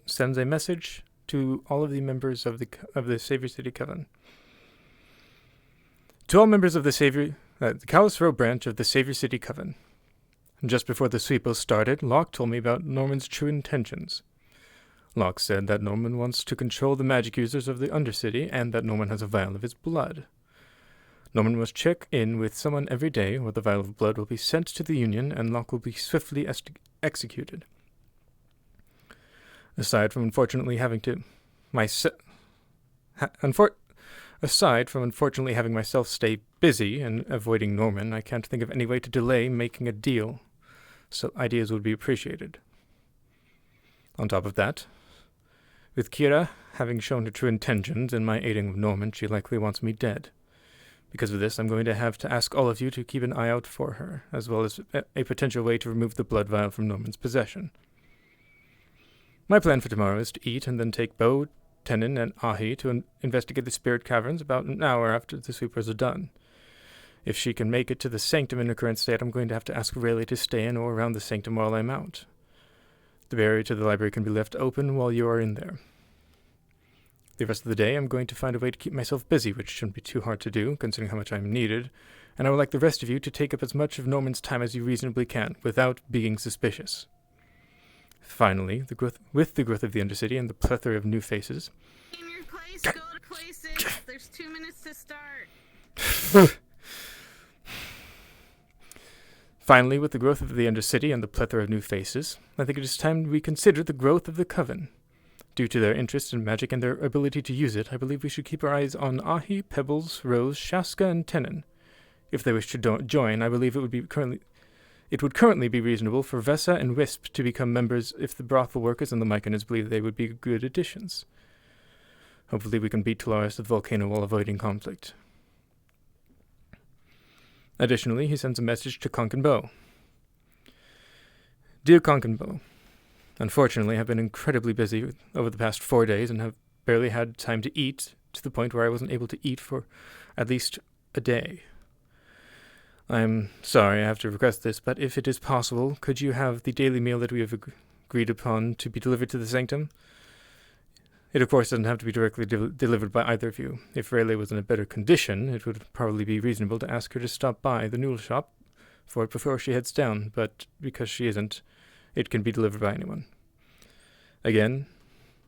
sends a message to all of the members of the Savior City Coven. To all members of the Callous Row branch of the Savior City Coven. Just before the sweepos started, Locke told me about Norman's true intentions. Locke said that Norman wants to control the magic users of the Undercity and that Norman has a vial of his blood. Norman must check in with someone every day, or the vial of blood will be sent to the Union and Locke will be swiftly executed. Aside from unfortunately having myself stay busy and avoiding Norman, I can't think of any way to delay making a deal, so ideas would be appreciated. On top of that, with Kira having shown her true intentions in my aiding of Norman, she likely wants me dead. Because of this, I'm going to have to ask all of you to keep an eye out for her, as well as a potential way to remove the blood vial from Norman's possession. My plan for tomorrow is to eat and then take Bo, Tenon, and Ahi to investigate the spirit caverns about an hour after the sweepers are done. If she can make it to the sanctum in her current state, I'm going to have to ask Rayleigh to stay in or around the sanctum while I'm out. The barrier to the library can be left open while you are in there. The rest of the day, I'm going to find a way to keep myself busy, which shouldn't be too hard to do, considering how much I'm needed, and I would like the rest of you to take up as much of Norman's time as you reasonably can, without being suspicious. Finally, with the growth of the Undercity and the plethora of new faces... In your place, go to places! There's 2 minutes to start! Finally, with the growth of the Undercity and the plethora of new faces, I think it is time to reconsider the growth of the Coven. Due to their interest in magic and their ability to use it, I believe we should keep our eyes on Ahi, Pebbles, Rose, Shaska, and Tenon. If they wish to join, I believe it would currently be reasonable for Vessa and Wisp to become members if the brothel workers and the Myconans believe they would be good additions. Hopefully we can beat Talaris at the volcano while avoiding conflict. Additionally, he sends a message to Conkenbo. Dear Conkenbo, unfortunately, I've been incredibly busy over the past 4 days and have barely had time to eat, to the point where I wasn't able to eat for at least a day. I'm sorry I have to request this, but if it is possible, could you have the daily meal that we have agreed upon to be delivered to the sanctum? It, of course, doesn't have to be directly delivered by either of you. If Rayleigh was in a better condition, it would probably be reasonable to ask her to stop by the noodle shop for it before she heads down, but because she isn't, it can be delivered by anyone. Again,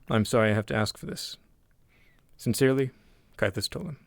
I'm sorry I have to ask for this. Sincerely, Kythus Tolem.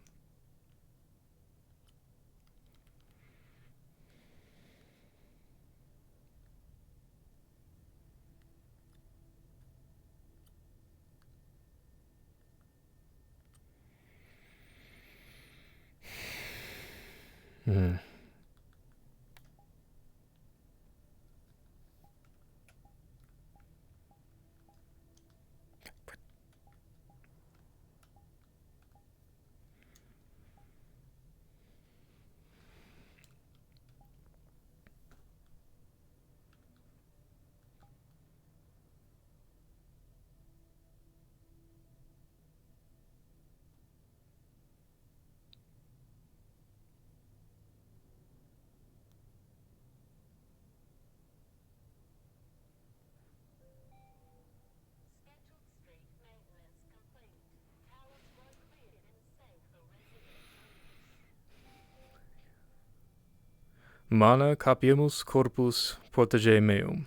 Mana capiamus corpus portage meum.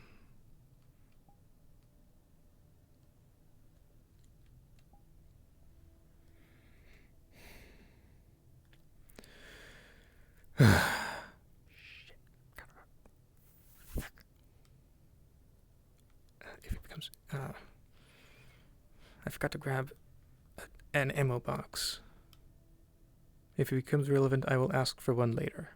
If it becomes... I forgot to grab an ammo box. If it becomes relevant, I will ask for one later.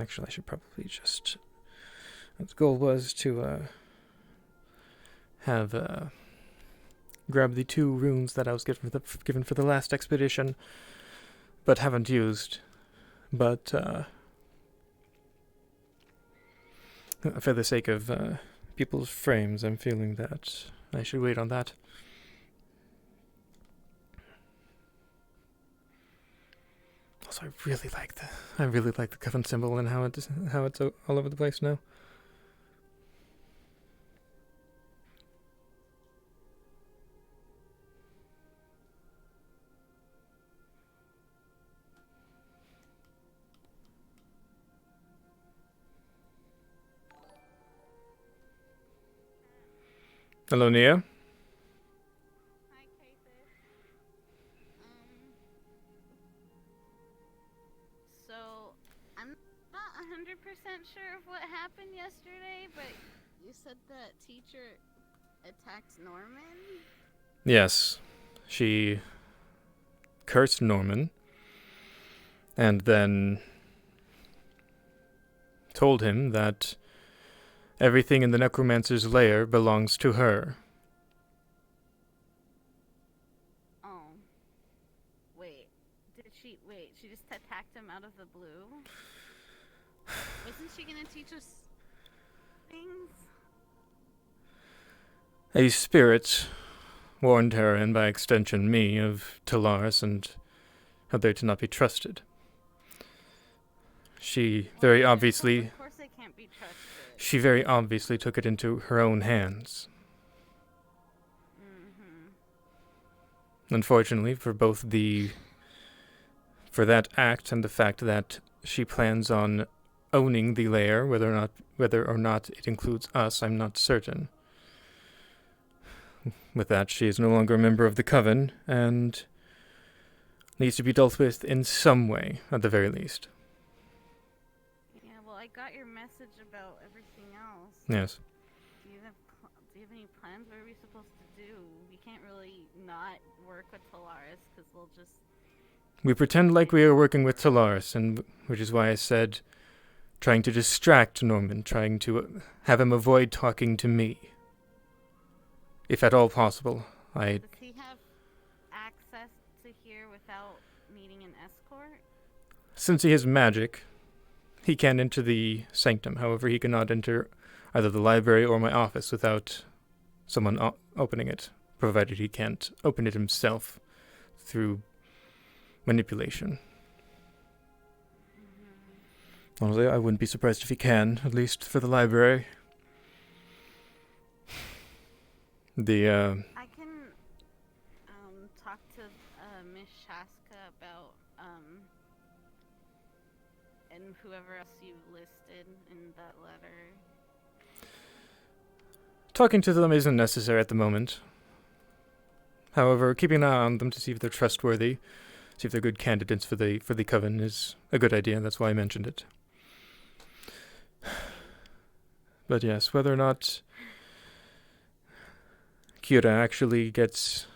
actually, I should probably just... The goal was to have grab the 2 runes that I was given for the last expedition, but haven't used. But for the sake of people's frames, I'm feeling that I should wait on that. Also, I really like the Coven symbol and how it's all over the place now. Hello, Nia. Hi, Kythus. So, I'm not 100% sure of what happened yesterday, but you said that teacher attacked Norman? Yes, she cursed Norman, and then told him that everything in the necromancer's lair belongs to her. Oh. She just attacked him out of the blue? Wasn't she gonna teach us things? A spirit warned her, and by extension me, of Talaris and how they're to not be trusted. She very obviously... Of course they can't be trusted. She very obviously took it into her own hands. Unfortunately, for that act and the fact that she plans on owning the lair, whether or not it includes us, I'm not certain. With that, she is no longer a member of the Coven, and needs to be dealt with in some way, at the very least. Yeah, well, I got your message about everything else. Yes. Do you have any plans? What are we supposed to do? We can't really not work with Talaris, because we'll just... We pretend like we are working with Talaris, and which is why I said trying to distract Norman, trying to have him avoid talking to me. If at all possible. Does he have access to here without needing an escort? Since he has magic, he can enter the sanctum. However, he cannot enter either the library or my office without someone opening it, provided he can't open it himself through manipulation. Honestly, I wouldn't be surprised if he can, at least for the library. I can talk to Miss Shaska about and whoever else you listed in that letter. Talking to them isn't necessary at the moment. However, keeping an eye on them to see if they're trustworthy, see if they're good candidates for the Coven is a good idea. That's why I mentioned it. But yes, whether or not Kira actually gets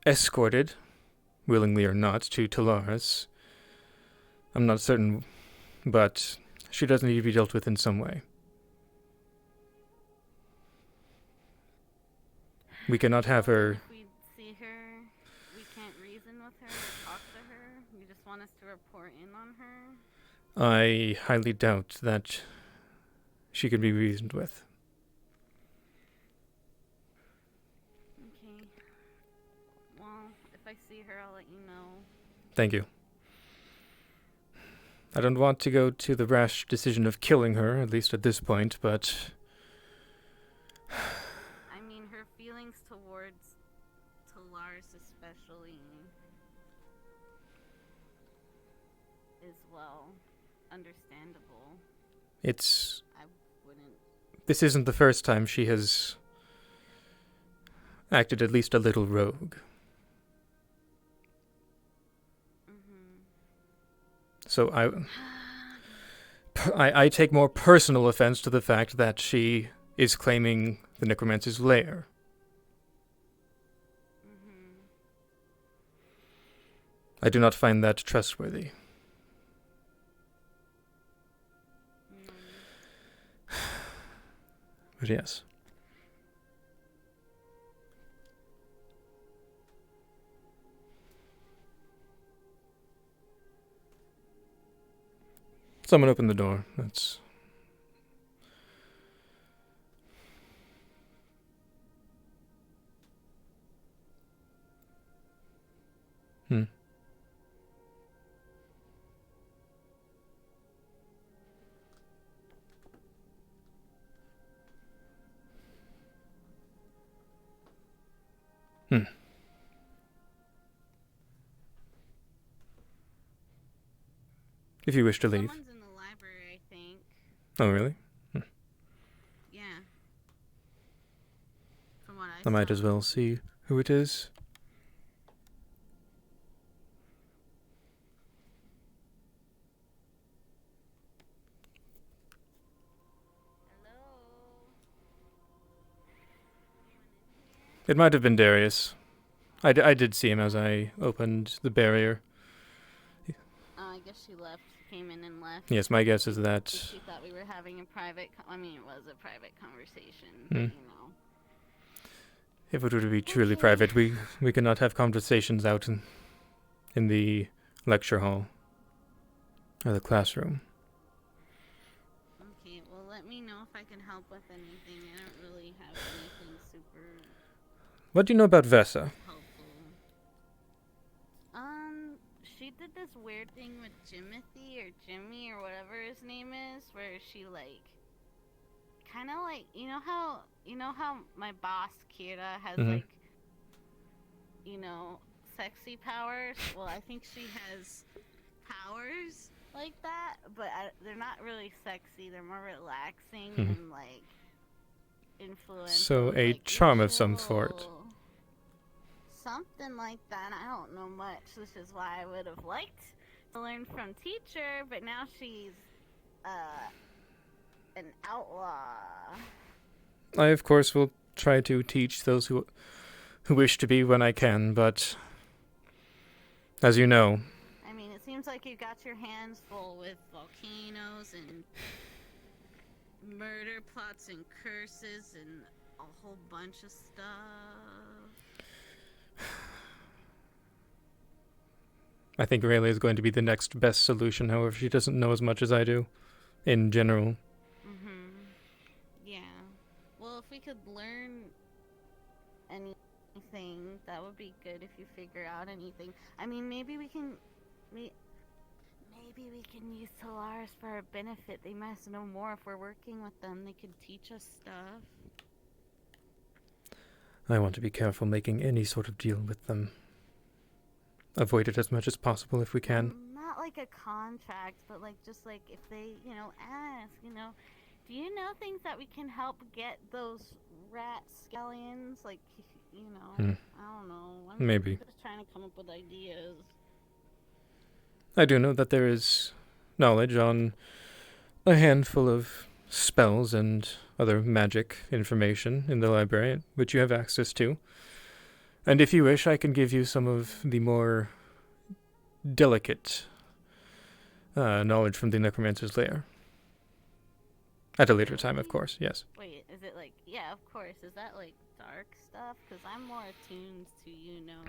escorted, willingly or not, to Talaris, I'm not certain, but she does need to be dealt with in some way. We cannot have her... If we see her, we can't reason with her or talk to her. You just want us to report in on her? I highly doubt that she can be reasoned with. Okay. Well, if I see her, I'll let you know. Thank you. I don't want to go to the rash decision of killing her, at least at this point, but... I mean, her feelings towards Talaris especially is, well, understandable. It's... I wouldn't... This isn't the first time she has acted at least a little rogue. So I take more personal offense to the fact that she is claiming the necromancer's lair. I do not find that trustworthy. But yes. Someone opened the door. That's... Hmm. Hmm. If you wish to leave. Someone's in the library, I think. Oh, really? Yeah. From what I I might saw. as well see who it is. Hello? It might have been Darius. I did see him as I opened the barrier. I guess she left. She came in and left. Yes, my guess is that... She thought we were having a private... I mean, it was a private conversation, Hmm. you know. If it were to be truly private, we could not have conversations out in the lecture hall. Or the classroom. Okay, well, let me know if I can help with anything. I don't really have anything super What do you know about Vesa? helpful. She did this weird thing with Jimothy or Jimmy or whatever his name is, where she like, kind of like, you know how my boss Kira has Mhm. like, you know, sexy powers. Well, I think she has powers like that, but they're not really sexy. They're more relaxing Mhm. and like influential. So a like, charm of some sort. chill. Something like that. I don't know much, which is why I would have liked to learn from teacher, but now she's an outlaw. I, of course, will try to teach those who wish to be when I can, but as you know, I mean, it seems like you got your hands full with volcanoes and murder plots and curses and a whole bunch of stuff. I think Rayleigh is going to be the next best solution. However, she doesn't know as much as I do, in general. Yeah. Well, if we could learn anything, that would be good if you figure out anything. I mean, maybe we can... Maybe we can use Solaris for our benefit. They must know more if we're working with them. They could teach us stuff. I want to be careful making any sort of deal with them. Avoid it as much as possible if we can. Not like a contract, but like just like if they, you know, ask, you know, do you know things that we can help get those rat scallions? Like, you know, I don't know. I'm Maybe. just trying to come up with ideas. I do know that there is knowledge on a handful of spells and other magic information in the library, which you have access to. And if you wish, I can give you some of the more delicate knowledge from the Necromancer's Lair. At a later time, of course, yes. Wait, is it like, yeah, of course. Is that like dark stuff? Because I'm more attuned to, you know,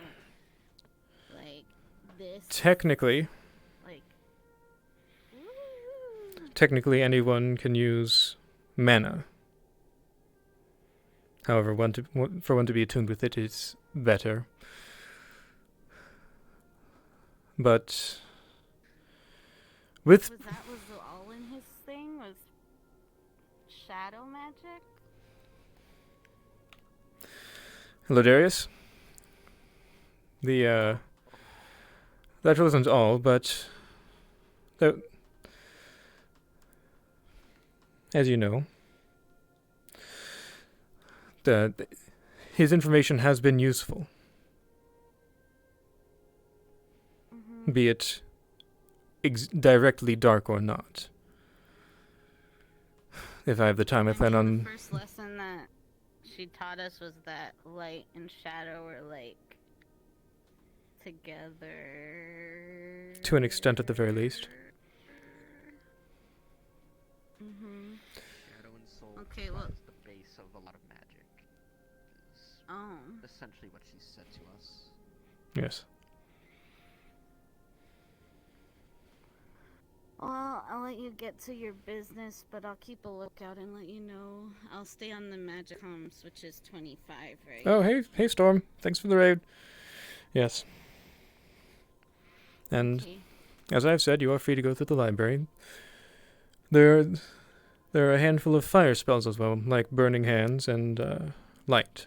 like this. Technically, Like, anyone can use mana. However, for one to be attuned with it is better. But with was all in his thing? Was shadow magic? Hello, Darius. That wasn't all, but as you know, his information has been useful, be it directly dark or not. If I have the time, I plan on... The first lesson that she taught us was that light and shadow were like together. To an extent, at the very least. Okay, well, Oh. Essentially what she said to us. Yes. Well, I'll let you get to your business, but I'll keep a lookout and let you know. I'll stay on the magic comms, which is 25, right? Oh, hey, Storm. Thanks for the raid. Yes. And Okay. as I've said, you are free to go through the library. There are a handful of fire spells as well, like Burning Hands and Light.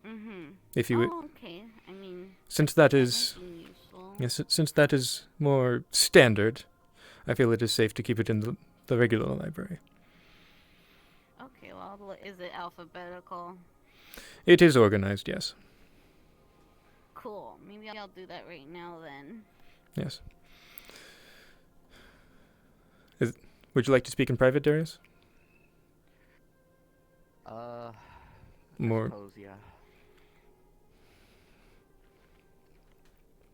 Mm-hmm. If you Oh, okay. I mean, since that that is might be useful. yes, since that is more standard, I feel it is safe to keep it in the regular library. Okay, well, is it alphabetical? It is organized, yes. Cool. Maybe I'll do that right now then. Yes. Would you like to speak in private, Darius? I More. suppose, yeah.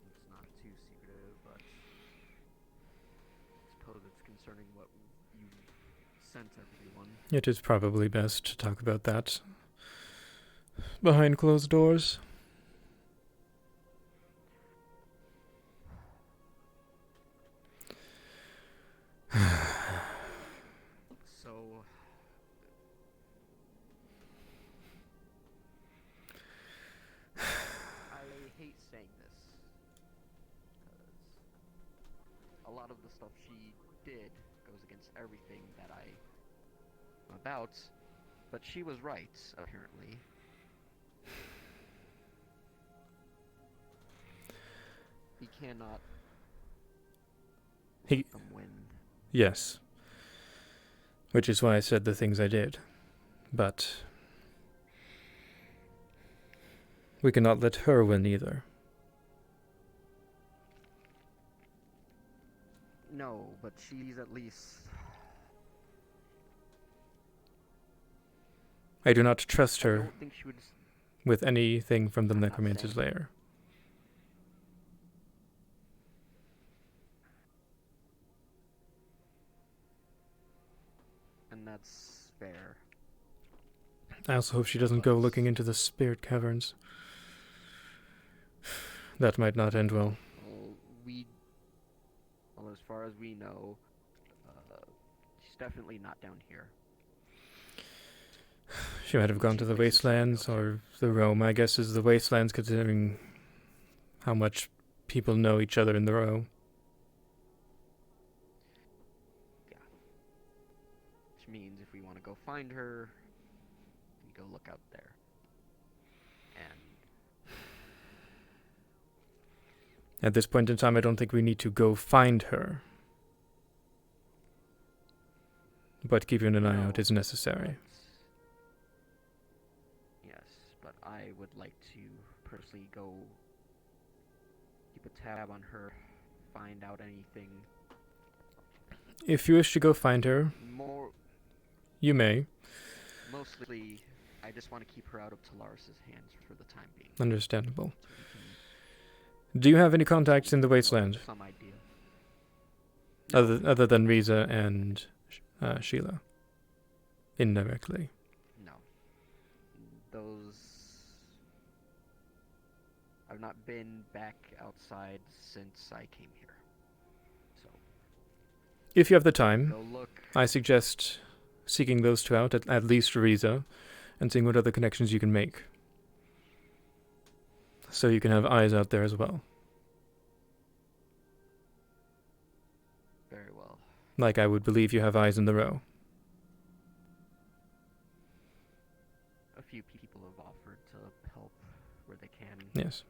It's not too secretive, but I suppose it's concerning what you sent everyone. It is probably best to talk about that behind closed doors. So, I hate saying this, because a lot of the stuff she did goes against everything that I'm about, but she was right, apparently. He cannot let them win. Yes. Which is why I said the things I did. But we cannot let her win either. No, but she's at least... I do not trust I her don't think she would... with anything from the I'm not necromancer's saying- lair. And that's fair. I also hope she doesn't go looking into the spirit caverns. That might not end well. Well, as far as we know, she's definitely not down here. She might have gone to the wastelands or the Row. My guess is the wastelands, considering how much people know each other in the Row. Yeah. Which means if we want to go find her, we go look out there. And At this point in time, I don't think we need to go find her. But keeping an eye out is necessary. Yes, but I would like to personally go keep a tab on her, find out anything If you wish to go find her, more. you may. Mostly, I just want to keep her out of Talaris's hands for the time being. Understandable. So we Do you have any contacts in the can develop wasteland, some idea. other than Riza and Sheila? Indirectly. No. Those... I've not been back outside since I came here. So, If you have the time, go look. I suggest seeking those two out, at least Riza, and seeing what other connections you can make. So you can have eyes out there as well. Very well. Like I would believe you have eyes in the Row. A few people have offered to help where they can. Yes.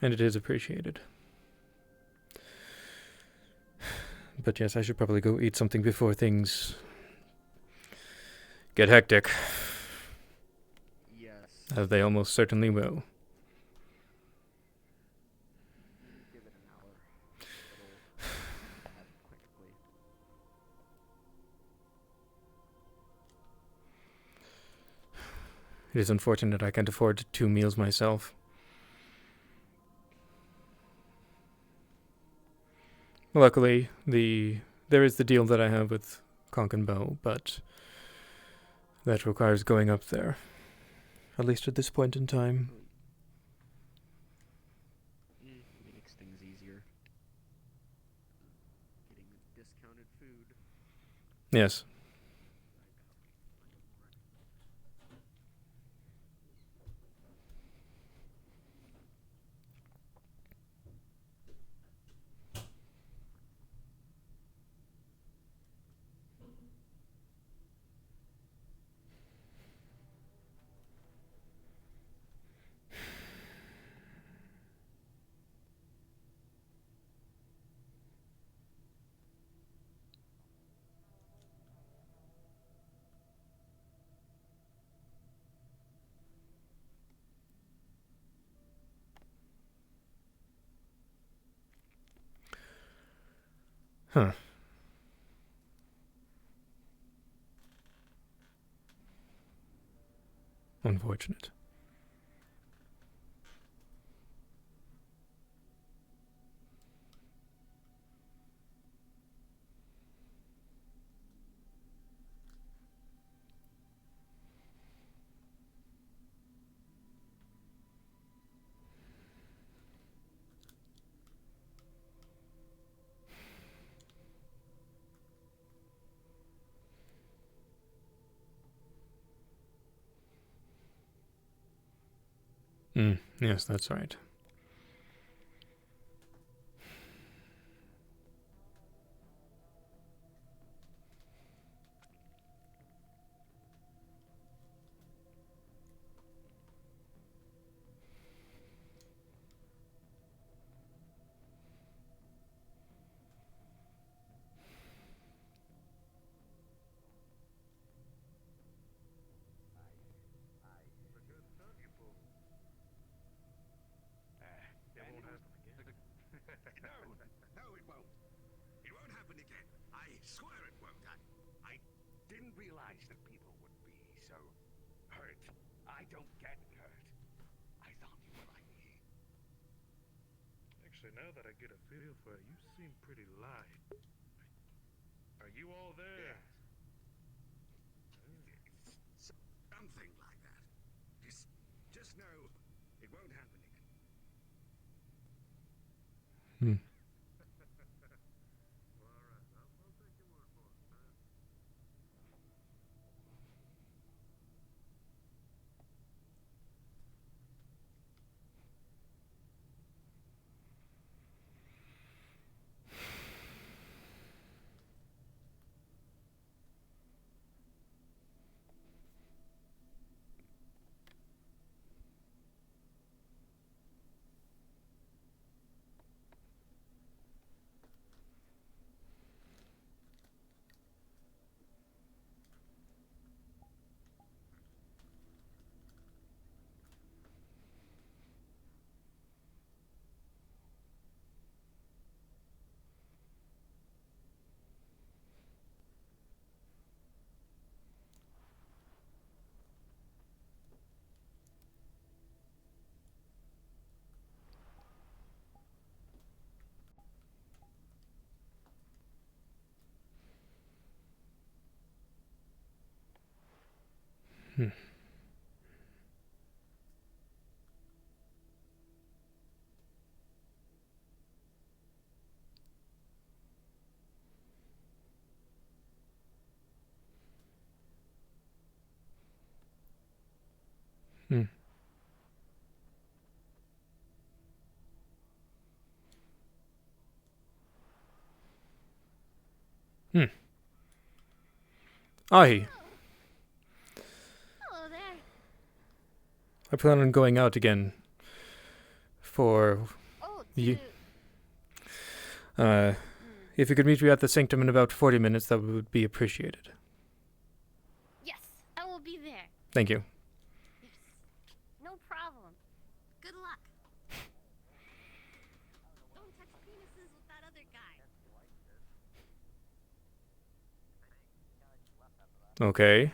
And it is appreciated. But yes, I should probably go eat something before things get hectic, Yes. as they almost certainly will. Give it an hour. It'll happen quickly. It is unfortunate I can't afford 2 meals myself. Luckily, there is the deal that I have with Conk and Bow, but That requires going up there. At least at this point in time. Makes things easier. Getting discounted food. Yes. Huh. Unfortunate. Yes, that's right. No, it won't. It won't happen again. I swear it won't. I didn't realize that people would be so hurt. I don't get hurt. I thought you were like me. Actually, now that I get a feel for it, you seem pretty light. Are you all there? It's something like that. Just know it won't happen again. Hmm. Well, all right. I'll take your word for it, man. Hmm. Hmm. Hmm. Aye. Hello there. I plan on going out again for Oh, you. Hmm. If you could meet me at the sanctum in about 40 minutes, that would be appreciated. Yes, I will be there. Thank you. Yes. No problem. Good luck. Don't touch penises with that other guy. Okay.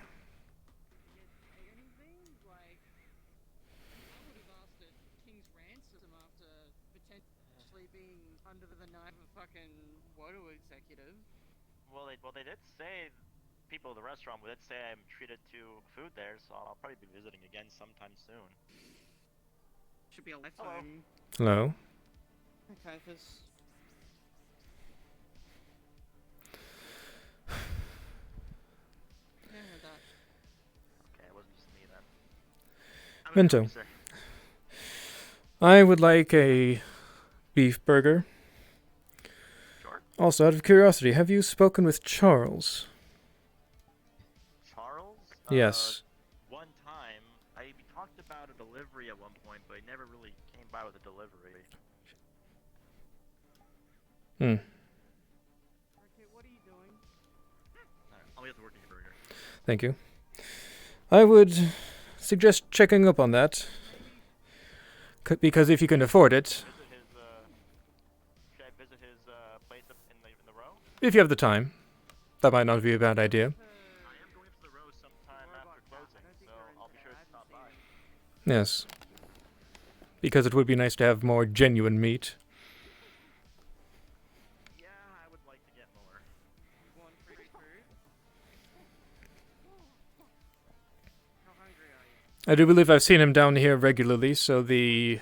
Under the knife of a fucking Wodo executive. Well, they did say people in the restaurant would say I'm treated to food there, so I'll probably be visiting again sometime soon. Should be a lifetime. Hello. Hi, Kythus. Yeah, I heard that. Okay, it wasn't just me then. Minto. I would like a beef burger. Sure. Also, out of curiosity, have you spoken with Charles? Charles? Yes. One time, we talked about a delivery at one point, but he never really came by with a delivery. Hmm. Okay, what are you doing? Alright, I'll get to work on your burger. Thank you. I would suggest checking up on that. Because if you can afford it, Should I visit his place up in the row? if you have the time, that might not be a bad idea. I am going to the row sometime after closing, so I'll be sure to stop by. Yes. Because it would be nice to have more genuine meat. Yeah, I would like to get more. You want free food? How hungry are you? I do believe I've seen him down here regularly, so a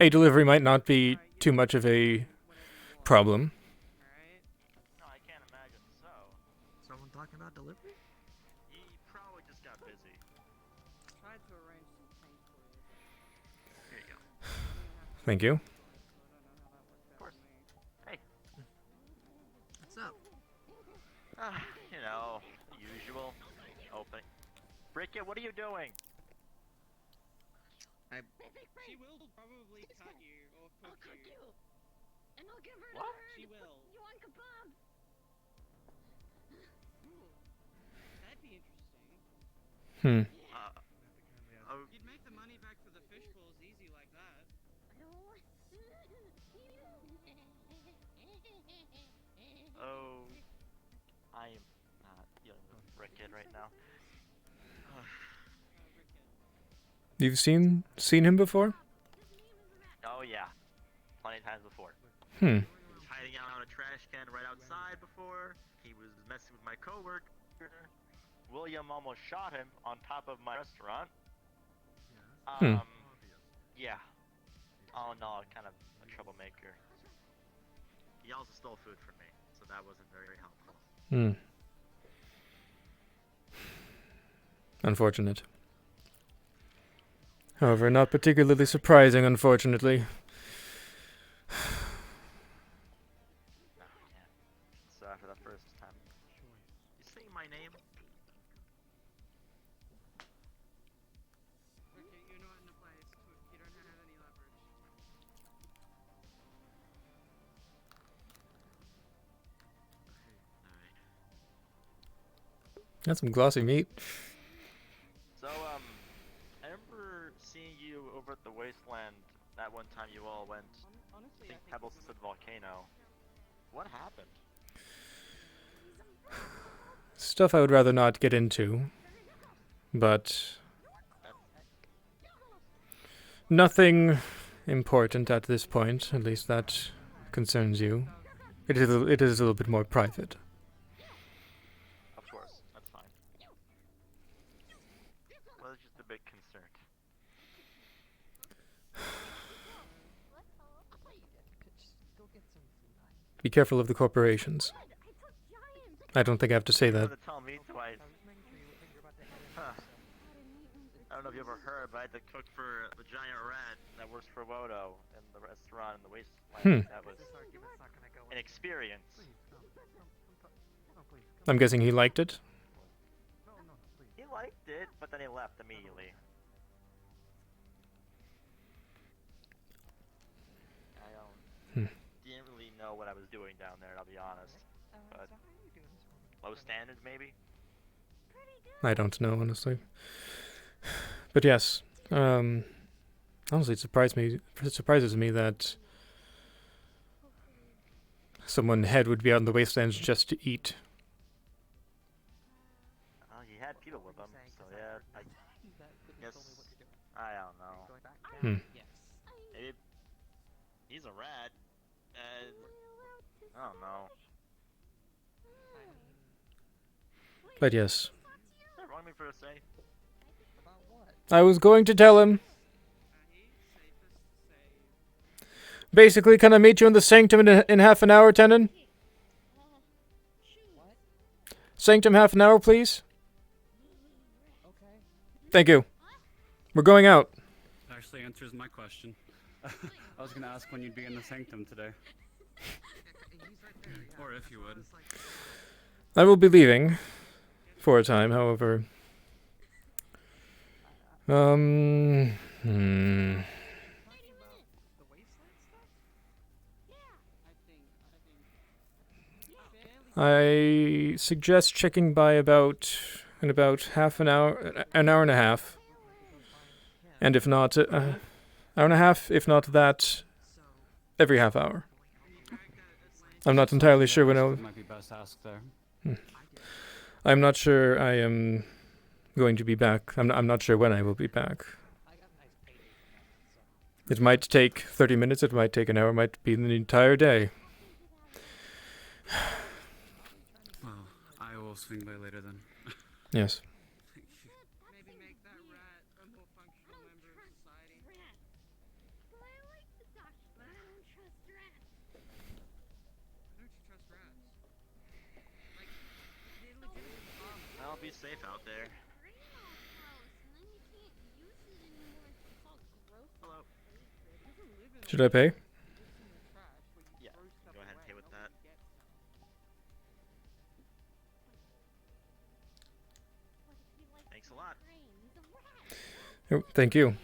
delivery might not be too much of a problem. Alright? No, I can't imagine so. Someone talking about delivery? He probably just got busy. Tried to arrange some things for you. Here you go. Thank you. Of course. Hey. What's up? You know, the usual. Opening. Bridget, what are you doing? She will probably cut you or cook you. And I'll give her What? She will. You want kebabs? That'd be interesting. Hmm. You'd make the money back for the fish balls easy like that. Oh, I am not dealing with Bridget right now. You've seen him before? Oh yeah, plenty of times before. Hmm. He was hiding out on a trash can right outside before. He was messing with my coworker. William almost shot him on top of my restaurant. Yeah. Oh no, kind of a troublemaker. He also stole food from me, so that wasn't very helpful. Hmm. Unfortunate. However, not particularly surprising, unfortunately. No, yeah. So after that first time, you say my name? Okay, you're not in a place. You don't have any leverage. Alright. That's some glossy meat. So, I remember seeing you over at the wasteland that one time you all went. Honestly, I think Pebbles said volcano. What happened? Stuff I would rather not get into. But nothing important at this point, at least that concerns you. It is a little bit more private. Of course, that's fine. I was just a bit concerned. Be careful of the corporations. I don't think I have to say You that. wanted to tell me twice. Huh. I don't know if you ever heard, but I had to cook for the giant rat that works for Wodo in the restaurant in the wasteland. That was an experience. I'm guessing he liked it. He liked it, but then he left immediately. Didn't really know what I was doing down there, I'll be honest. But low standards, maybe? I don't know, honestly. But yes, honestly, it surprises me that someone head would be out in the wastelands just to eat. He had people with him, so yeah, I guess, I don't know. Maybe he's a rat, and I don't know. But yes. Is that wrong me for a say? About what? I was going to tell him. Basically, can I meet you in the sanctum in half an hour, Tenon? What? Sanctum half an hour, please? Okay. Thank you. We're going out. Actually answers my question. I was going to ask when you'd be in the sanctum today. Or if you would. I will be leaving for a time, however. I suggest checking by in about half an hour and a half. And if not, hour and a half, if not that, every half hour. I'm not entirely sure when I'll... Might be best asked there. I'm not sure I am going to be back. I'm not sure when I will be back. It might take 30 minutes, it might take an hour, it might be the entire day. Well, I will swing by later then. Yes. Maybe make that rat a more functional member of society. But I like the doctor, but I don't trust rats. Why don't you trust rats? Like, they legitimately bomb. I'll be safe out there. Brain all gross, and then you can't use it anymore. It's all gross. Hello. Should I pay? Yeah, go ahead and pay with that. Thanks a lot. Oh, thank you.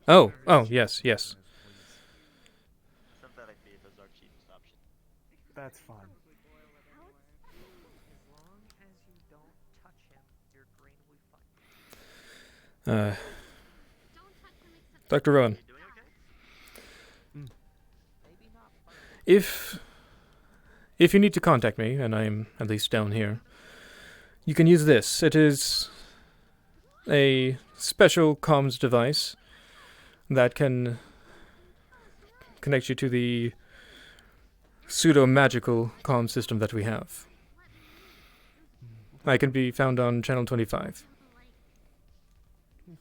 Oh, yes. Synthetic beef is our cheapest option. That's fine. As long as you don't touch him, your brain will be fine. Dr. Rowan, You doing okay? Maybe not fun. if you need to contact me, and I'm at least down here, you can use this. It is a special comms device that can connect you to the pseudo-magical comm system that we have. I can be found on channel 25.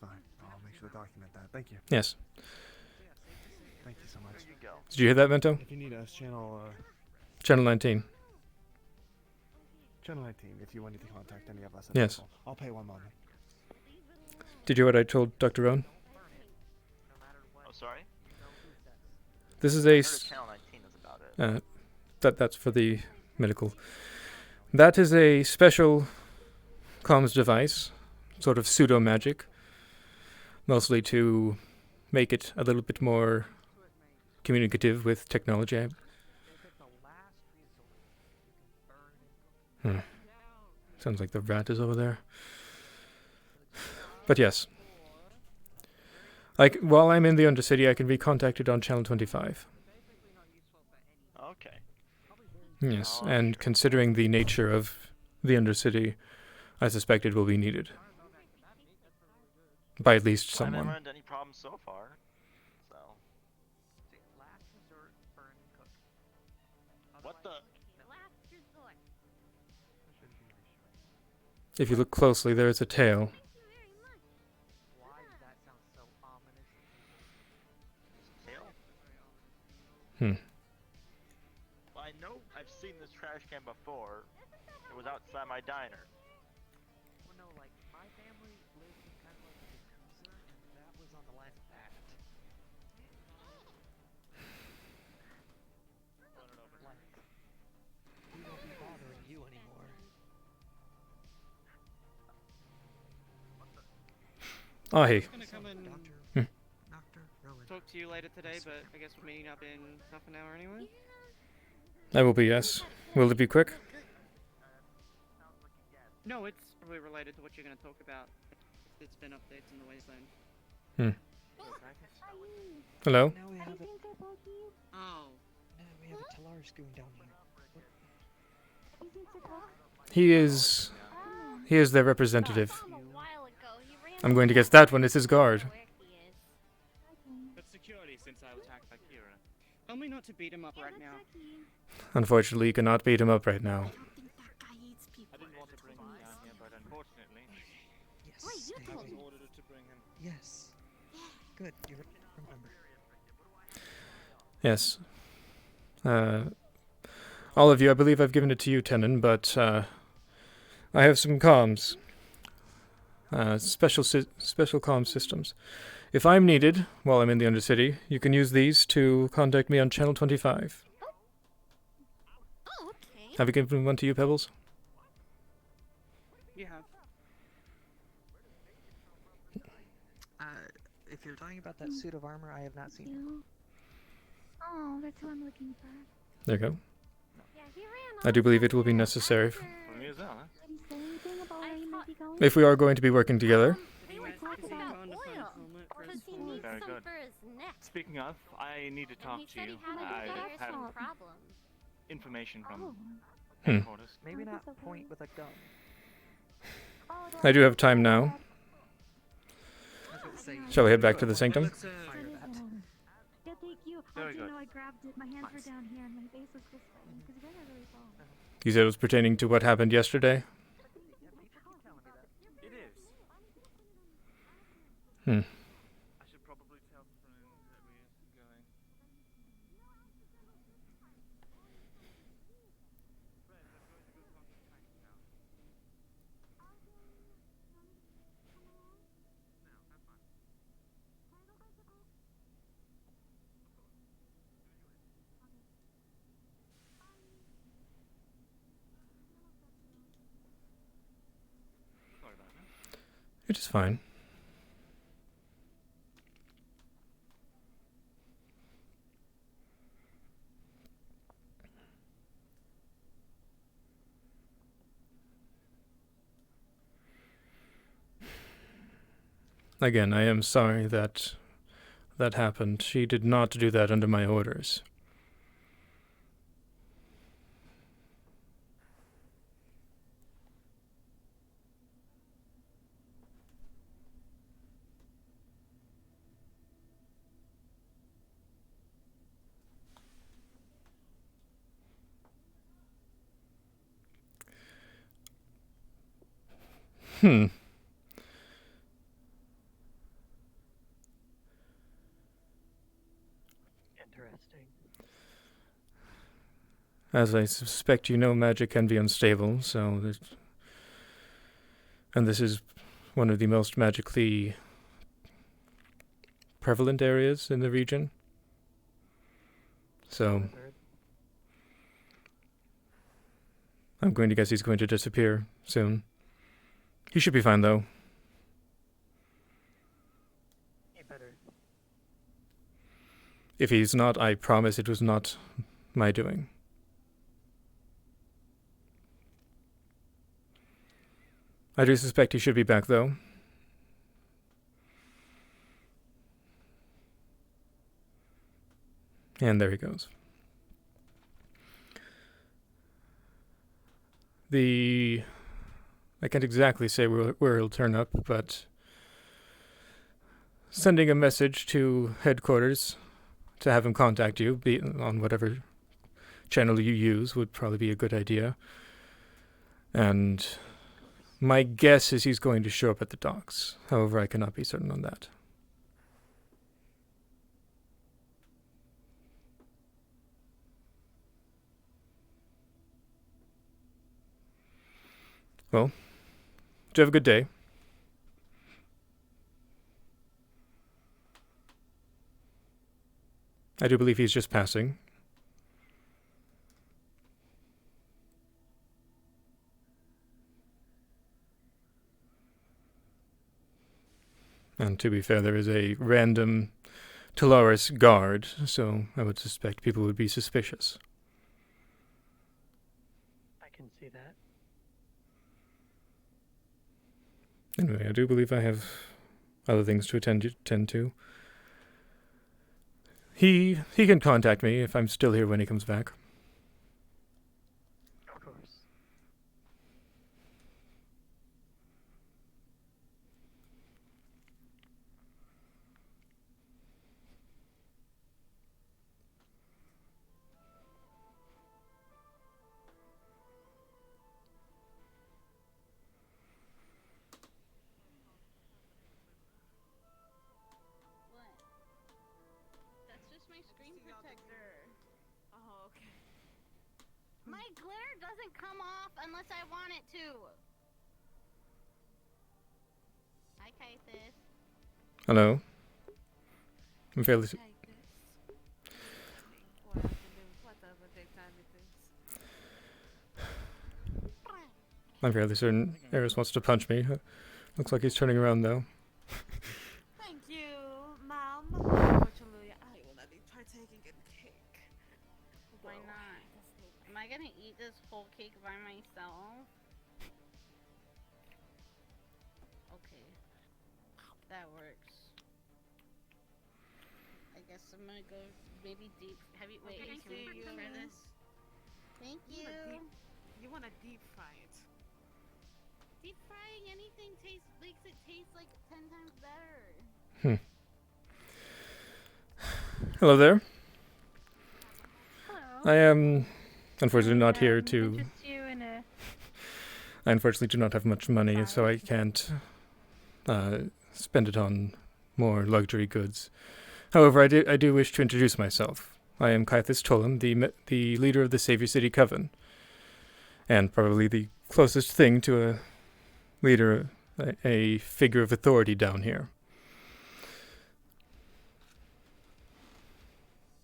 Fine. I'll make sure to document that. Thank you. Yes. Thank you so much. There you go. Did you hear that, Vento? If you need us, channel 19. channel 19. If you wanted to contact any of us. Yes. I'll pay one moment. Did you hear what I told Dr. Rowan? Oh, sorry? This is I a... heard Channel 19 is about it. That's for the medical. That is a special comms device, sort of pseudo-magic, mostly to make it a little bit more communicative with technology. If it's a last resort, you can burn it. Sounds like the rat is over there. But yes. While I'm in the Undercity, I can be contacted on channel 25. Okay. Yes, and considering the nature of the Undercity, I suspect it will be needed. By at least I never someone. had any problems so far. So. Last resort, burn and cook. What the? Last resort. If you look closely, there is a tail. Why does that sound so ominous? Tail? Hmm. Well, I know I've seen this trash can before. It was outside my diner. Well, no, like, my family lives in kind of like a Yakuza, and that was on the last bat. Like, we won't be bothering you anymore. Oh, hey. Gonna come and Doctor Rowan. talk to you later today, but I guess we're meeting up in half an hour anyway. I will be, yes. Will it be quick? No, it's probably related to what you're gonna talk about. It's been updates in the wasteland. Hello? Now we have it. Oh. Now we have a Talaris going down here. He is their representative. I'm going to guess that one is his guard. But security since I was attacked by Kira. Tell me not to beat him up right now. Unfortunately, you cannot beat him up right now. I didn't want to bring him down here, but unfortunately. Yes. Wait, you told me. Ordered to bring him. Yes. Good. You remember. Yes. All of you, I believe I've given it to you, Tenon, but I have some comms. Special comm systems. If I'm needed while I'm in the Undercity, you can use these to contact me on Channel 25. Oh, okay. Have I given one to you, Pebbles? You have. If you're talking about that suit of armor, I have not seen it. Oh, that's what I'm looking for. There you go. Yeah, he ran I do believe it will be necessary For me as well, huh? Did he say anything about where he might be going? if we are going to be working together. They were talking about oil. Because he needs Very some good. for his neck. Speaking of, I need to talk he to said you. he had I have problem. information from Oh. headquarters. Maybe not point with a gun. I do have time now. I was gonna say, Shall we head back to the sanctum? let's, fire that. Yeah, thank you. Very I didn't good. know I grabbed it. My hands were down here and my face was this way. Because you guys are really tall. You said it was pertaining to what happened yesterday? It is. Hmm. I should probably tell Froome that we're going. Friends, I'm going to go talk to Tank now. No, have fun. Sorry about that. It is fine. Again, I am sorry that that happened. She did not do that under my orders. Hmm. Interesting. As I suspect you know, magic can be unstable, so and this is one of the most magically prevalent areas in the region. So I'm going to guess he's going to disappear soon. He should be fine, though. He better. If he's not, I promise it was not my doing. I do suspect he should be back, though. And there he goes. I can't exactly say where he'll turn up, but sending a message to headquarters to have him contact you, be on whatever channel you use, would probably be a good idea. And my guess is he's going to show up at the docks. However, I cannot be certain on that. Well, do you have a good day? I do believe he's just passing. And to be fair, there is a random Talaris guard, so I would suspect people would be suspicious. I can see that. Anyway, I do believe I have other things to attend to. He can contact me if I'm still here when he comes back. Of course. my screen protector. Oh, okay. My glitter doesn't come off unless I want it to. Hi, Kythus. Hello. I'm fairly. Whatever daytime it is. I'm fairly certain Eris wants to punch me. Looks like he's turning around though. Thank you, ma'am. Unfortunately, I will not be partaking in cake. Why not? Am I gonna eat this whole cake by myself? Okay. That works. I guess I'm gonna go maybe deep. Have you wait? Okay, Can we see you. for this? Thank you. You wanna deep fry it? Deep frying anything makes it taste like 10 times better. Hello there. Hello. I am unfortunately not here to. Interest you in a... I unfortunately do not have much money, so I can't spend it on more luxury goods. However, I do wish to introduce myself. I am Kythus Tolem, the leader of the Savior City Coven, and probably the closest thing to a leader, a figure of authority down here.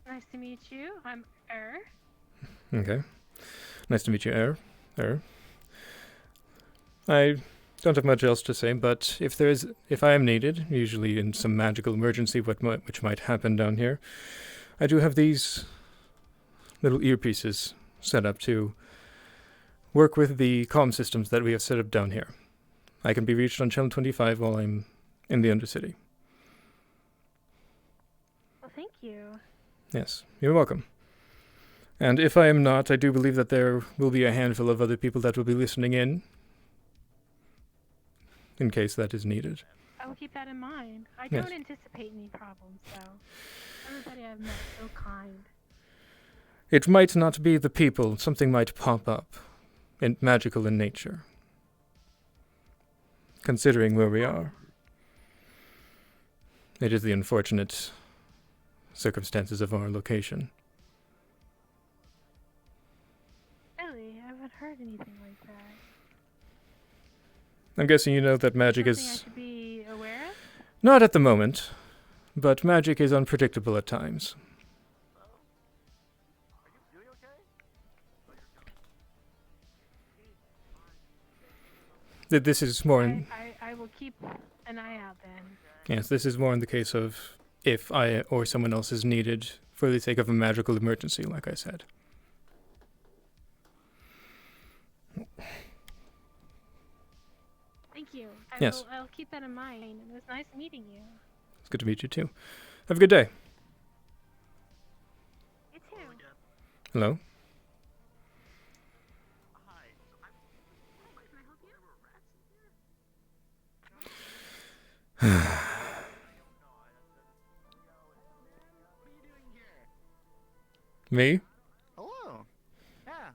Nice to meet you. I'm Okay. Nice to meet you, I don't have much else to say, but if I am needed, usually in some magical emergency which might happen down here, I do have these little earpieces set up to work with the comm systems that we have set up down here. I can be reached on channel 25 while I'm in the Undercity. Well, thank you. Yes, you're welcome. And if I am not, I do believe that there will be a handful of other people that will be listening in case that is needed. I will keep that in mind. I Yes. don't anticipate any problems, though. Everybody I've met is so kind. It might not be the people. Something might pop up, magical in nature. Considering where we are. It is the unfortunate circumstances of our location. Really? I haven't heard anything like that. I'm guessing you know that magic Something I is... should be aware of? Not at the moment, but magic is unpredictable at times. This is more in... I will keep an eye out then. Yes, this is more in the case of if I or someone else is needed for the sake of a magical emergency, like I said. Thank you. Yes. I'll keep that in mind. It was nice meeting you. It's good to meet you too. Have a good day. You too. Hello? Me? Hello. Yeah.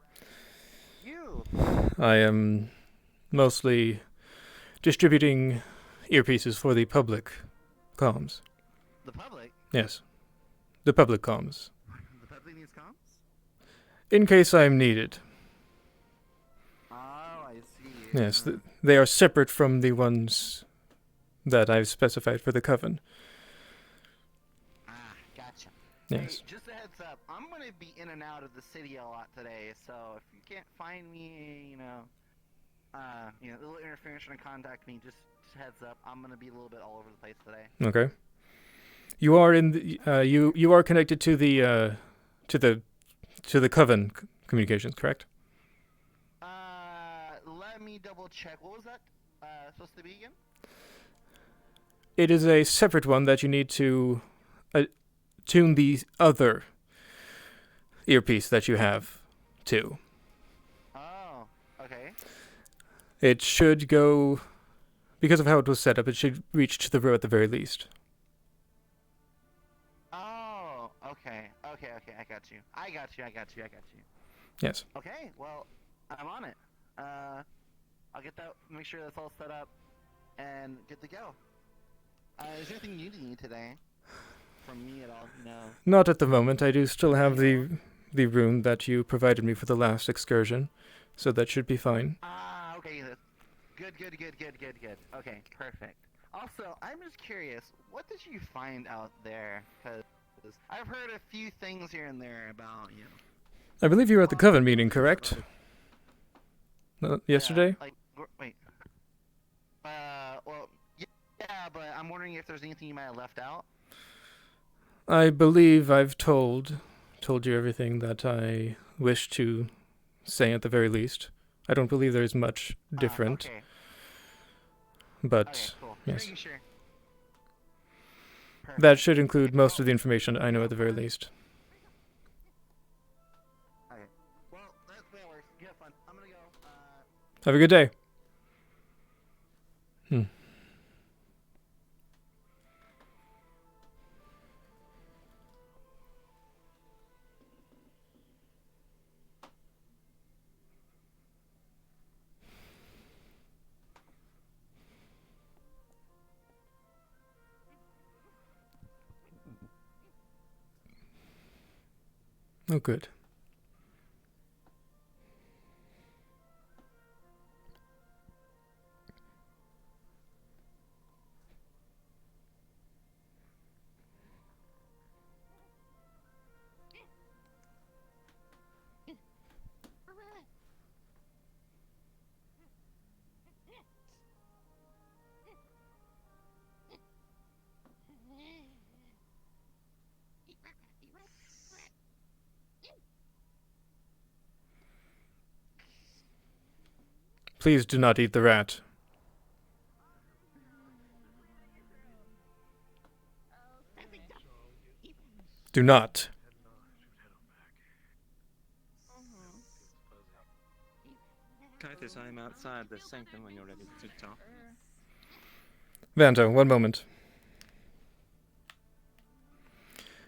You. I am mostly distributing earpieces for the public comms. The public? Yes. The public comms. The public needs comms? In case I am needed. Oh, I see. Yes, they are separate from the ones that I've specified for the coven. Ah, gotcha. Yes. Hey, just a heads up, I'm gonna be in and out of the city a lot today, so if you can't find me, a little interference trying to contact me, just heads up, I'm gonna be a little bit all over the place today. Okay. You are in the you are connected to the coven communications, correct? Let me double check. What was that supposed to be again? It is a separate one that you need to tune the other earpiece that you have to. Oh, okay. It should go, because of how it was set up, it should reach to the row at the very least. Oh, okay, I got you. Yes. Okay, well, I'm on it. I'll get that, make sure that's all set up, and good to go. Is there anything you need today? from me at all? No. Not at the moment. I do still have the rune that you provided me for the last excursion, so that should be fine. Ah, okay. Good. Okay, perfect. Also, I'm just curious, what did you find out there? Because I've heard a few things here and there about you. I believe you were at the Coven meeting, correct? Yesterday? Wait. Well, yeah, but I'm wondering if there's anything you might have left out. I believe I've told you everything that I wish to say at the very least. I don't believe there's much different. Okay. But, okay, cool. yes. Sure. That should include most of the information I know at the very least. Okay. Well, that works. You have fun. I'm gonna go. Have a good day. Oh, good. Please do not eat the rat. Do not. Kythus, I'm outside the sanctum when you're ready to talk. Vanto, one moment.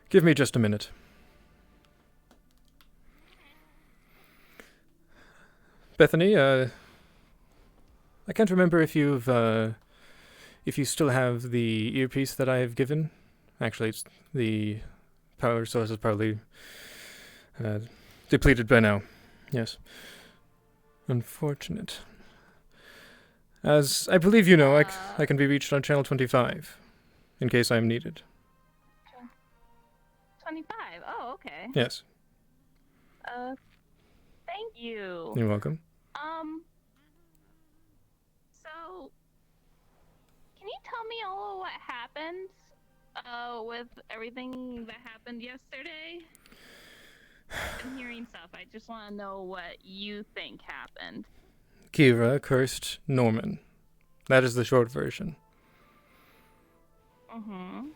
Give me just a minute. Bethany, I can't remember if you still have the earpiece that I have given. Actually, it's the power source is probably depleted by now. Yes. Unfortunate. As I believe you know, I can be reached on channel 25, in case I am needed. 25? Oh, okay. Yes. Thank you. You're welcome. So, can you tell me all of what happened, with everything that happened yesterday? I'm hearing stuff. I just want to know what you think happened. Kira cursed Norman. That is the short version. Mm-hmm.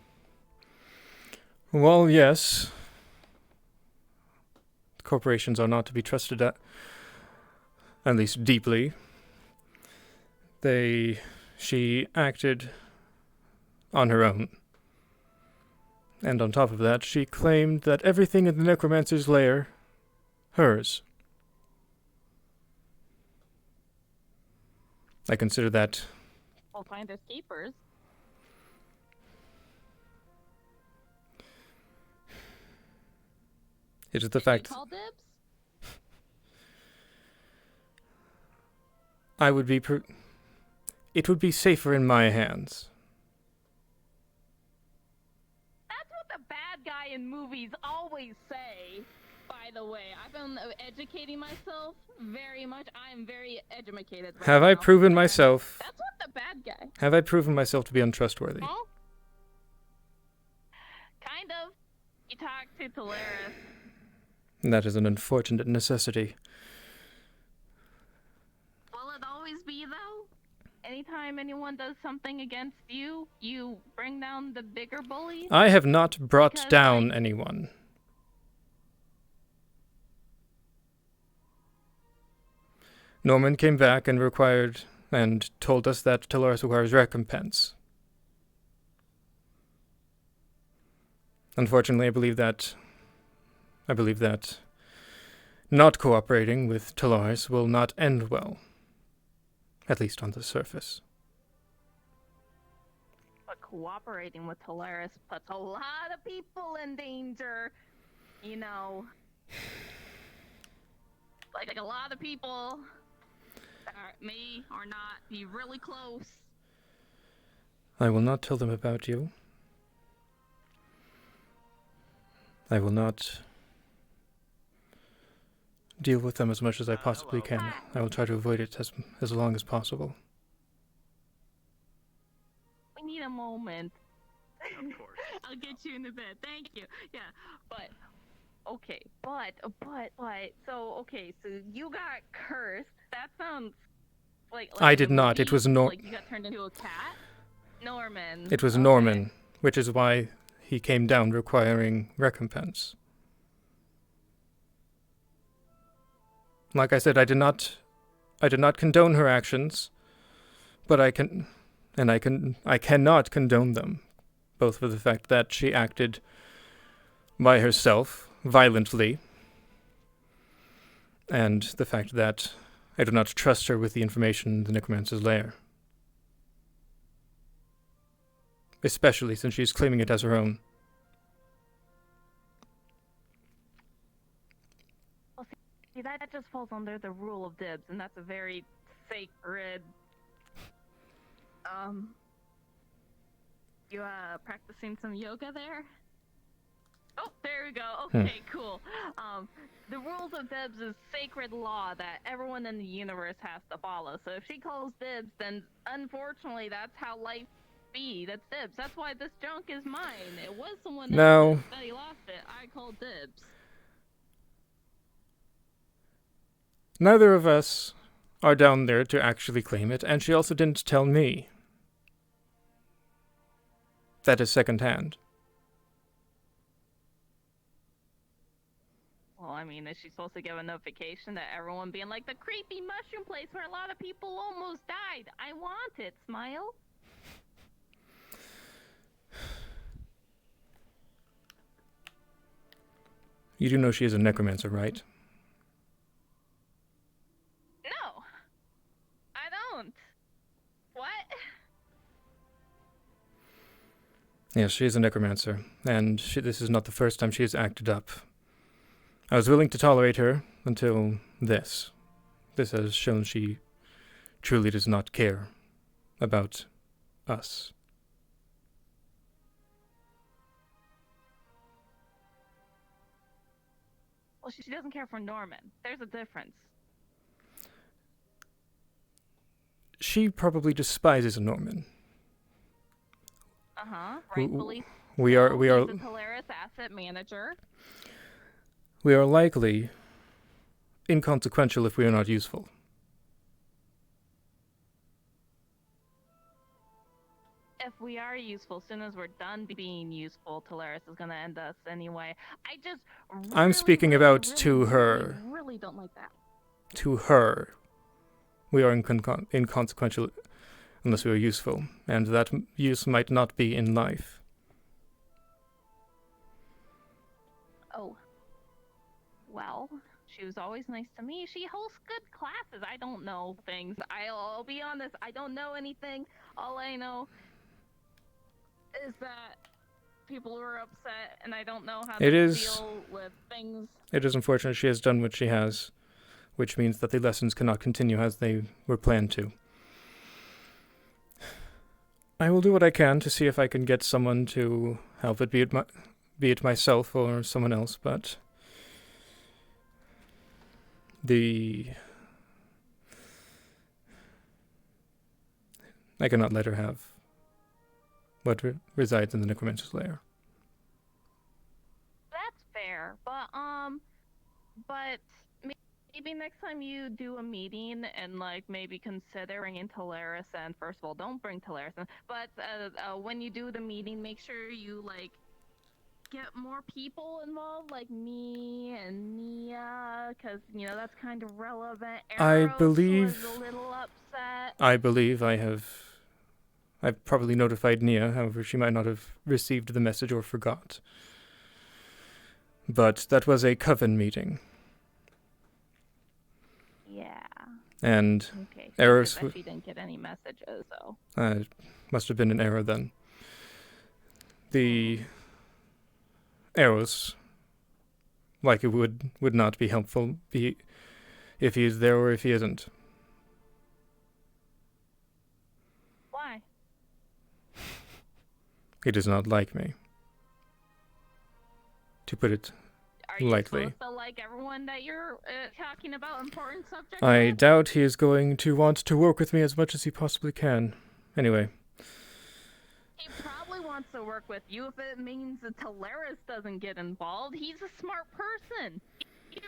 Well, yes. Corporations are not to be trusted at least deeply. She acted on her own. And on top of that, she claimed that everything in the Necromancer's lair, hers. I consider that... We'll find us keepers. It is the fact... Call dibs? It would be safer in my hands. That's what the bad guy in movies always say. By the way, I've been educating myself very much. I am very educated right Have now. I proven myself... That's what the bad guy... Have I proven myself to be untrustworthy? Huh? Kind of. You talked to Tolaris. That is an unfortunate necessity. Will it always be, though? Anytime anyone does something against you, you bring down the bigger bully? I have not brought down anyone. Norman came back and told us that Tolaris requires recompense. Unfortunately, I believe that not cooperating with Tolaris will not end well. At least on the surface. but cooperating with Tolaris puts a lot of people in danger. You know, like a lot of people that may or not be really close. I will not tell them about you. I will not deal with them as much as I possibly can. I will try to avoid it as long as possible. We need a moment. Of course. I'll get you in the bed. Thank you. Yeah, but okay, so you got cursed. That sounds like I did not. It was like you got turned into a cat. Norman. It was Norman, which is why he came down requiring recompense. Like I said, I did not condone her actions, but I cannot condone them, both for the fact that she acted by herself violently, and the fact that I do not trust her with the information in the Necromancer's lair. Especially since she's claiming it as her own. Well, see, that just falls under the rule of dibs, and that's a very sacred. You practicing some yoga there? Oh, there we go. Okay, cool. The rules of dibs is sacred law that everyone in the universe has to follow. So if she calls dibs, then unfortunately that's how life be. That's dibs. That's why this junk is mine. It was someone else's, but he lost it. I called dibs. Neither of us are down there to actually claim it, and she also didn't tell me. That is secondhand. Well, I mean, is she supposed to give a notification to everyone being like, the creepy mushroom place where a lot of people almost died? I want it, Smile. You do know she is a necromancer, right? No. I don't. What? Yes, she is a necromancer, and this is not the first time she has acted up. I was willing to tolerate her until this. This has shown she truly does not care about us. Well, she doesn't care for Norman. There's a difference. She probably despises Norman. Rightfully. We are He's the Polaris asset manager. We are likely inconsequential if we are not useful. If we are useful, as soon as we're done being useful, Polaris is gonna end us anyway. I'm speaking about to her. Really don't like that. To her. We are inconsequential unless we are useful, and that use might not be in life. Oh. Well, she was always nice to me. She hosts good classes. I don't know things. I'll be honest, I don't know anything. All I know is that people were upset, and I don't know how to deal with things. It is unfortunate she has done what she has, which means that the lessons cannot continue as they were planned to. I will do what I can to see if I can get someone to help it, be it myself or someone else, but I cannot let her have what resides in the Necromancer's lair. That's fair, but maybe next time you do a meeting and like maybe consider bringing Tolaris in. First of all, don't bring Tolaris in, but when you do the meeting, make sure you like get more people involved, like me and Nia, because you know that's kind of relevant. Eros was a little upset. I believe I've probably notified Nia, however she might not have received the message or forgot. But that was a coven meeting. Yeah. And okay. Eros She didn't get any messages, though. Must have been an error then. the arrows, like it would not be helpful if he is there or if he isn't. Why? He does not like me. To put it Are you lightly. supposed to like everyone that you're talking about important subjects I with? doubt he is going to want to work with me as much as he possibly can. Anyway. He probably wants to work with you if it means that Teleris doesn't get involved. He's a smart person. He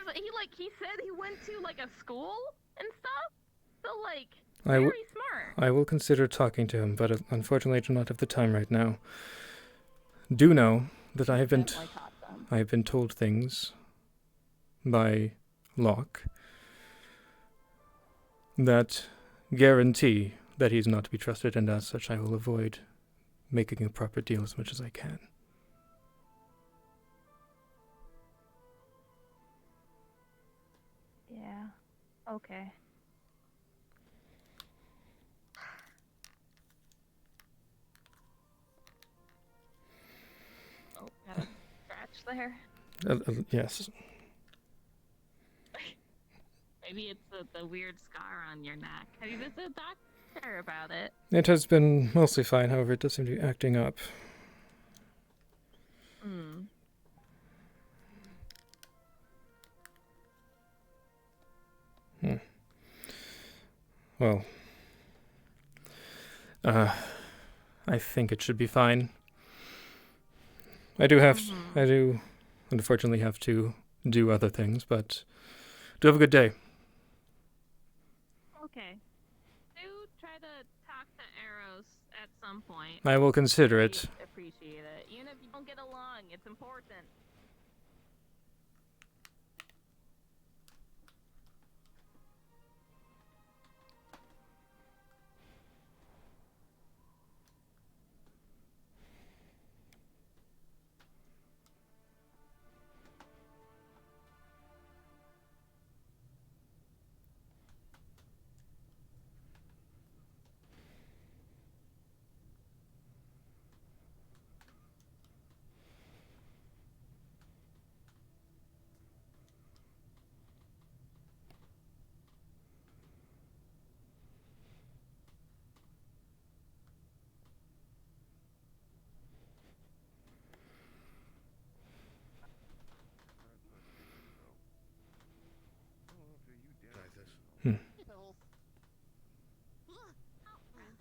said he went to like a school and stuff. So like very smart. I will consider talking to him, but unfortunately I do not have the time right now. Do know that I have been told things by Locke that guarantee that he's not to be trusted, and as such I will avoid making a proper deal as much as I can. Yeah. Okay. Oh, got a scratch there. Yes. Maybe it's the weird scar on your neck. Have you visited a doctor about it? It has been mostly fine, however it does seem to be acting up. Well, I think it should be fine. I do unfortunately have to do other things, but do have a good day. Okay. Do try to talk to Arrows at some point. I will consider it. Appreciate it. Even if you don't get along, it's important.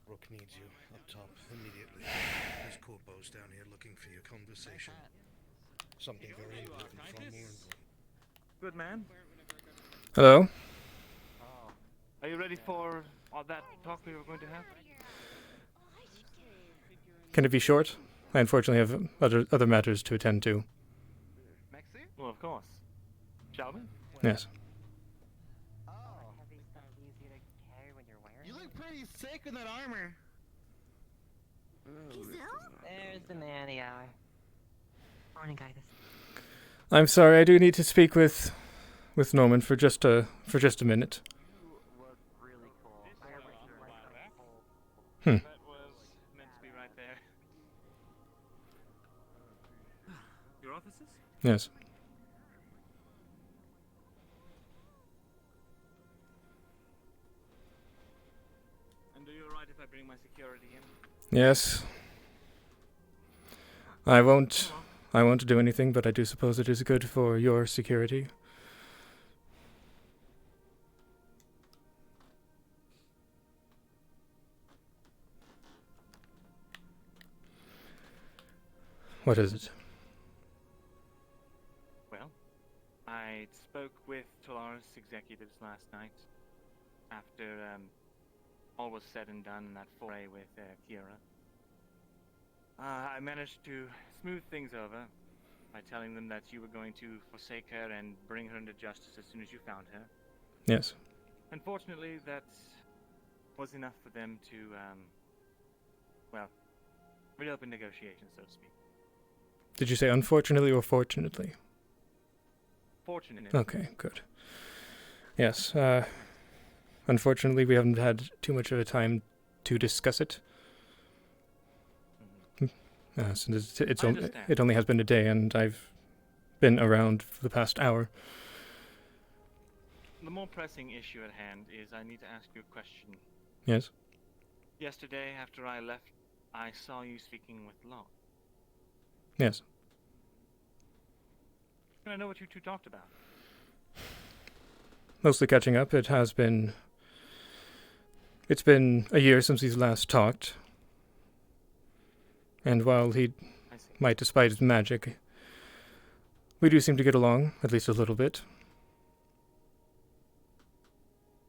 Rook needs you up top immediately. There's corpos down here looking for your conversation. Something very important from more important. Good man. Hello? Are you ready for all that talk we were going to have? Can it be short? I unfortunately have other matters to attend to. Maxi? Well, of course. Shall we? Yes. You look pretty sick in that armor. There's the nanny hour. Morning, Kythus. I'm sorry, I do need to speak with Norman for just a minute. That was meant to be right there. Your offices? Yes. And are you alright if I bring my security in? Yes. I won't do anything, but I do suppose it is good for your security. What is it? Well, I spoke with Tolaris executives last night after all was said and done in that foray with Kira. I managed to smooth things over by telling them that you were going to forsake her and bring her into justice as soon as you found her. Yes. Unfortunately, that was enough for them to, well, reopen negotiations, so to speak. Did you say unfortunately or fortunately? Fortunately. Okay, good. Yes, unfortunately we haven't had too much of a time to discuss it. Since I understand. it only has been a day, and I've been around for the past hour. The more pressing issue at hand is I need to ask you a question. Yes? Yesterday, after I left, I saw you speaking with Locke. Yes. Can I know what you two talked about? Mostly catching up. It's been a year since he's last talked. And while he might despise his magic, we do seem to get along, at least a little bit.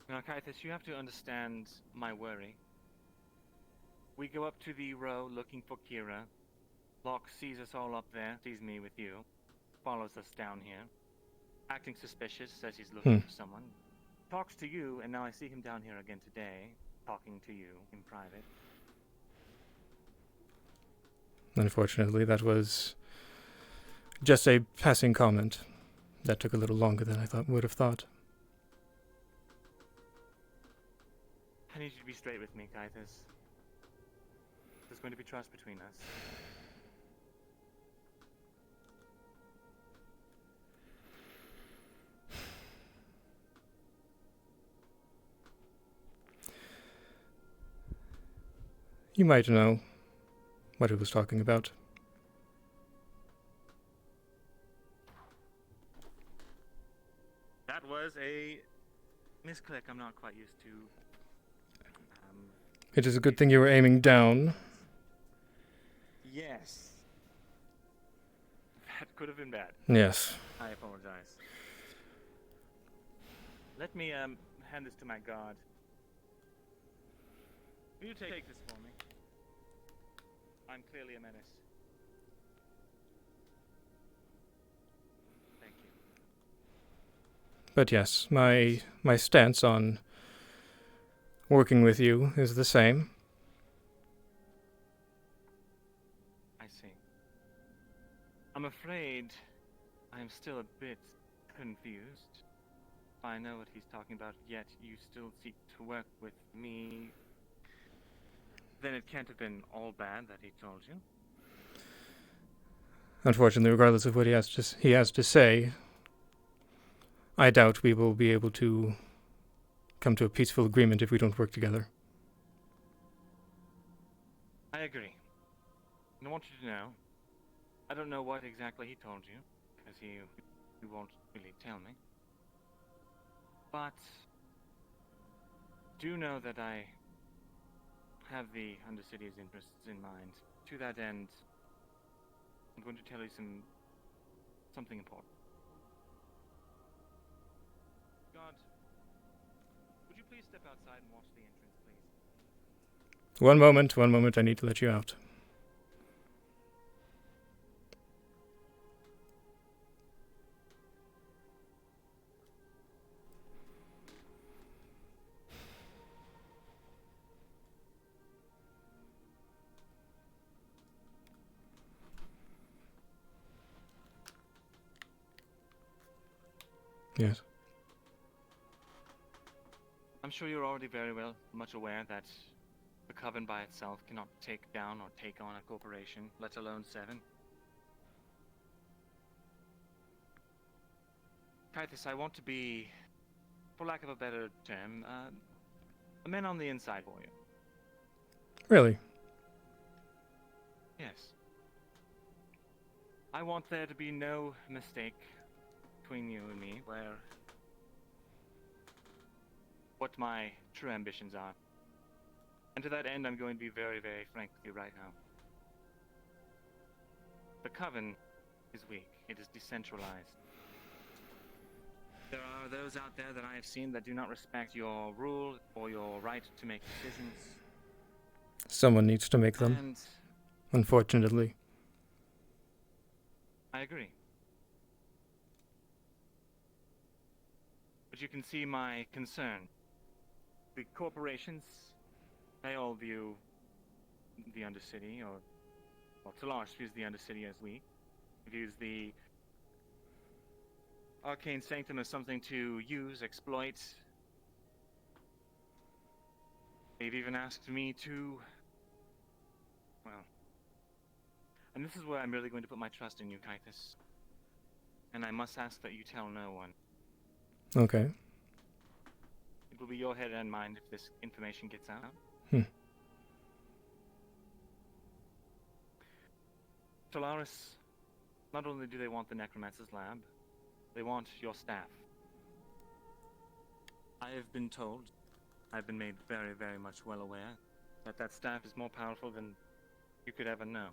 Now, Kythus, you have to understand my worry. We go up to the row looking for Kira. Locke sees us all up there, sees me with you, follows us down here, acting suspicious, says he's looking for someone, talks to you, and now I see him down here again today, talking to you in private. Unfortunately, that was just a passing comment. That took a little longer than I would have thought. I need you to be straight with me, Kythus. There's going to be trust between us. You might know what he was talking about. That was a misclick I'm not quite used to. It is a good thing you were aiming down. Yes. That could have been bad. Yes. I apologize. Let me hand this to my guard. Will you take this for me? I'm clearly a menace. Thank you. But yes, my stance on working with you is the same. I see. I'm afraid I'm still a bit confused. If I know what he's talking about, yet you still seek to work with me, then it can't have been all bad that he told you. Unfortunately, regardless of what he has to say, I doubt we will be able to come to a peaceful agreement if we don't work together. I agree. And I want you to know, I don't know what exactly he told you, because he won't really tell me. But do know that I have the Undercity's interests in mind. To that end, I'm going to tell you something important. God, would you please step outside and watch the entrance, please? One moment, I need to let you out. Yes. I'm sure you're already very much aware that the Coven by itself cannot take down or take on a corporation, let alone 7. Kythus, I want to be, for lack of a better term, a man on the inside for you. Really? Yes. I want there to be no mistake between you and me where what my true ambitions are. And to that end, I'm going to be very, very frank with you right now. The Coven is weak. It is decentralized. There are those out there that I have seen that do not respect your rule or your right to make decisions. Someone needs to make them. And unfortunately. I agree. But you can see my concern. The corporations, they all view the Undercity, or Talash views the Undercity as weak. Views the Arcane Sanctum as something to use, exploit. They've even asked me to, well, And this is where I'm really going to put my trust in you, Kythus. And I must ask that you tell no one. Okay. It will be your head and mine if this information gets out. Solaris, not only do they want the Necromancer's lab, they want your staff. I have been told, I've been made very, very much well aware, that that staff is more powerful than you could ever know.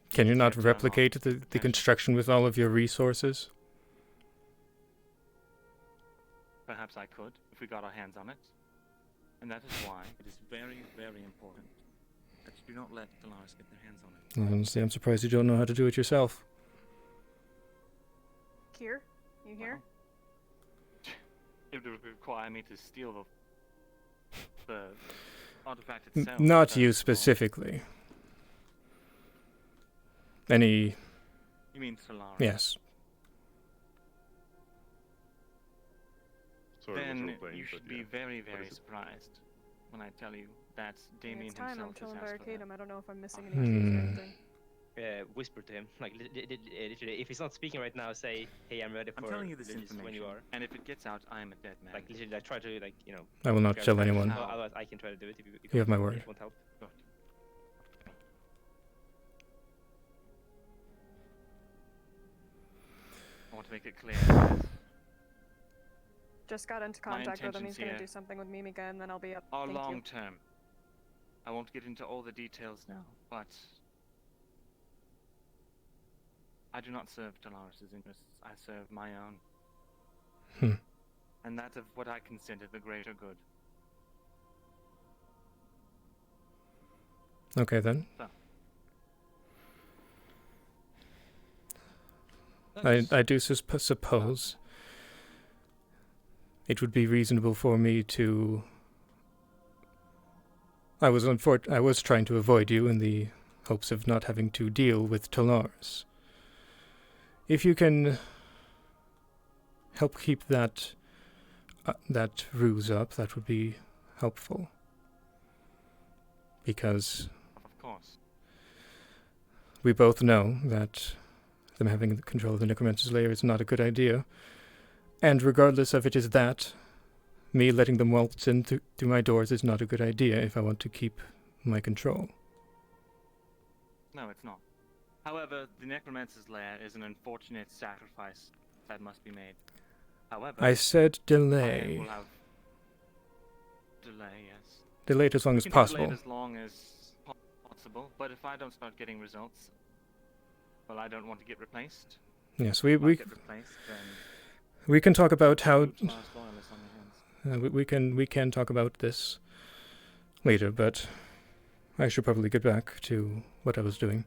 Can you not replicate the construction with all of your resources? Perhaps I could, if we got our hands on it. And that is why it is very, very important that you do not let Solaris get their hands on it. Honestly, I'm surprised you don't know how to do it yourself. Kier, you here? It would require me to steal the artifact itself. Not you specifically. Any... You mean Solaris? Yes. Sorry, Then you should be very, very surprised when I tell you that Damien It's time. I'm himself chilling has by asked for that. Arcadum. I don't know if I'm missing any keys or anything. Whisper to him, like literally, if he's not speaking right now, say, "Hey, I'm ready for." I'm telling you this information information, when you are. and if it gets out, I am a dead man. Like literally, like try to I will not grab tell the anyone. information. Otherwise, I can try to do it if You have my if word. it won't help. Good. I want to make it clear. Just got into My contact with him. He's intentions gonna here do something with Mimica, and then I'll be up. Are Thank long you. term. I won't get into all the details now, but I do not serve Solaris' interests. I serve my own. And that of what I consider the greater good. Okay then. So. I do suppose it would be reasonable for me to... I was trying to avoid you in the hopes of not having to deal with Tolaris. If you can help keep that ruse up, that would be helpful. Because of course, we both know that them having control of the Necromancer's lair is not a good idea. And regardless of it is that, me letting them waltz in through my doors is not a good idea if I want to keep my control. no, it's not. However, the Necromancer's lair is an unfortunate sacrifice that must be made. However, I said I delay. will have delay, yes. Delay it as long We as can possible. delay it as long as possible, but if I don't start getting results, well, I don't want to get replaced. Yes, If I get replaced, then we can talk about how Solaris loyalists on your hands. we can talk about this later, but I should probably get back to what I was doing.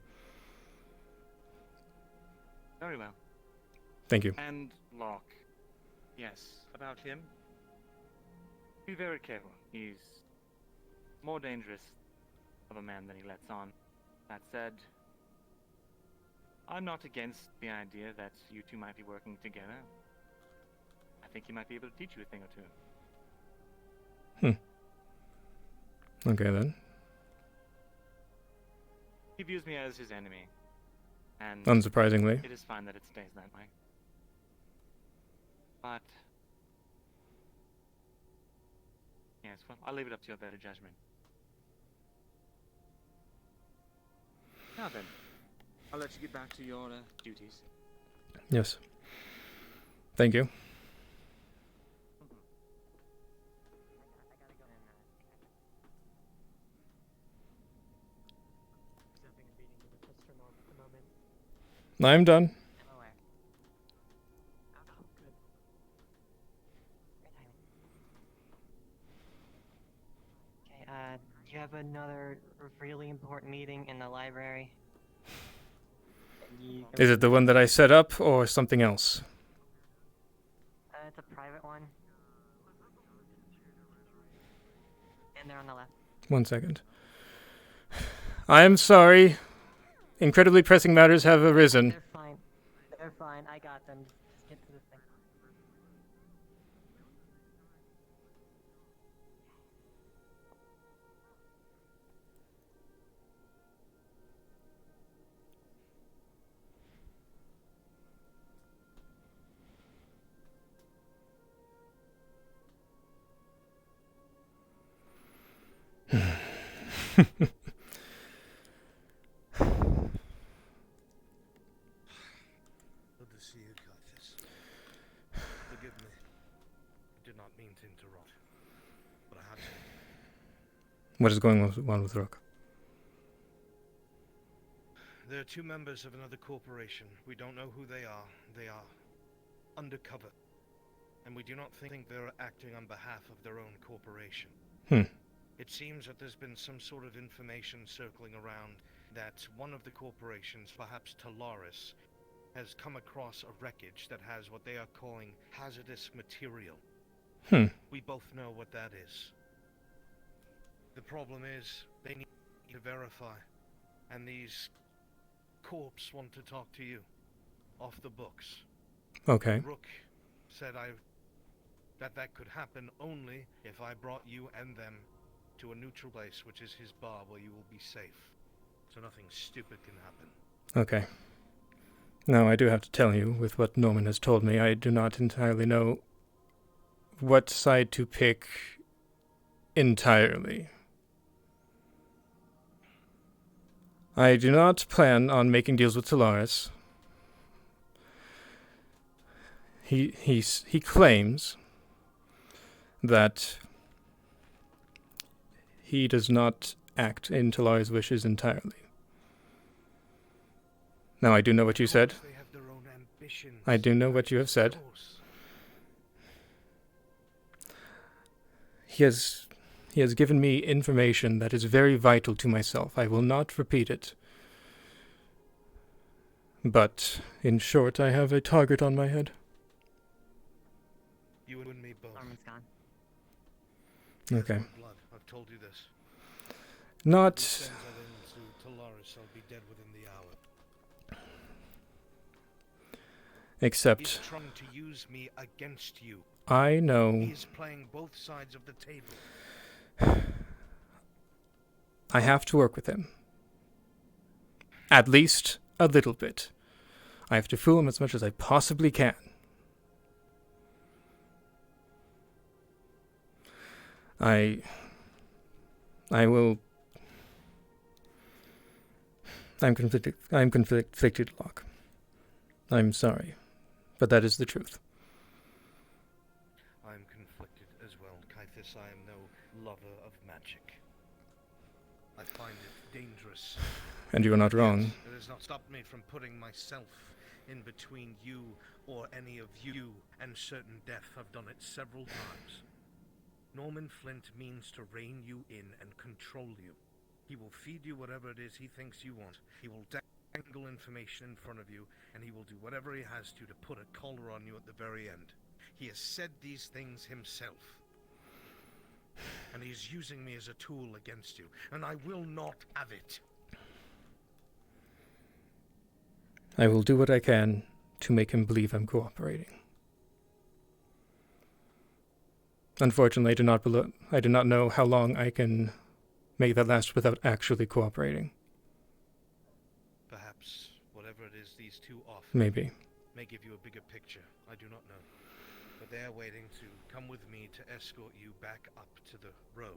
Very well. Thank you. And Locke. Yes, about him. Be very careful. He's more dangerous of a man than he lets on. That said, I'm not against the idea that you two might be working together. I think he might be able to teach you a thing or two. Okay then. He views me as his enemy. And Unsurprisingly. it is fine that it stays that way. But yes, well, I'll leave it up to your better judgment. Now then, I'll let you get back to your duties. Yes. Thank you. I'm done. Okay, you have another really important meeting in the library. Is it the one that I set up or something else? It's a private one. And they're on the left. 1 second. I am sorry. Incredibly pressing matters have arisen. They're fine. They're fine. I got them. Just get to the thing. Good to see you, Kythus. Forgive me. I did not mean to interrupt, but I had to. What is going on with Rook? There are two members of another corporation. We don't know who they are. They are undercover. And we do not think they're acting on behalf of their own corporation. It seems that there's been some sort of information circling around that one of the corporations, perhaps Talaris, has come across a wreckage that has what they are calling hazardous material. We both know what that is. The problem is, they need to verify. And these corps want to talk to you. Off the books. Okay. Rook said that could happen only if I brought you and them to a neutral place, which is his bar, where you will be safe. So nothing stupid can happen. Okay. Now, I do have to tell you, with what Norman has told me, I do not entirely know what side to pick entirely. I do not plan on making deals with Talaris. He claims that he does not act in Talaris' wishes entirely. Now, I do know what you said. They have their own ambitions. I do know what you have said. He has given me information that is very vital to myself. I will not repeat it. But, in short, I have a target on my head. You and me both. Norman's gone. Okay. Blood. I've told you this. Not... Sends that into Talaris, I'll be dead within the hour. Except... He's trying to use me against you. I know... He's playing both sides of the table. I have to work with him. At least a little bit. I have to fool him as much as I possibly can. I will... I'm conflicted, Locke. I'm sorry, but that is the truth. I'm conflicted as well, Kythus. I am no lover of magic. I find it dangerous. And you are not wrong. It has not stopped me from putting myself in between you or any of you and certain death. I've done it several times. Norman Flint means to rein you in and control you. He will feed you whatever it is he thinks you want. He will dangle information in front of you, and he will do whatever he has to put a collar on you at the very end. He has said these things himself. And he's using me as a tool against you, and I will not have it. I will do what I can to make him believe I'm cooperating. Unfortunately, I do not know how long I can make that last without actually cooperating. Perhaps whatever it is these two offer Maybe. may give you a bigger picture. I do not know. But they are waiting to come with me to escort you back up to the row,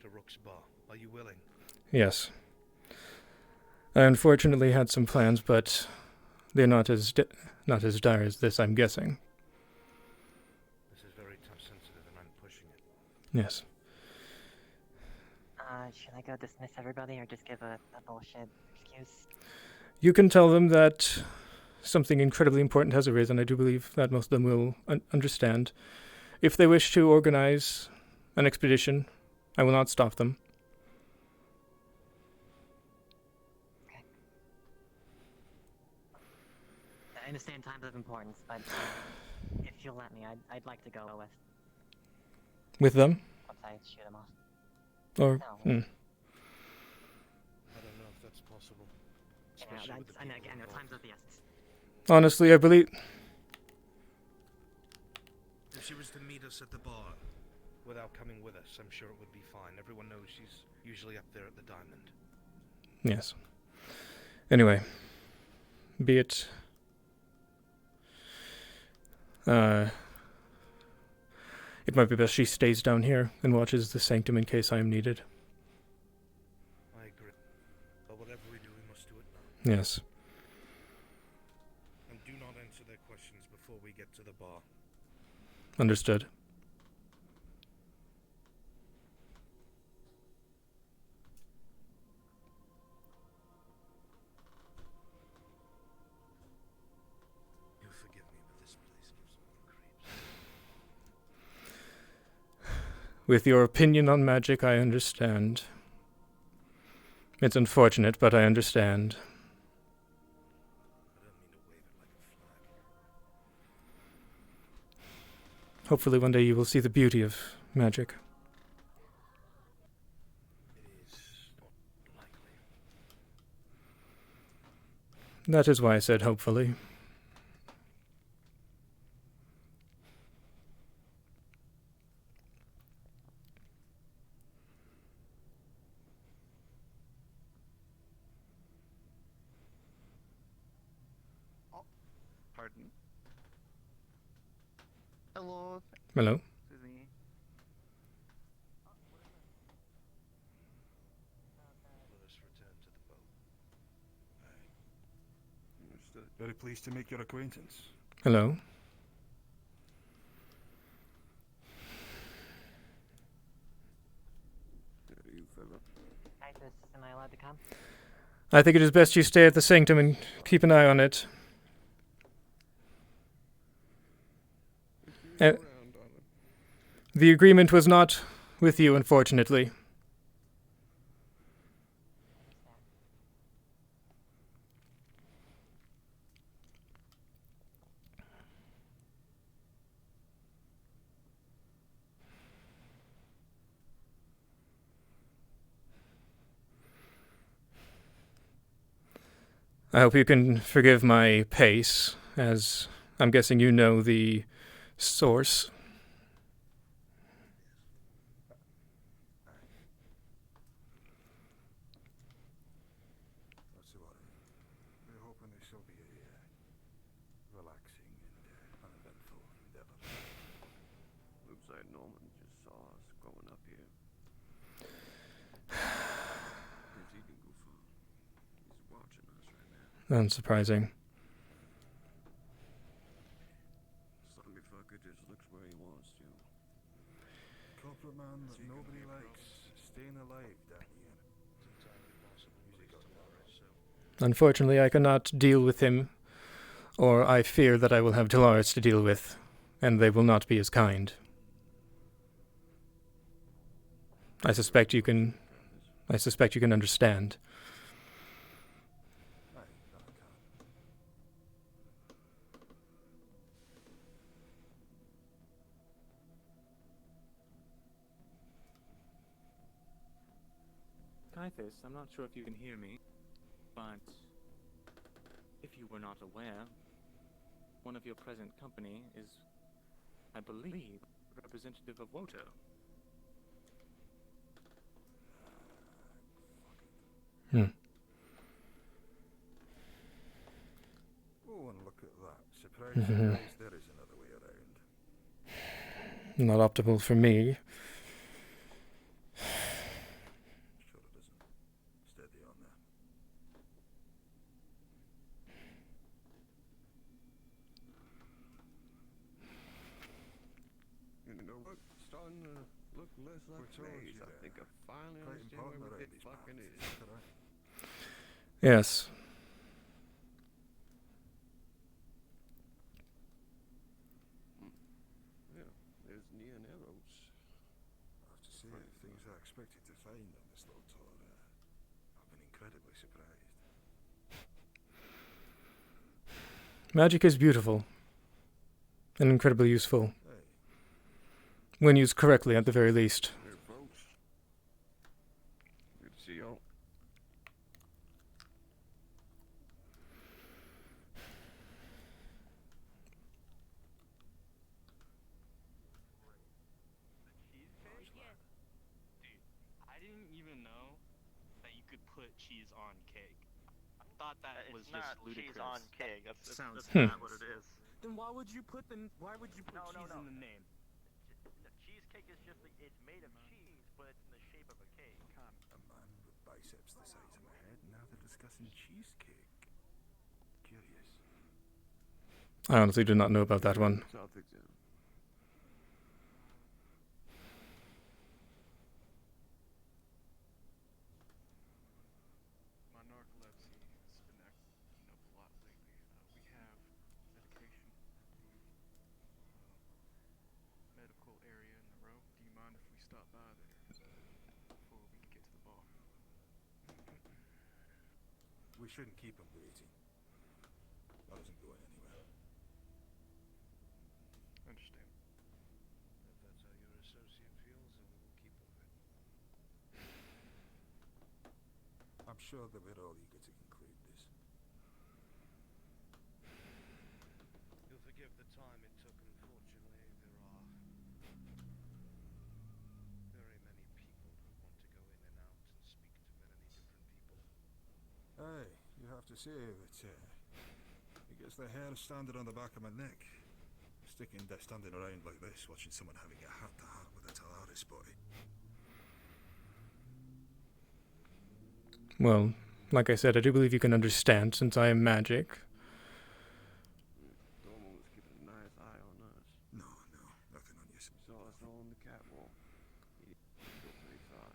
to Rook's bar. Are you willing? Yes. I unfortunately had some plans, but they're not as dire as this, I'm guessing. This is very tough sensitive, and I'm pushing it. Yes. Should I go dismiss everybody or just give a bullshit excuse? You can tell them that something incredibly important has arisen. I do believe that most of them will understand. If they wish to organize an expedition, I will not stop them. Okay. I understand times of importance, but if you'll let me, I'd like to go with. With them? Once I shoot them off. Or, no. I don't know if that's possible. Yeah, I know times of the essence. Honestly, I believe... If she was to meet us at the bar, without coming with us, I'm sure it would be fine. Everyone knows she's usually up there at the Diamond. Yes. Anyway. Be it... It might be best she stays down here and watches the sanctum in case I am needed. Yes. And do not answer their questions before we get to the bar. Understood. You'll forgive me, but this place gives me the creeps. With your opinion on magic, I understand. It's unfortunate, but I understand. Hopefully one day you will see the beauty of magic. That is why I said hopefully. Pardon? Hello. Hello. This is me. Let us return to the boat. Understood. Very pleased to make your acquaintance. Hello. You, Philip. Kythus, am I allowed to come? I think it is best you stay at the sanctum and keep an eye on it. The agreement was not with you, unfortunately. I hope you can forgive my pace, as I'm guessing you know the source. That's all right. We're hoping this will be a relaxing and uneventful endeavor. Looks like Norman just saw us growing up here. If he can go far, he's watching us right now. Unsurprising. Sluggy fucker just looks where he wants to. Corporate man that nobody likes, staying alive down here. It's entirely possible. Music got Dolores, so. Unfortunately, I cannot deal with him, or I fear that I will have Dolores to deal with, and they will not be as kind. I suspect you can understand. Kythus, I'm not sure if you can hear me, but if you were not aware, one of your present company is, I believe, representative of Woto. Oh, and look at that. Surprise, surprise, there is another way around. Not optimal for me. Sure it isn't. Steady on that. You know what? It's starting to look less like maze. I think I finally understand what it fucking is. Yes. Yeah, there's neon arrows. I have to say, the things I expected to find on this little tour, I've been incredibly surprised. Magic is beautiful and incredibly useful. When used correctly, at the very least. Here, folks. Good to see y'all. I didn't even know that you could put cheese on cake. I thought that was It's not just ludicrous. cheese on cake. That's Sounds not what it is. Then why would you put cheese in the name? Cheesecake is just it's made of cheese, but it's in the shape of a cake. A man with biceps the size of my head, now they're discussing cheesecake. I honestly do not know about that one. South exam. My narcolepsy has been acting up a lot lately. We have medication at the medical area in the row. Do you mind if we stop by there before we can get to the bar? We shouldn't keep him waiting. That isn't going anywhere. Understand. If that's how your associate feels, then we will keep him then. I'm sure that we're all eager to conclude this. You'll forgive the time it took, unfortunately. There are very many people who want to go in and out and speak to many different people. Hey, you have to say that it gets the hair standing on the back of my neck. Standing around like this, watching someone having a heart-to-heart with a Talaris body. Well, like I said, I do believe you can understand since I am magic. Norman was keeping a nice eye on us. No, nothing on you. He saw us all on the catwalk. He still pretty high.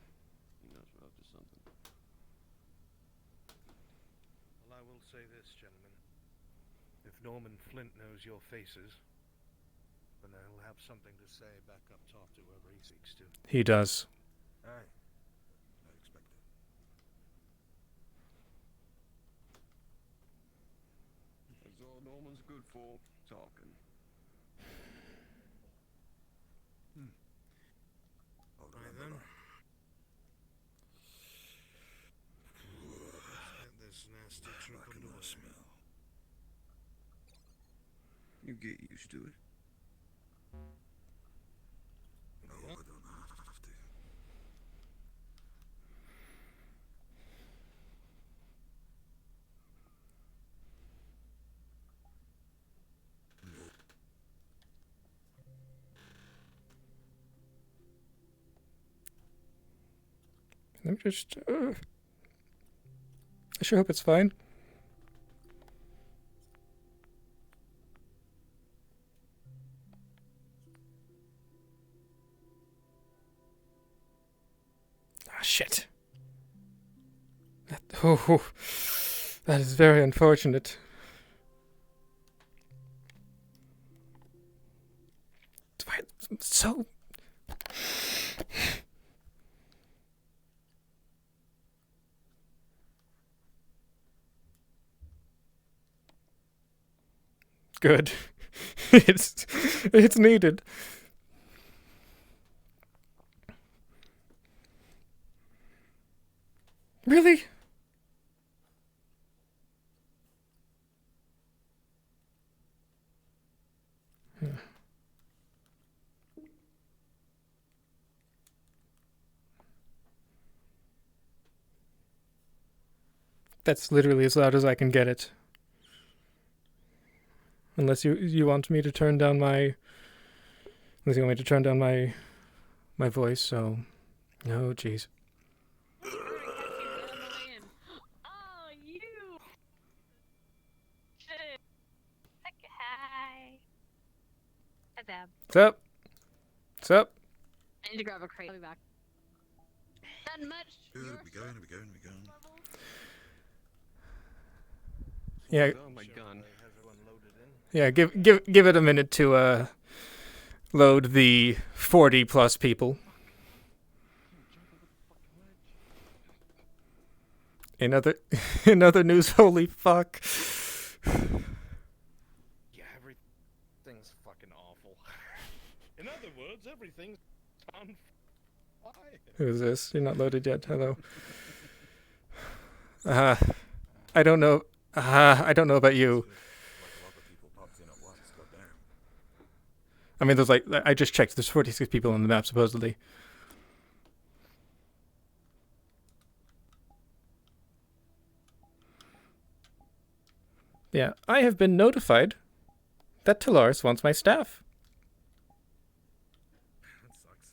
He knows we're up to something. Well, I will say this, gentlemen. If Norman Flint knows your faces, then he'll have something to say back up top to whoever he speaks to. He does. Aye. I expect it. That's all Norman's good for, talking. All Right right then. then. Get this nasty trip Back underway. into the smell. You get used to it. No, I don't have to. Let me just... I sure hope it's fine. Ah, shit. That is very unfortunate. So... Good. It's needed. Really? That's literally as loud as I can get it. Unless you want me to turn down my... Unless you want me to turn down my voice, so... Oh, jeez. Oh, you! Shit. Hi. Hi, Dab. What's up? What's up? I need to grab a crate. I'll be back. Done much. Good, we going. Yeah. Oh my gun. Yeah, give it a minute to load the 40 plus people. In other news, holy fuck. Yeah, everything's fucking awful. In other words, everything's on fire. Who's this? You're not loaded yet. Hello. I don't know. I don't know about you. I mean, there's I just checked. There's 46 people on the map, supposedly. Yeah, I have been notified that Talaris wants my staff. That sucks.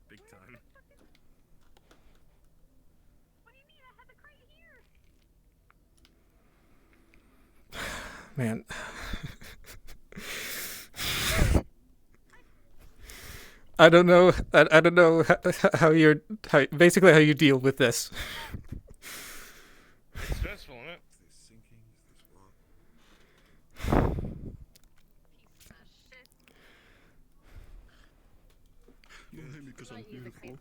Big time. What do you mean? I had the crate here. Man. I don't know. I don't know how basically how you deal with this. It's stressful, isn't it? Because I'm beautiful.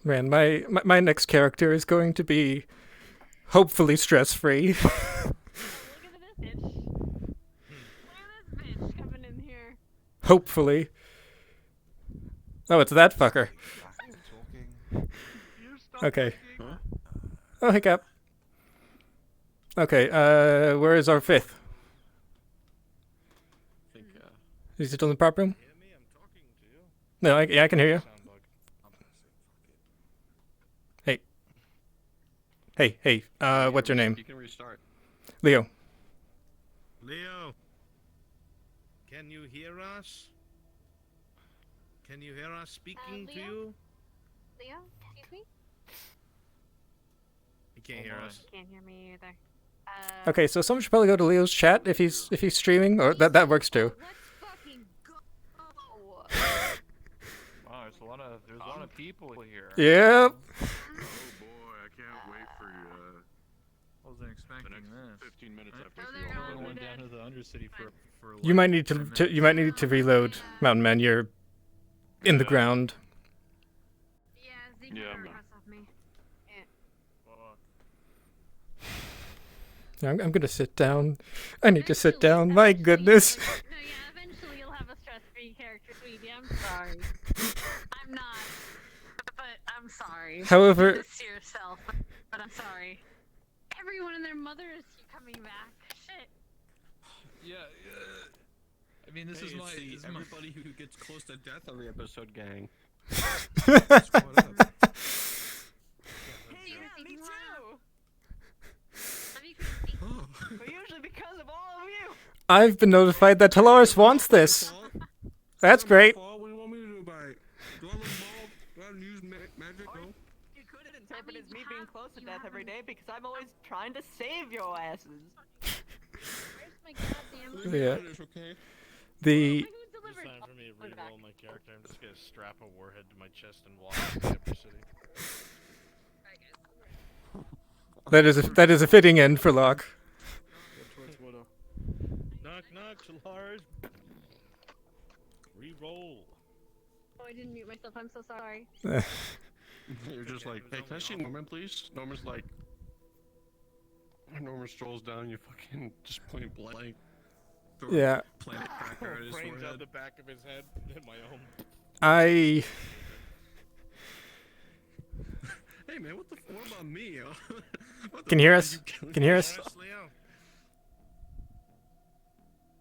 Man, my next character is going to be hopefully stress-free. Look at this bitch. Look at this bitch coming in here. Hopefully. Oh, it's that fucker. Okay. Oh, hey, Cap. Okay, where is our fifth? Is he still in the prop room? No, I can hear you. Hey, what's your name? You can restart. Leo. Leo, can you hear us? Can you hear us speaking to Leo? you? Leo, excuse me? He can't hear us. Can't hear me either. Okay, so someone should probably go to Leo's chat if he's streaming, or that works too. Wow, there's a lot of people here. Yep. Oh boy, I can't wait for you. I wasn't expecting The next this. 15 minutes after I went down to the Undercity for You might need to reload, Mountain Man. You're in the ground. Yeah, I'm gonna sit down. I need to sit down. My goodness. No, yeah, eventually you'll have a stress-free character, sweetie. I'm sorry. I'm not. But I'm sorry. However- Do this to yourself. But I'm sorry. Everyone and their mother is coming back. Shit. Yeah. I mean, this is my everybody who gets close to death every episode, gang. Me too! But usually because of all of you! I've been notified that Talaris wants this. That's great. What do you want me to do about it? Do I look bald? Do I use magic? No? You could interpret as me being close to death every day because I'm always trying to save your asses. Where's my goddamn... Yeah. It's okay. The It's time for me to re-roll my character. I'm just gonna strap a warhead to my chest and walk to the Upper City. that is a fitting end for Locke. Knock, knock, Lars. Re-roll. Oh, I didn't mute myself. I'm so sorry. You're just like, hey, can I see Norman, please? Norman's like, Norman strolls down, you fucking just point blank. Throw Yeah. a planet cracker at his Brains out forehead. the back of his head. Hit my own. I Hey man, what about me? What the can you hear fuck us. are you killing Can you hear me? us?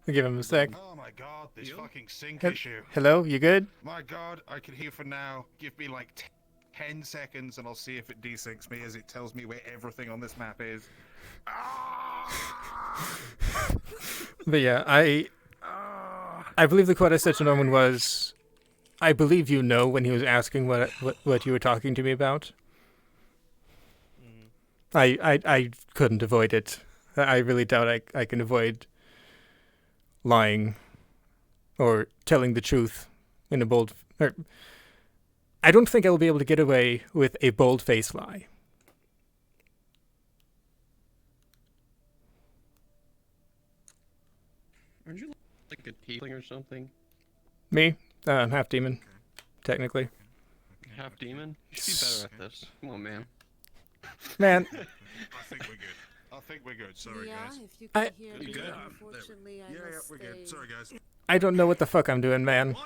I'll give him a sec. Oh my god, this fucking sync He- issue. Hello, you good? My god, I can hear for now. Give me like 10 seconds and I'll see if it desyncs me as it tells me where everything on this map is. But yeah, I believe the quote I said to Norman was, "I believe you know," when he was asking what you were talking to me about. I couldn't avoid it. I really doubt I can avoid lying or telling the truth in a bold. I don't think I will be able to get away with a bold-faced lie. Aren't you like a tiefling or something? Me? I'm half demon, technically. Half demon? You should be better at this. Come on, man. Man. I think we're good. I think we're good. Sorry, Yeah, guys. if you I- can hear You me, good? unfortunately, I Yeah, must we're good. stay. Sorry, guys. I don't know what the fuck I'm doing, man.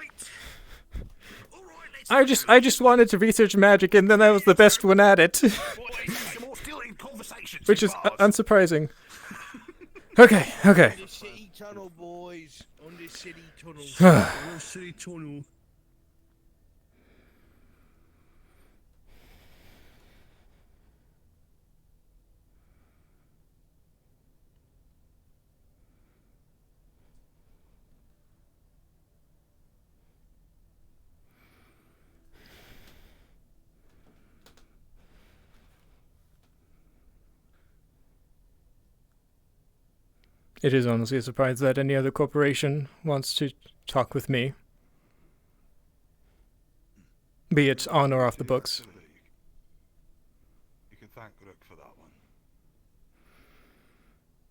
I just wanted to research magic, and then I was the best one at it. Which is unsurprising. Okay. Undercity tunnel, boys. Undercity tunnel. Undercity tunnel. It is honestly a surprise that any other corporation wants to talk with me. be it on or off the books. You can thank Rook for that one.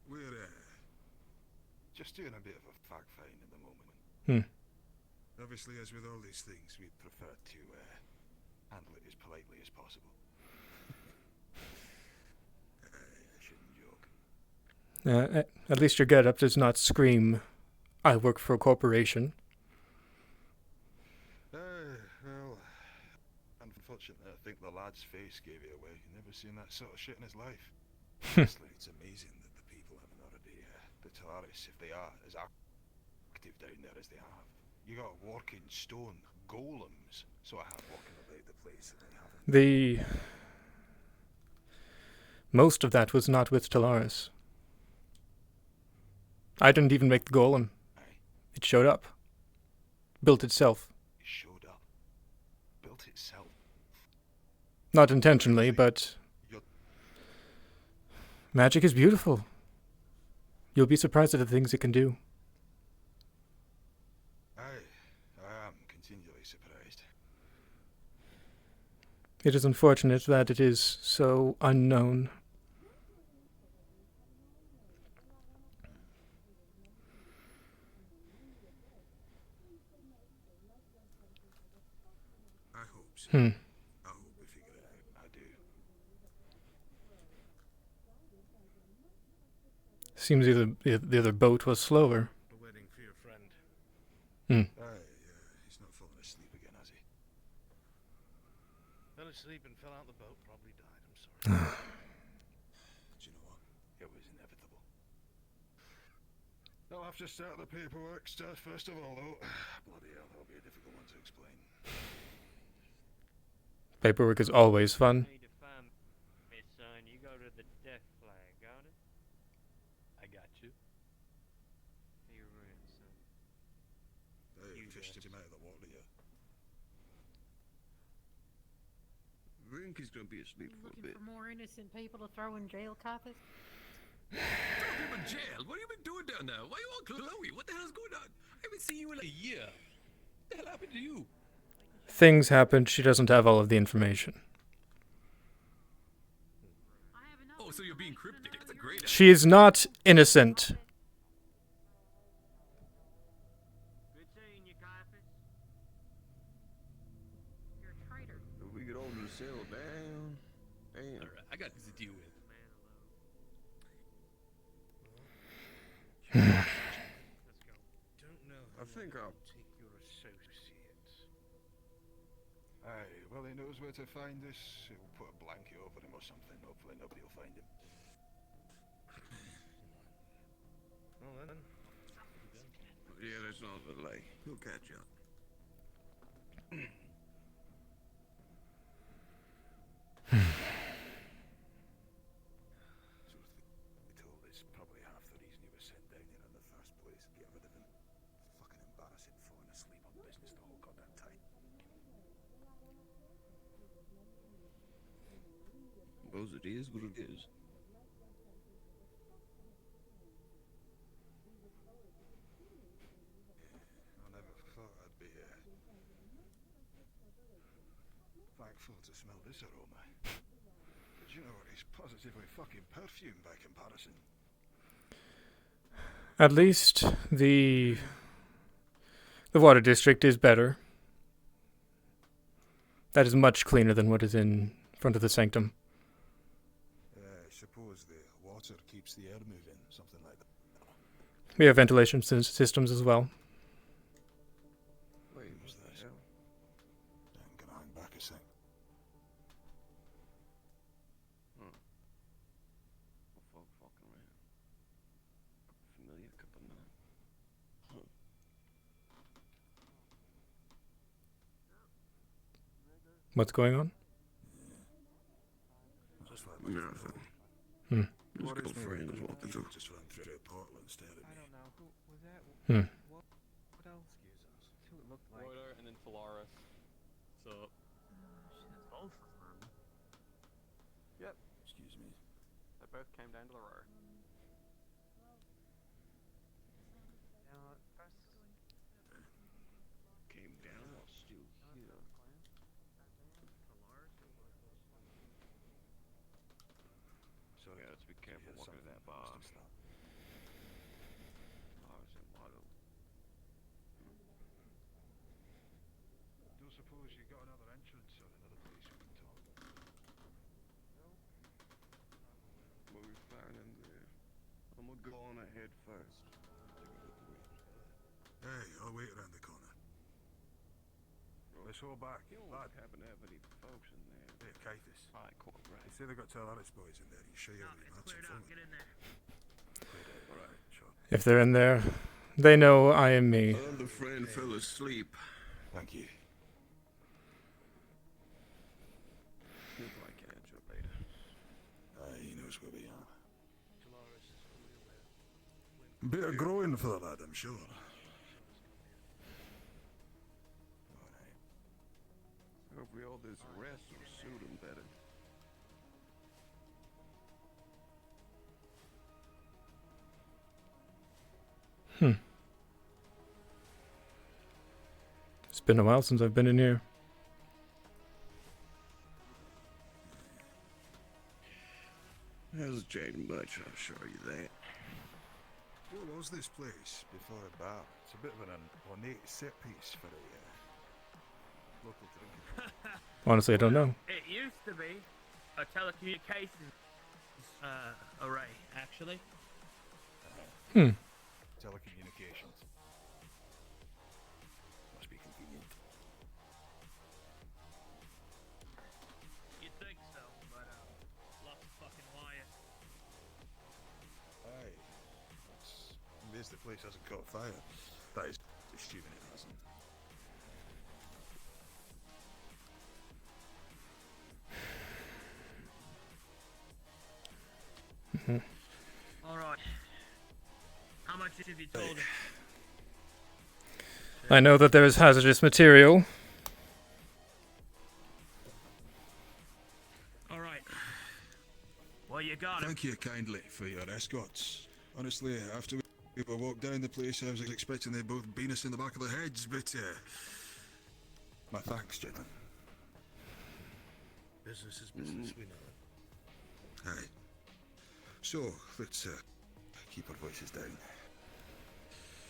We're just doing a bit of a fact find at the moment. Obviously, as with all these things, we prefer to handle it as politely as possible. I shouldn't joke. At least your get-up does not scream, "I work for a corporation." Well, unfortunately, I think the lad's face gave it away. He's never seen that sort of shit in his life. Honestly, it's amazing that the people haven't already, the Talaris, if they are as active down there as they have. You got walking stone golems, so I have walking about the place that they haven't. Most of that was not with Talaris. I didn't even make the golem. It showed up. Built itself. It showed up. Built itself. Not intentionally, but magic is beautiful. You'll be surprised at the things it can do. I am continually surprised. It is unfortunate that it is so unknown. I hope so. I hope we figure it out. I do. Seems the other boat was slower. We're waiting for your friend. He's not fallen asleep again, has he? Fell asleep and fell out the boat. Probably died. I'm sorry. Do you know what? It was inevitable. I'll have to start the paperwork stuff first of all, though. Bloody hell, that'll be a difficult one to explain. Paperwork is always fun. Need to find me, son. You go to the death flag, got it? I got you. You're right, son. You fished him out of the water, yeah. Rink is gonna be asleep for a bit. For more innocent people to throw in jail, Kythus? Throw him in jail? What have you been doing down there? Why are you all glowy? What the hell's going on? I haven't seen you in like a year. What the hell happened to you? Things happened. She doesn't have all of the information. Oh, so you're being cryptic. That's a great idea. She is not innocent. Good seeing you, Kythus. You're a traitor. If we could all just settle down. Damn. Alright, I got this to deal with. Let's go. Don't know. I think I'll take your associates. Aye, well, he knows where to find us. We'll put a blanket over him or something. Hopefully nobody will find him. Well then. Yeah, that's not a delay. He'll catch up. Told us probably half the reason he was sent down here in the first place. Get rid of him. Fucking embarrassing falling asleep on business the whole goddamn time. Suppose it is what it is. I never thought I'd be thankful to smell this aroma. But you know what? It's positively fucking perfume by comparison. At least the water district is better. That is much cleaner than what is in front of the sanctum. I suppose the water keeps the air moving, something like that. We have ventilation systems as well. Wait, what's that? I'm gonna hang back a sec. Fucking around. Couple familiar, couple not. What's going on? Just like Just go friends walking through. Just run through a portal and stare at me. I don't know. Who was that? What else? Excuse us. Who it looked like? Royder and then Talaris. So. Both of them. Yep. Excuse me. They both came down to the row. Came down while still here. first. Take a look away. Hey, I'll wait around the corner. Let's hold back. You don't happen to have any folks in there. Hey, Kythus. Hi, Corporal. They say they got Tolaris boys in there. You sure you haven't had some fun? Get in there. Alright, sure. If they're in there, they know I am me. Other friend fell asleep. Thank you. He'll probably catch you later. He knows where we are. Bit of growing for the lad, I'm sure. Hopefully all this rest will suit him better. It's been a while since I've been in here. Hasn't changed much, I'll show you that. What was this place before a bar? It's a bit of an ornate set piece for a local drinking. Honestly, I don't know. It used to be a telecommunications array, actually. Telecommunications. Must be convenient. You'd think so, but lots of fucking wires. Aye. It's amazed the place hasn't caught fire. That is assuming it hasn't. Alright. How much have you told him? I know that there is hazardous material. Alright. Well, you got him. Thank you kindly for your escorts. Honestly, after we were walked down the place, I was expecting they'd both beat us in the back of the heads, but my thanks, gentlemen. Business is business, we know it. Aye. So, let's keep our voices down.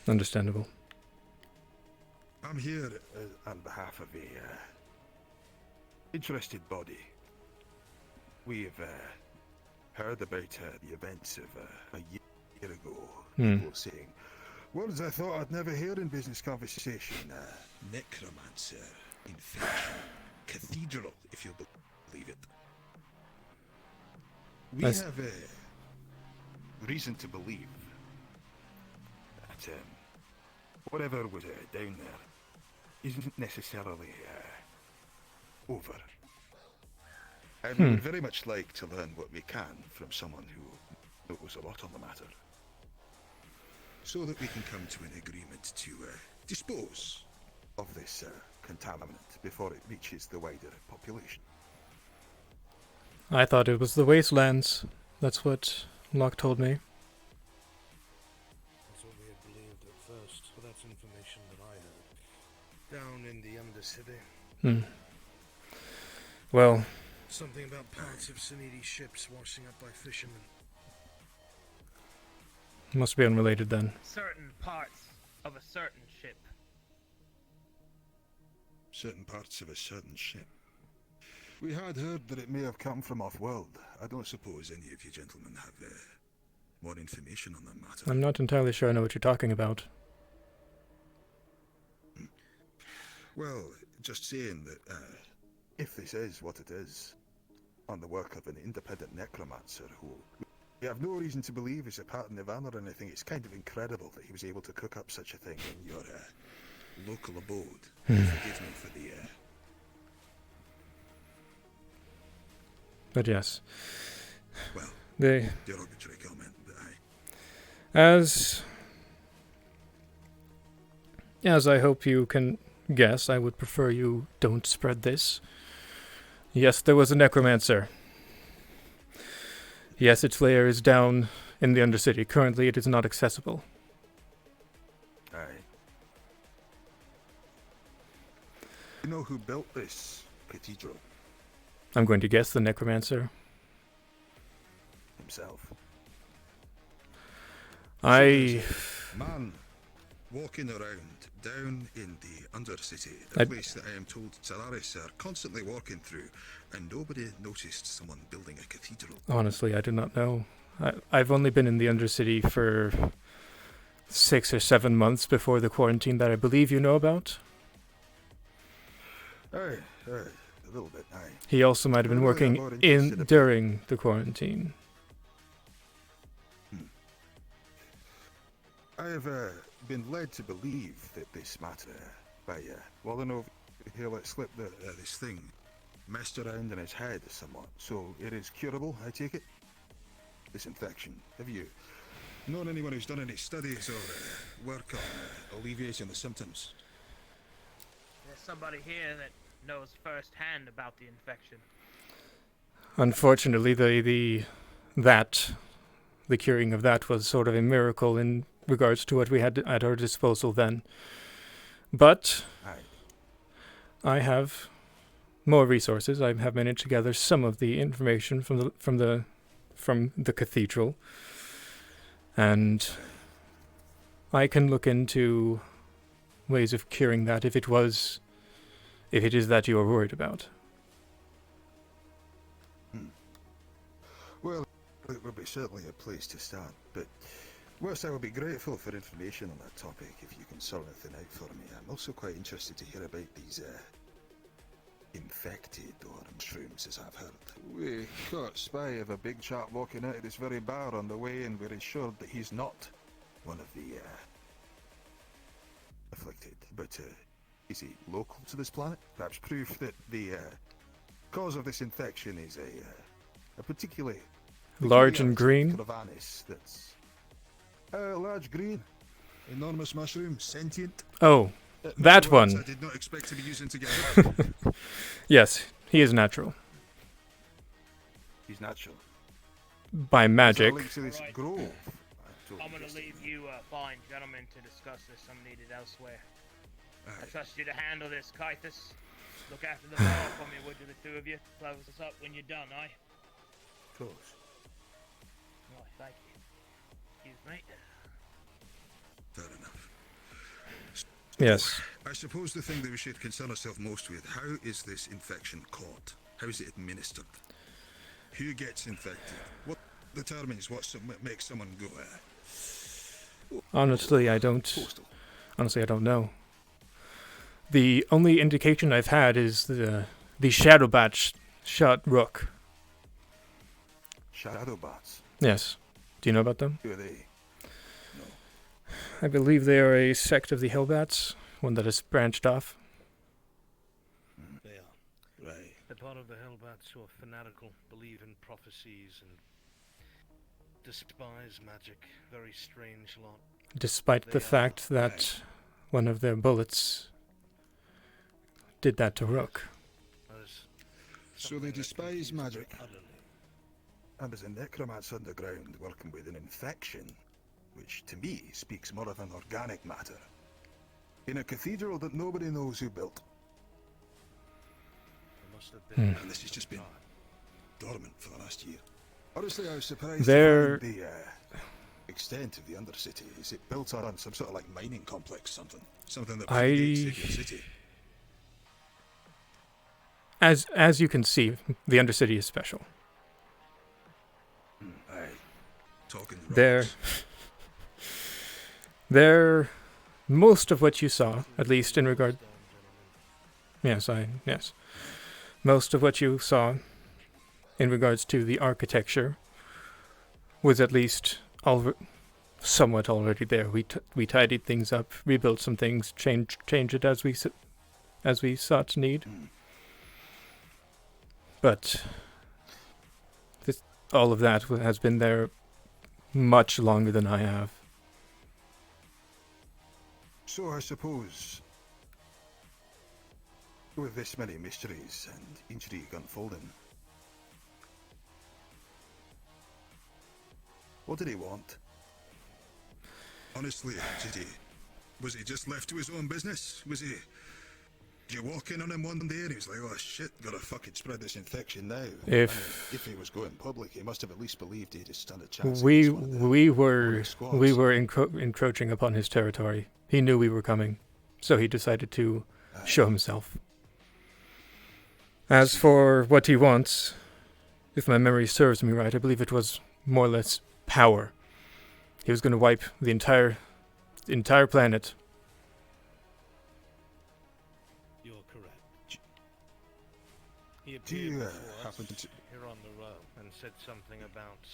Understandable. I'm here on behalf of a interested body. We've heard about the events of a year ago. People saying words I thought I'd never hear in business conversation. Necromancer, infection, cathedral, if you'll believe it. We have reason to believe that whatever was down there isn't necessarily over. And we would very much like to learn what we can from someone who knows a lot on the matter, so that we can come to an agreement to dispose of this contaminant before it reaches the wider population. I thought it was the wastelands. That's what Locke told me. That's what we had believed at first, but that's information that I heard. Down in the Undercity. Well... Something about parts of Suniti ships washing up by fishermen. Must be unrelated then. Certain parts of a certain ship. Certain parts of a certain ship. We had heard that it may have come from off-world. I don't suppose any of you gentlemen have more information on that matter. I'm not entirely sure I know what you're talking about. Well, just saying that if this is what it is, on the work of an independent necromancer who we have no reason to believe is a part of Nirvana or anything, it's kind of incredible that he was able to cook up such a thing in your local abode. Forgive me for the... But yes. Well, the derogatory comment, but as I hope you can guess, I would prefer you don't spread this. Yes, there was a necromancer. Yes, its lair is down in the Undercity. Currently, it is not accessible. Aye. You know who built this cathedral? I'm going to guess the necromancer. Himself. Man walking around down in the Undercity, a place that I am told Solaris are constantly walking through, and nobody noticed someone building a cathedral. Honestly, I do not know. I've only been in the Undercity for 6 or 7 months before the quarantine that I believe you know about. Aye, a little bit, aye. He also might have been working during the quarantine. I have been led to believe that this matter by well enough he let slip that this thing messed around in his head somewhat. So it is curable, I take it? This infection. Have you known anyone who's done any studies or work on alleviating the symptoms? There's somebody here that knows firsthand about the infection. Unfortunately, the curing of that was sort of a miracle in regards to what we had at our disposal then. But I have more resources. I have managed to gather some of the information from the cathedral, and I can look into ways of curing that if it is that you are worried about. Well, it would be certainly a place to start, but whilst I would be grateful for information on that topic if you can sort anything out for me, I'm also quite interested to hear about these infected orange shrooms, as I've heard. We caught spy of a big chap walking out of this very bar on the way, and we're assured that he's not one of the afflicted. But is he local to this planet? Perhaps proof that the cause of this infection is a particularly large and green. That's large green, enormous mushroom, sentient. Oh, that one. I did not expect to be using together. Yes, he is natural. He's natural. By magic. Right. I'm going to leave you fine gentlemen to discuss this. I'm needed elsewhere. I trust you to handle this, Kythus. Look after the bar for me, would you, the two of you? Close us up when you're done, aye? Of course. Right, thank you. Excuse me. Fair enough. Yes. I suppose the thing that we should concern ourselves most with, how is this infection caught? How is it administered? Who gets infected? What determines what makes someone go Honestly, I don't know. The only indication I've had is the shadow bat shot rook. Shadow bats? Yes. Do you know about them? Who are they? I believe they are a sect of the Hellbats, one that has branched off. They are. Right. They're part of the Hellbats who are fanatical, believe in prophecies, and despise magic. Very strange lot. Despite the fact that one of their bullets did that to Rook. So they despise magic. And there's a necromancer underground working with an infection, which to me speaks more of an organic matter, in a cathedral that nobody knows who built. And this has just been dormant for the last year. Honestly, I was surprised to find the extent of the Undercity. Is it built on some sort of like mining complex, something that predates Savior City? As you can see, the Undercity is special. Aye. Talking There, most of what you saw, at least in regard... Yes. Most of what you saw in regards to the architecture was at least somewhat already there. We tidied things up, rebuilt some things, changed it as we sought need. But all of that has been there much longer than I have. So I suppose, with this many mysteries and intrigue unfolding, what did he want? Honestly, was he just left to his own business? Did you walk in on him one day and he was like, oh shit, gotta fucking spread this infection now? If he was going public, he must have at least believed he'd stand a chance. We were encroaching upon his territory. He knew we were coming, so he decided to show himself. As for what he wants, if my memory serves me right, I believe it was more or less power. He was going to wipe the entire entire planet. You're correct. He Do appeared you, before happen us to... here on the row and said something about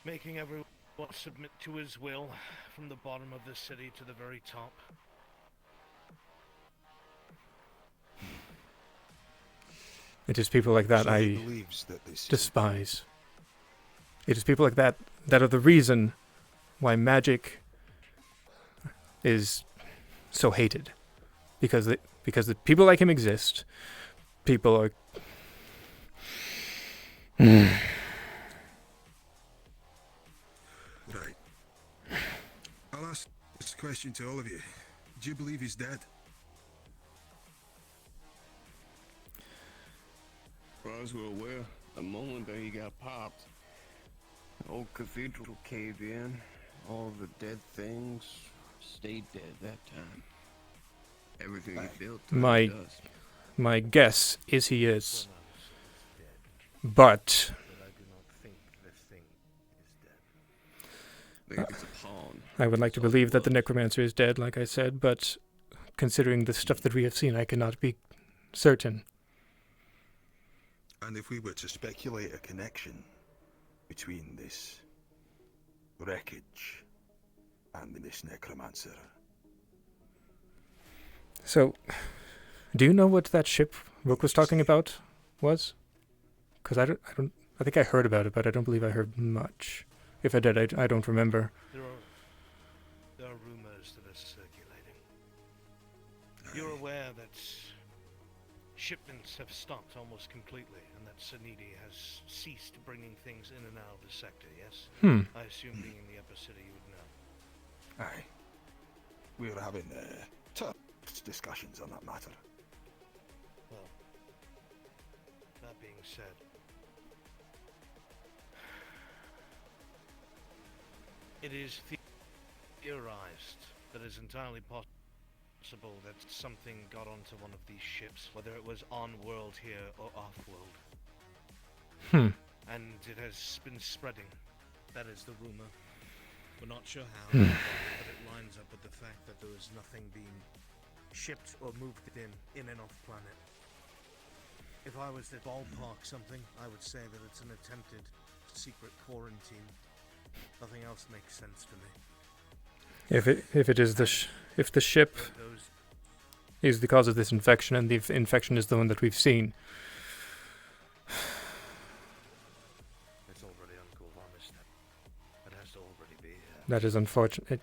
making everyone submit to his will from the bottom of the city to the very top. It is people like that So he I believes that this despise. It is people like that that are the reason why magic is so hated. Because the people like him exist. People are... Right. I'll ask this question to all of you. Do you believe he's dead? As far as we're aware, the moment that he got popped, the old cathedral caved in. All the dead things stayed dead that time. Everything he built My does. my guess is he is. But I do not think this thing is dead. Maybe it's a pawn. I would like to believe that the necromancer is dead, like I said, but considering the stuff that we have seen, I cannot be certain. And if we were to speculate a connection between this wreckage and this necromancer. So, do you know what that ship Rook was talking about was? Because I think I heard about it, but I don't believe I heard much. If I did, I don't remember. There are rumors that are circulating. You're aware that shipments have stopped almost completely, and that Sanidi has ceased bringing things in and out of the sector, yes? I assume being in the upper city you would know. Aye. We were having tough discussions on that matter. Well, that being said, it is theorized that it's entirely possible that something got onto one of these ships, whether it was on-world here or off-world. And it has been spreading. That is the rumor. We're not sure how, but it lines up with the fact that there is nothing being shipped or moved in and off planet. If I was to ballpark something, I would say that it's an attempted secret quarantine. Nothing else makes sense to me. If it is if the ship is the cause of this infection, and the infection is the one that we've seen. It's already uncool on this step. It has to already be here. That is unfortunate.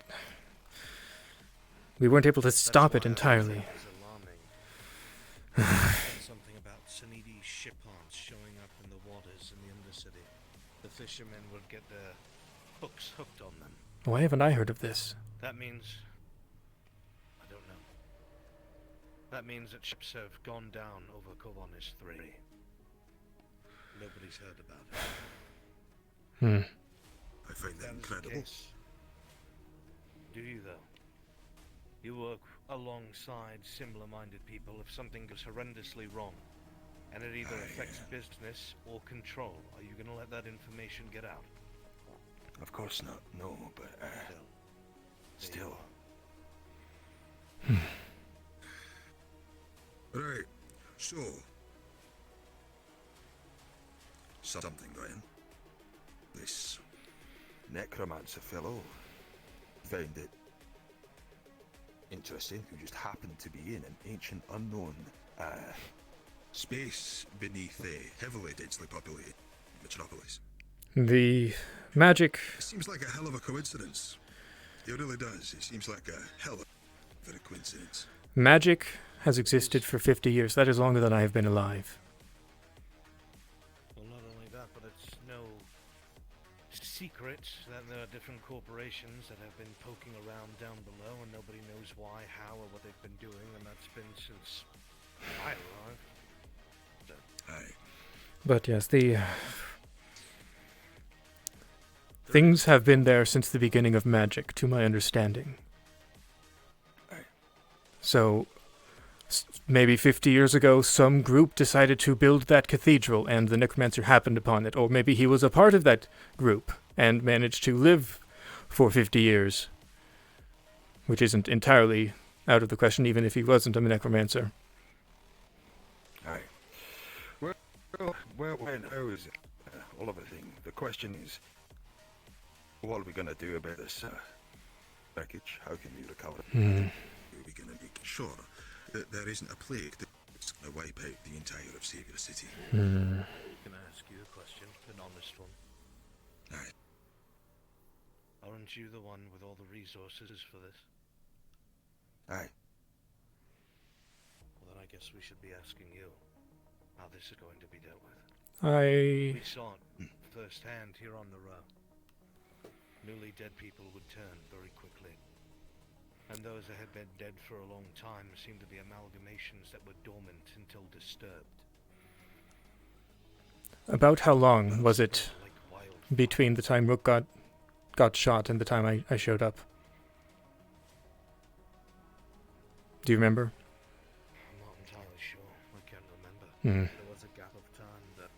We weren't able to stop it entirely. Something about Sanidi ship haunts showing up in the waters in the Undercity. The fishermen would get their hooks hooked on them. Why haven't I heard of this? That means... I don't know. That means that ships have gone down over Kovanis 3. Nobody's heard about it. I find that incredible. Do you, though? You work alongside similar-minded people. If something goes horrendously wrong, and it either affects business or control, are you going to let that information get out? Of course not, no, but still. Right, so something then. This necromancer fellow found it interesting, who just happened to be in an ancient unknown space beneath a heavily densely populated metropolis. The magic... It seems like a hell of a coincidence. It really does. It seems like a hell of a coincidence. Magic has existed for 50 years. That is longer than I have been alive. Well, not only that, but it's no secret that there are different corporations that have been poking around down below, and nobody knows why, how, or what they've been doing, and that's been since I arrived. So. Aye. But yes, the... things have been there since the beginning of magic, to my understanding. So, maybe 50 years ago, some group decided to build that cathedral, and the necromancer happened upon it. Or maybe he was a part of that group, and managed to live for 50 years. which isn't entirely out of the question, even if he wasn't a necromancer. Aye. Well, when, how is it? All of a thing. The question is, what are we going to do about this wreckage? How can we recover it? Are we going to make sure that there isn't a plague that's going to wipe out the entire of Savior City? Can I ask you a question? An honest one. Aye. Aren't you the one with all the resources for this? Aye. Well, then I guess we should be asking you how this is going to be dealt with. I... We saw it firsthand here on the row. Newly dead people would turn very quickly. And those that had been dead for a long time seemed to be amalgamations that were dormant until disturbed. About how long was it between the time Rook got shot and the time I showed up? Do you remember? I'm not entirely sure. I can't remember. There was a gap of time that...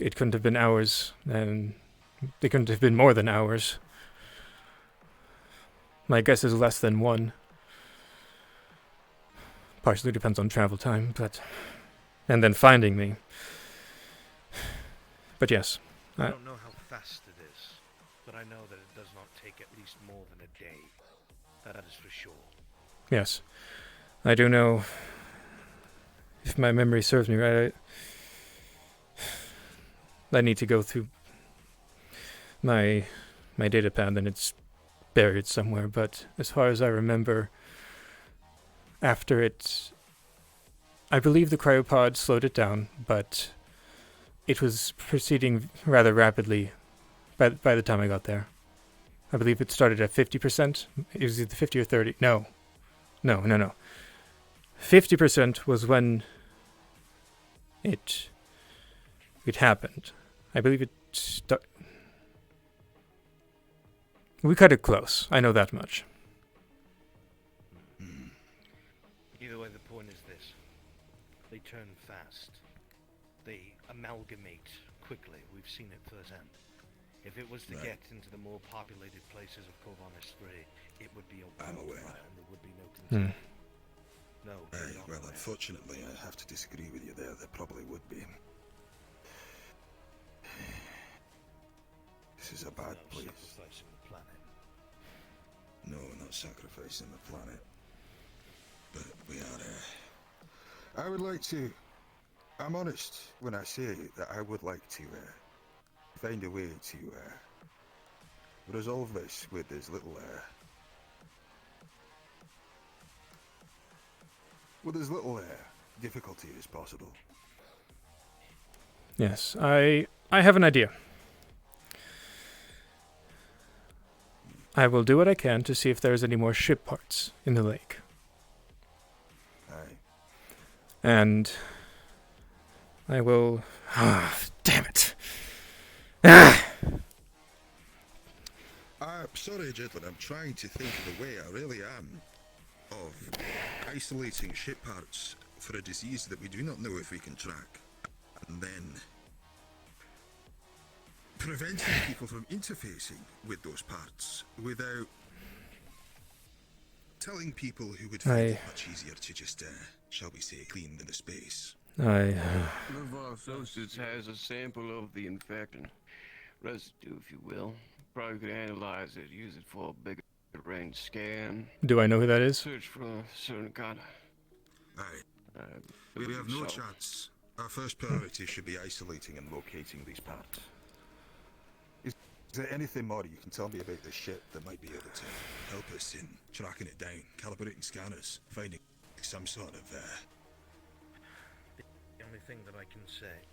It couldn't have been hours, and it couldn't have been more than hours. My guess is less than one. Partially depends on travel time, but... And then finding me. But yes. I don't know how fast it is, but I know that it does not take at least more than a day. That is for sure. Yes. I do know, if my memory serves me right, I need to go through my data pad, and it's buried somewhere, but as far as I remember, after it, I believe the cryopod slowed it down, but it was proceeding rather rapidly by the time I got there. I believe it started at 50%. It was either 50 or 30. No. 50% was when it happened. I believe it we cut it close. I know that much. Either way, the point is this. They turn fast. They amalgamate quickly. We've seen it firsthand. If it was to get into the more populated places of Corvinus 3, it would be a wildfire and there would be no concern. No. Well, unfortunately, I have to disagree with you there. There probably would be. This is a bad place. Sacrificing the planet. No, not sacrificing the planet. But we are, I would like to... I'm honest when I say that I would like to find a way to resolve this with as little difficulty as possible. Yes, I have an idea. I will do what I can to see if there's any more ship parts in the lake. Aye. And I will... damn it. I'm sorry, gentlemen, I'm trying to think of a way, I really am, of isolating ship parts for a disease that we do not know if we can track, and then preventing people from interfacing with those parts without telling people who would find it much easier to just, shall we say, clean the space. One of our associates has a sample of the infection. Residue, if you will. Probably could analyze it, use it for a bigger range scan. Do I know who that is? Search for a certain kind of... Aye. We have no chance. Our first priority should be isolating and locating these parts. Is there anything more you can tell me about this ship that might be able to help us in tracking it down, calibrating scanners, finding some sort of The only thing that I can say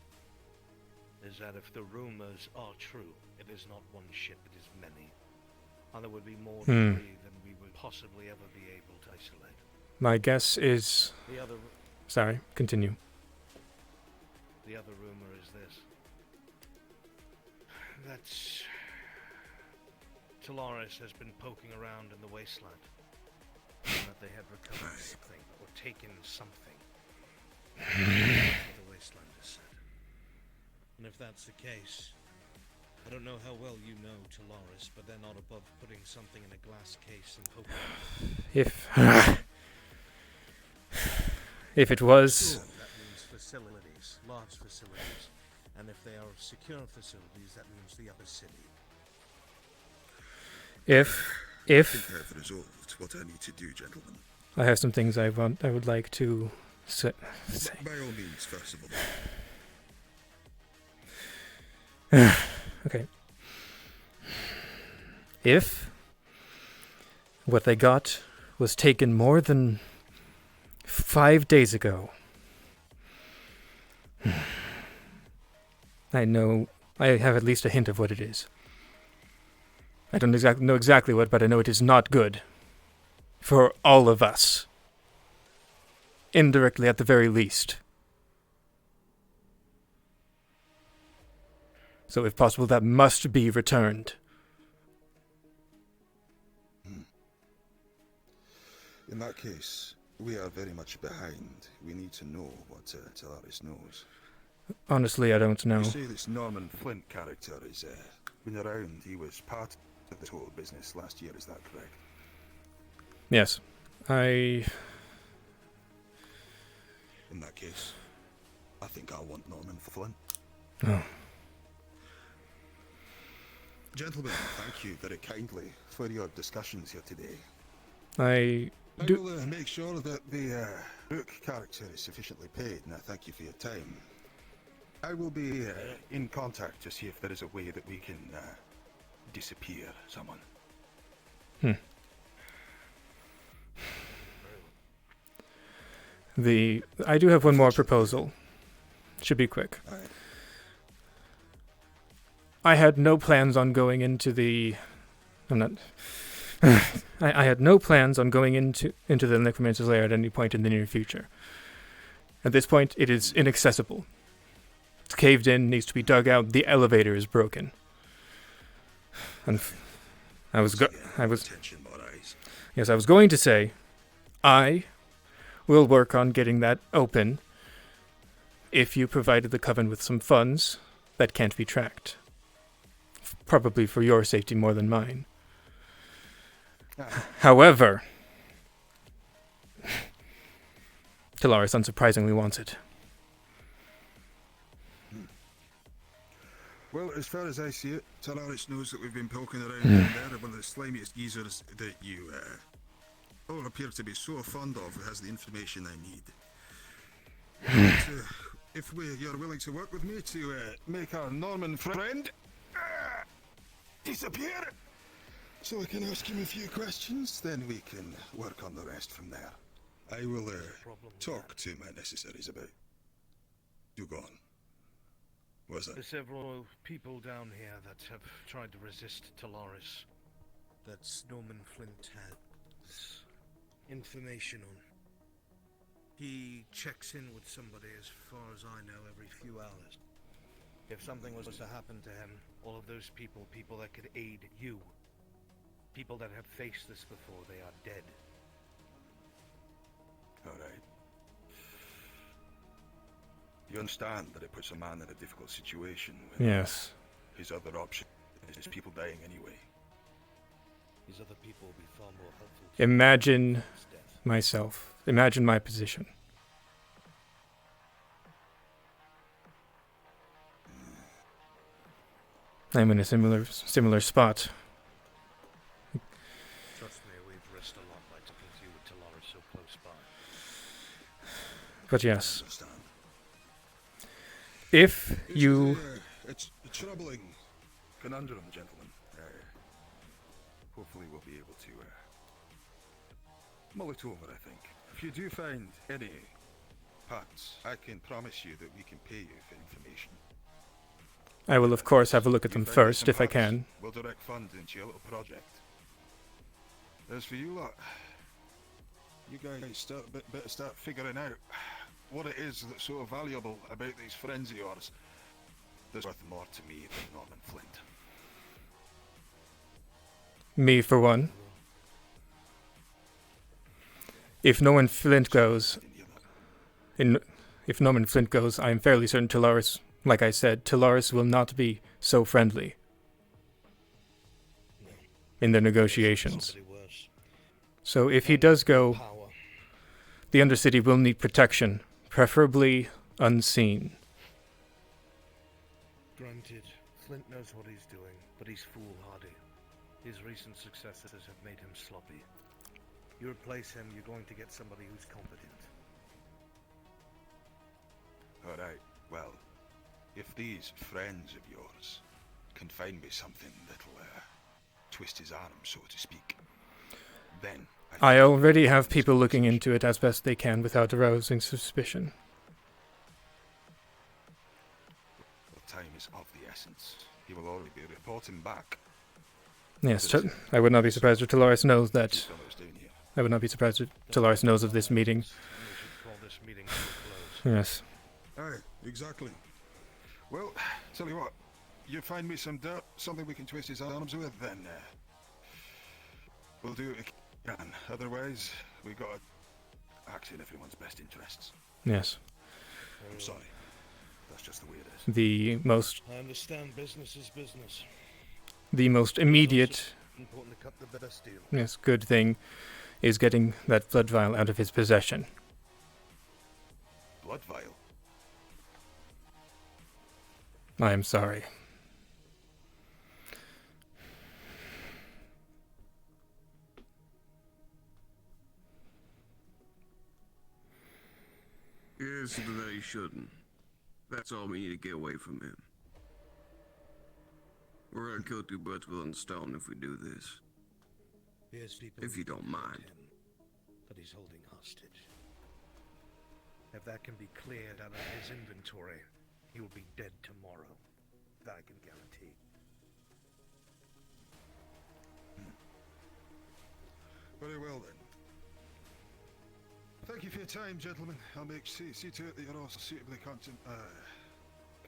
is that if the rumors are true, it is not one ship, it is many. And there would be more debris than we would possibly ever be able to isolate. My guess is... The other... Sorry, continue. The other rumor is this. That Talaris has been poking around in the wasteland. And that they have recovered something, or taken something. The wasteland is said. And if that's the case, I don't know how well you know Tolaris, but they're not above putting something in a glass case and hoping. If it was... That means facilities, large facilities. And if they are secure facilities, that means the upper city. If I think I've resolved what I need to do, gentlemen. I have some things I would like to say. By all means, first of all. Okay. If what they got was taken more than 5 days ago, I know I have at least a hint of what it is. I don't know exactly what, but I know it is not good for all of us. Indirectly, at the very least. So if possible, that must be returned. In that case, we are very much behind. We need to know what Tolaris knows. Honestly, I don't know. You say this Norman Flint character has been around. He was part of this whole business last year, is that correct? Yes. In that case, I think I want Norman Flint. Oh. Gentlemen, thank you very kindly for your discussions here today. I will make sure that the Rook character is sufficiently paid, and I thank you for your time. I will be in contact to see if there is a way that we can disappear someone. I do have one more proposal. Should be quick. I had no plans on going into the... I'm not... I had no plans on going into the Necromancer's Lair at any point in the near future. At this point, it is inaccessible. It's caved in, needs to be dug out, the elevator is broken. And I was going to say, I will work on getting that open if you provided the Coven with some funds that can't be tracked. Probably for your safety more than mine. However, Tolaris unsurprisingly wants it. Well, as far as I see it, Tolaris knows that we've been poking around in there. One of the slimiest geezers that you all appear to be so fond of has the information I need. If you're willing to work with me to make our Norman friend disappear, so I can ask him a few questions, then we can work on the rest from there. I will talk to my necessaries about. You go on. What's that? There's several people down here that have tried to resist Tolaris. That's Norman Flint has information on. He checks in with somebody, as far as I know, every few hours. If something was to happen to him, all of those people that could aid you, people that have faced this before, they are dead. Alright. You understand that it puts a man in a difficult situation when yes. His other option is people dying anyway. These other people will be far more helpful. Imagine myself. Imagine my position. I'm in a similar spot. Trust me, we've risked a lot by talking to you with Tolaris so close by. But yes. If you... It's a troubling conundrum, gentlemen. Hopefully we'll be able to mull it over, I think. If you do find any parts, I can promise you that we can pay you for information. I will, of course, have a look at them first, if I can. We'll direct funds into your little project. As for you lot, you guys start figuring out what it is that's so valuable about these friends of yours. There's worth more to me than Norman Flint. Me, for one. If Norman Flint goes... If Norman Flint goes, I am fairly certain Tolaris, like I said, Tolaris will not be so friendly in their negotiations. So if he does go, the Undercity will need protection, preferably unseen. Granted, Flint knows what he's doing, but he's foolhardy. His recent successes have made him sloppy. You replace him, you're going to get somebody who's competent. Alright, well, if these friends of yours can find me something that'll twist his arm, so to speak, then I already have people looking into it as best they can without arousing suspicion. Well, time is of the essence. He will already be reporting back. Yes, I would not be surprised if Tolaris knows that. I would not be surprised if Tolaris knows of this meeting. Yes. Aye, exactly. Well, tell you what, you find me some dirt, something we can twist his arms with, then we'll do it again. Otherwise, we gotta act in everyone's best interests. Yes. I'm sorry. That's just the way it is. The most... I understand business is business. The most immediate... Important to cut the best deal. Yes, good thing is getting that blood vial out of his possession. Blood vial? I am sorry. Yes, that he shouldn't. That's all we need to get away from him. We're gonna kill two birds with one stone if we do this. If you don't mind. That he's holding hostage. If that can be cleared out of his inventory, he will be dead tomorrow. That I can guarantee. Very well then. Thank you for your time, gentlemen. I'll see to it that you're all suitably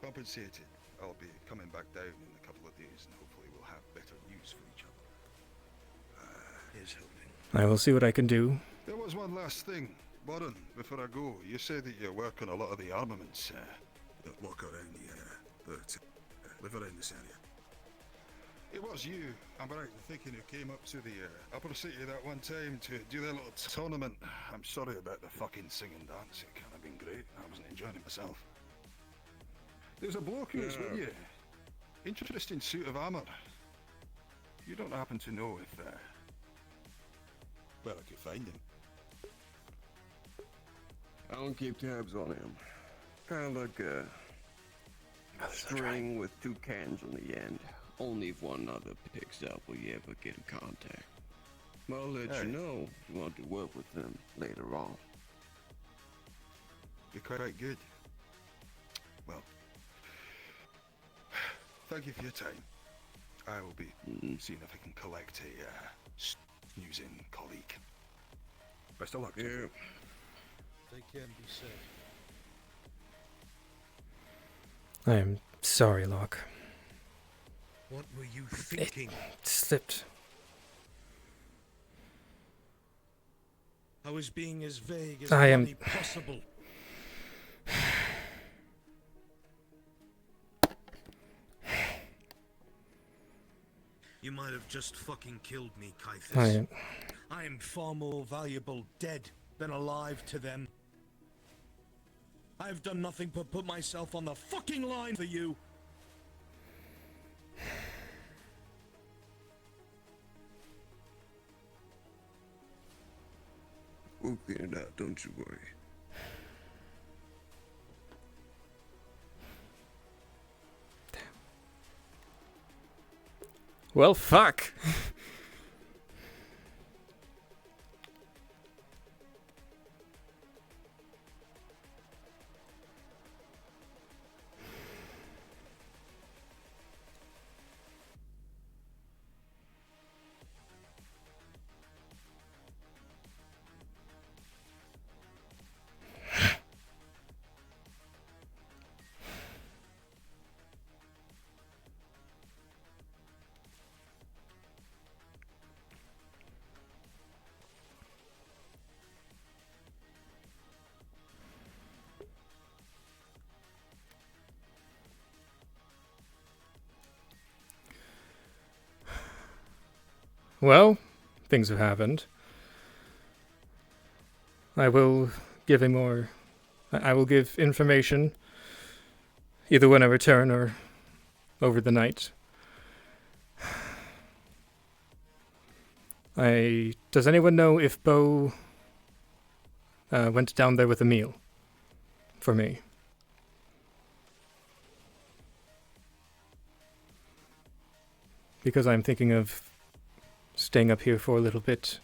compensated. I'll be coming back down in a couple of days, and hopefully we'll have better news for each other. Here's hoping. I will see what I can do. There was one last thing, Warren, before I go. You said that you work on a lot of the armaments that walk around that live around this area. It was you, I'm right in thinking, who came up to the upper city that one time to do their little tournament. I'm sorry about the fucking sing and dance. It can't have been great. I wasn't enjoying it myself. There's a bloke who is with you. Interesting suit of armor. You don't happen to know if where I could find him? I don't keep tabs on him. Kind of like a string with two cans on the end. Only if one another picks up will you ever get in contact. But I'll let you know if you want to work with them later on. Be quite good. Well, thank you for your time. I will be seeing if I can collect a snoozing colleague. Best of luck. Yeah. Take care and be safe. I am sorry, Locke. What were you thinking? It slipped. I was being as vague as I am possible. You might have just fucking killed me, Kythus. I am far more valuable dead than alive to them. I've done nothing but put myself on the fucking line for you. We'll clean it out, don't you worry. Well, fuck. Well, things have happened. I will give information either when I return or over the night. Does anyone know if Bo went down there with a meal for me? Because I'm thinking of staying up here for a little bit.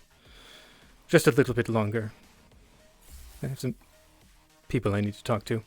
Just a little bit longer. I have some people I need to talk to.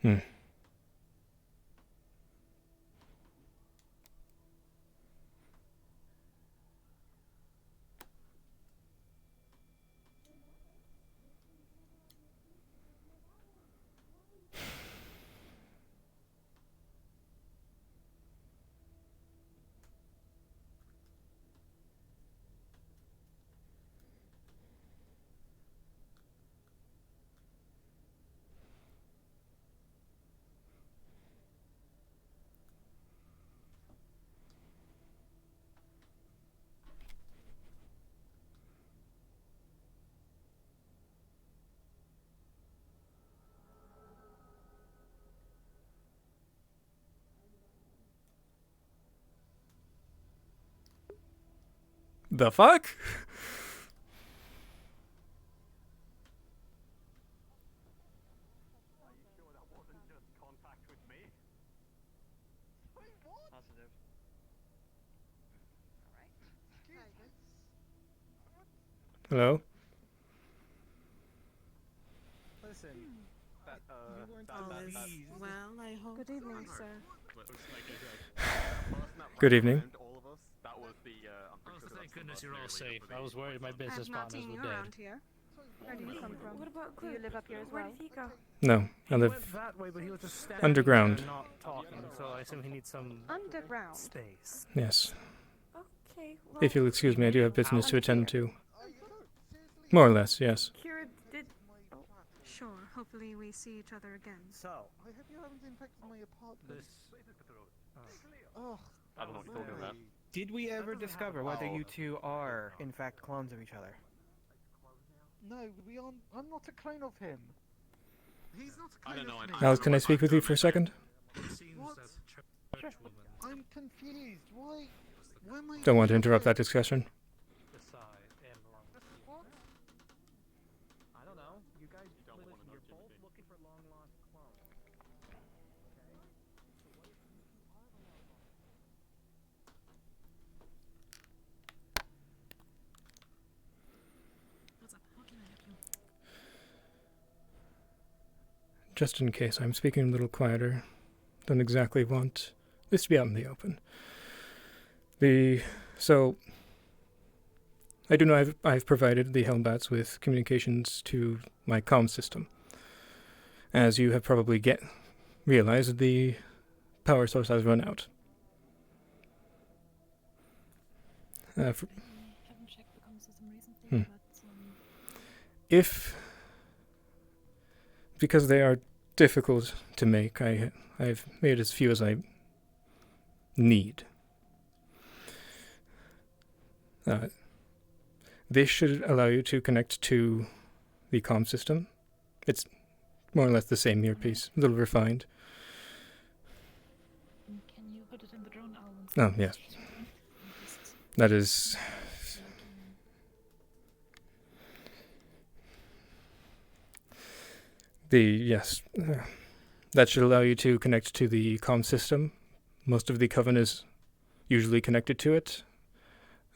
Hmm. The fuck? Positive. Hello? Listen, that, Well, I hope. Good evening, sir. Good evening. Thank goodness you're all safe. I was worried my business partners were dead. Around here. Where do you come from? What about do you live up here as well? Where did he go? No, I live that way, but he was just standing underground. there not talking, so I assume he needs some underground space. Yes. Okay. Well, If you'll excuse me, I do have business to attend to. More or less, yes. Kira did. Oh, sure. Hopefully, we see each other again. So, I hope you haven't infected my apartment. Oh, I don't know what you're talking about. did we ever discover whether you two are, in fact, clones of each other? No, we aren't. I'm not a clone of him. He's not a clone of me. Alice, can I speak with you for a second? What? I'm confused. Why am I... Don't want to interrupt that discussion. What? I don't know. You guys, listen, you're both looking for long lost clones. What's up? How can I help you? Just in case, I'm speaking a little quieter. Don't exactly want this to be out in the open. So, I do know I've provided the Helmbats with communications to my comm system. As you have probably realized, the power source has run out. I haven't checked the comm system recently, but because they are difficult to make, I've made as few as I need. This should allow you to connect to the comm system. It's more or less the same earpiece, a little refined. Can you put it in the drone? Oh, yes. That is... that should allow you to connect to the comm system. Most of the Coven is usually connected to it.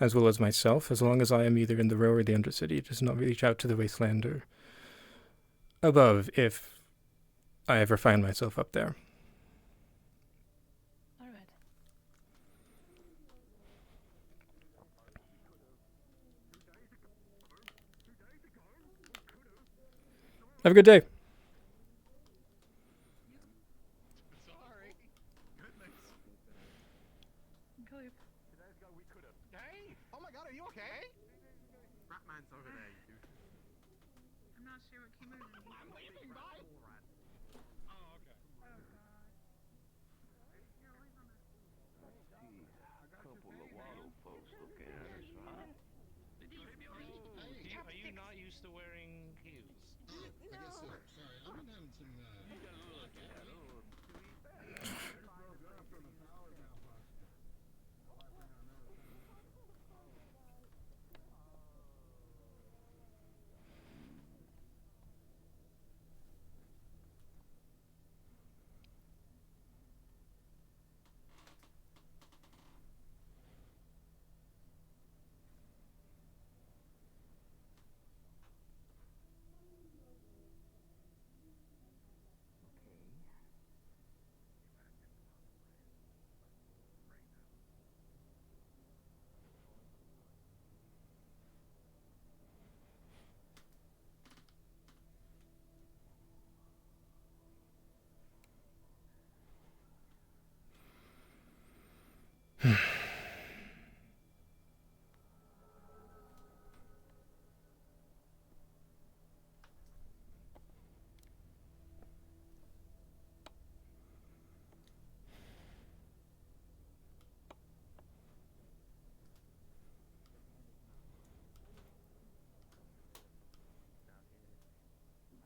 as well as myself, as long as I am either in the Row or the Undercity. It does not reach out to the Wastelander above if I ever find myself up there. Alright. Have a good day. Sorry. Goodness. Clip. Hey! Oh my god, are you okay? Ratman's over there, you douche. I'm not sure what came out of it. I'm leaving, bye! Oh, okay. Oh god. Couple of Waddle folks looking at us, huh? Are you not used to wearing heels? I guess so. Sorry, I've been having some.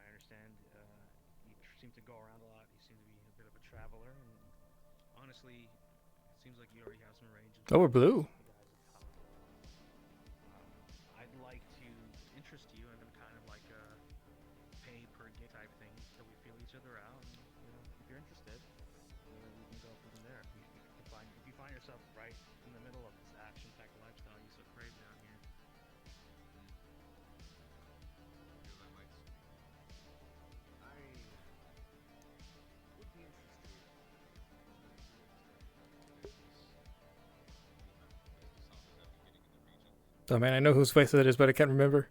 I understand you seem to go around a lot. You seem to be a bit of a traveler, and honestly, it seems like you already have some arrangements. Oh, we're blue. I'd like to interest you in kind of like a pay per gig type thing, so we feel each other out. And, you know, if you're interested, we can go from there. If you find yourself right in the middle of this action-packed lifestyle you so crave down here. Oh man, I know whose voice that is, but I can't remember.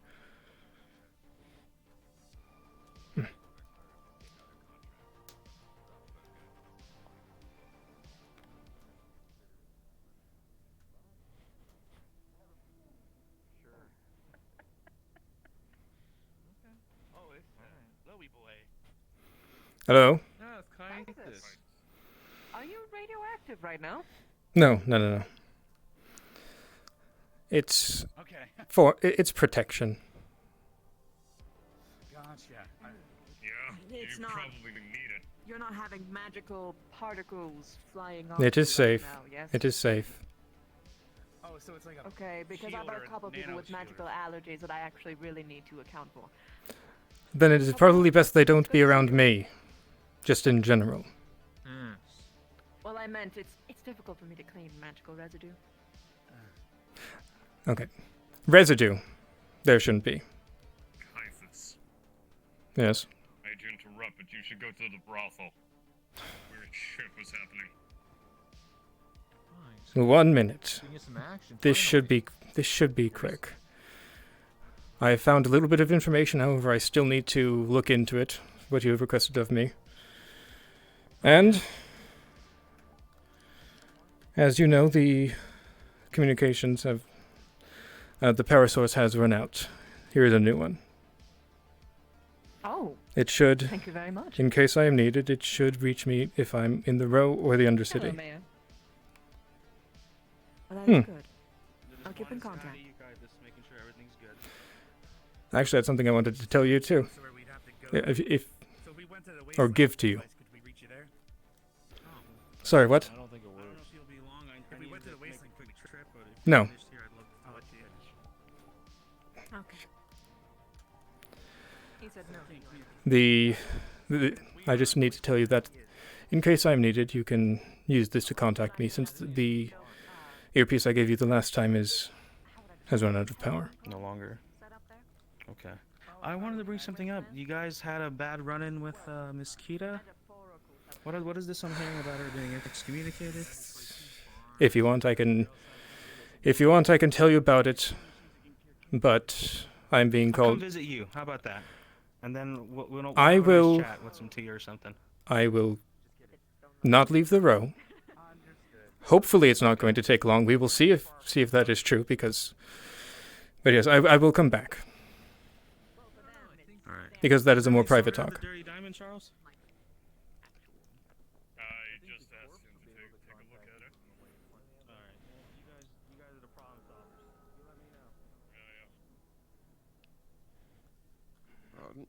Oh, it's Chloe boy. Hello? No, it's Kythus. Are you radioactive right now? No. It's it's protection. Gotcha. Yeah, It's you not- probably need it. You're not having magical particles flying off. It is you right safe. now, yes? It is safe. Oh, so it's like a Okay, because I've shield got or a couple a people nano with shield or magical allergies that I actually really need to account for. Then it is probably best they don't be around me. Just in general. Well, I meant it's difficult for me to clean magical residue. Okay. Residue. There shouldn't be. Kythus. Yes. I hate to interrupt, but you should go to the brothel. Weird shit was happening. 1 minute. Give me some action, This should be quick. I have found a little bit of information, however I still need to look into it, what you have requested of me. And as you know, the communications have the power source has run out. Here is a new one. Oh. It should, Thank you very much. in case I am needed, it should reach me if I'm in the Row or the Undercity. Hello, Mayor. Well, that's good. I'll keep in contact. Making sure everything's good. Actually, that's something I wanted to tell you too. Yeah, if or give to you. Sorry, what? I don't think it works. I don't know if you'll be long. If we went to the wasteland quick trip, but if No. you finished here, I'll let you finish. Okay. He said no. I just need to tell you that in case I'm needed, you can use this to contact me, since the earpiece I gave you the last time is has run out of power. No longer. Okay. I wanted to bring something up. You guys had a bad run-in with Miss Kita? What is this I'm hearing about her being excommunicated? If you want, I can. If you want, I can tell you about it. But I'm being I'll called. come visit you. How about that? And then we'll I have a will. nice chat with some tea or something. I will not leave the row. Hopefully, it's not going to take long. We will see if that is true. Because, but yes, I will come back. All right. Because that is a more Hey, private sorry about talk. the dirty diamond, Charles? I just asked him to take a look at it. Alright. You guys are the problem solvers. You let me know. Pardon?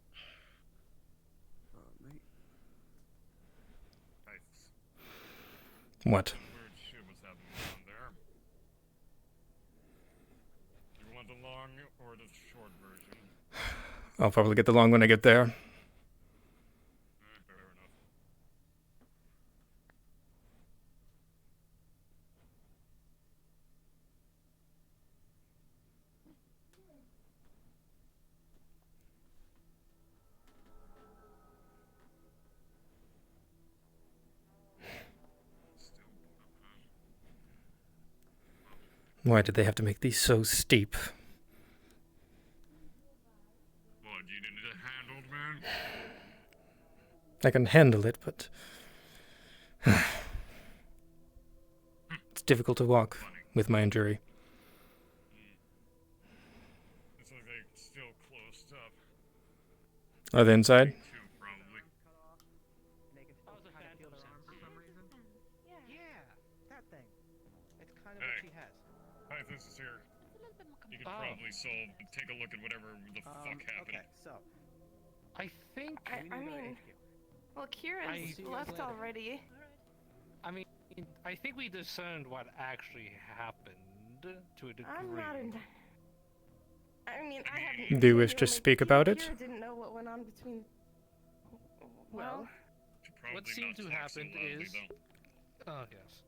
Mate. What? Weird shit was happening down there. You want the long or the short version? I'll probably get the long when I get there. Fair enough. Why did they have to make these so steep? What, you need it handled, man? I can handle it, but it's difficult to walk with my injury. It's like they're still closed up. Are they inside? Two, probably. Yeah, that thing. It's kind of Hey. what she has. Kythus is here. You could probably take a look at whatever the fuck happened. Okay, so I think. I mean, well, Kira's left already. I mean, I think we discerned what actually happened to a degree. I'm not in. I mean, I haven't. Do you wish to speak about it? Kira didn't know what went on between. Well, What seemed to happen is. Oh yes.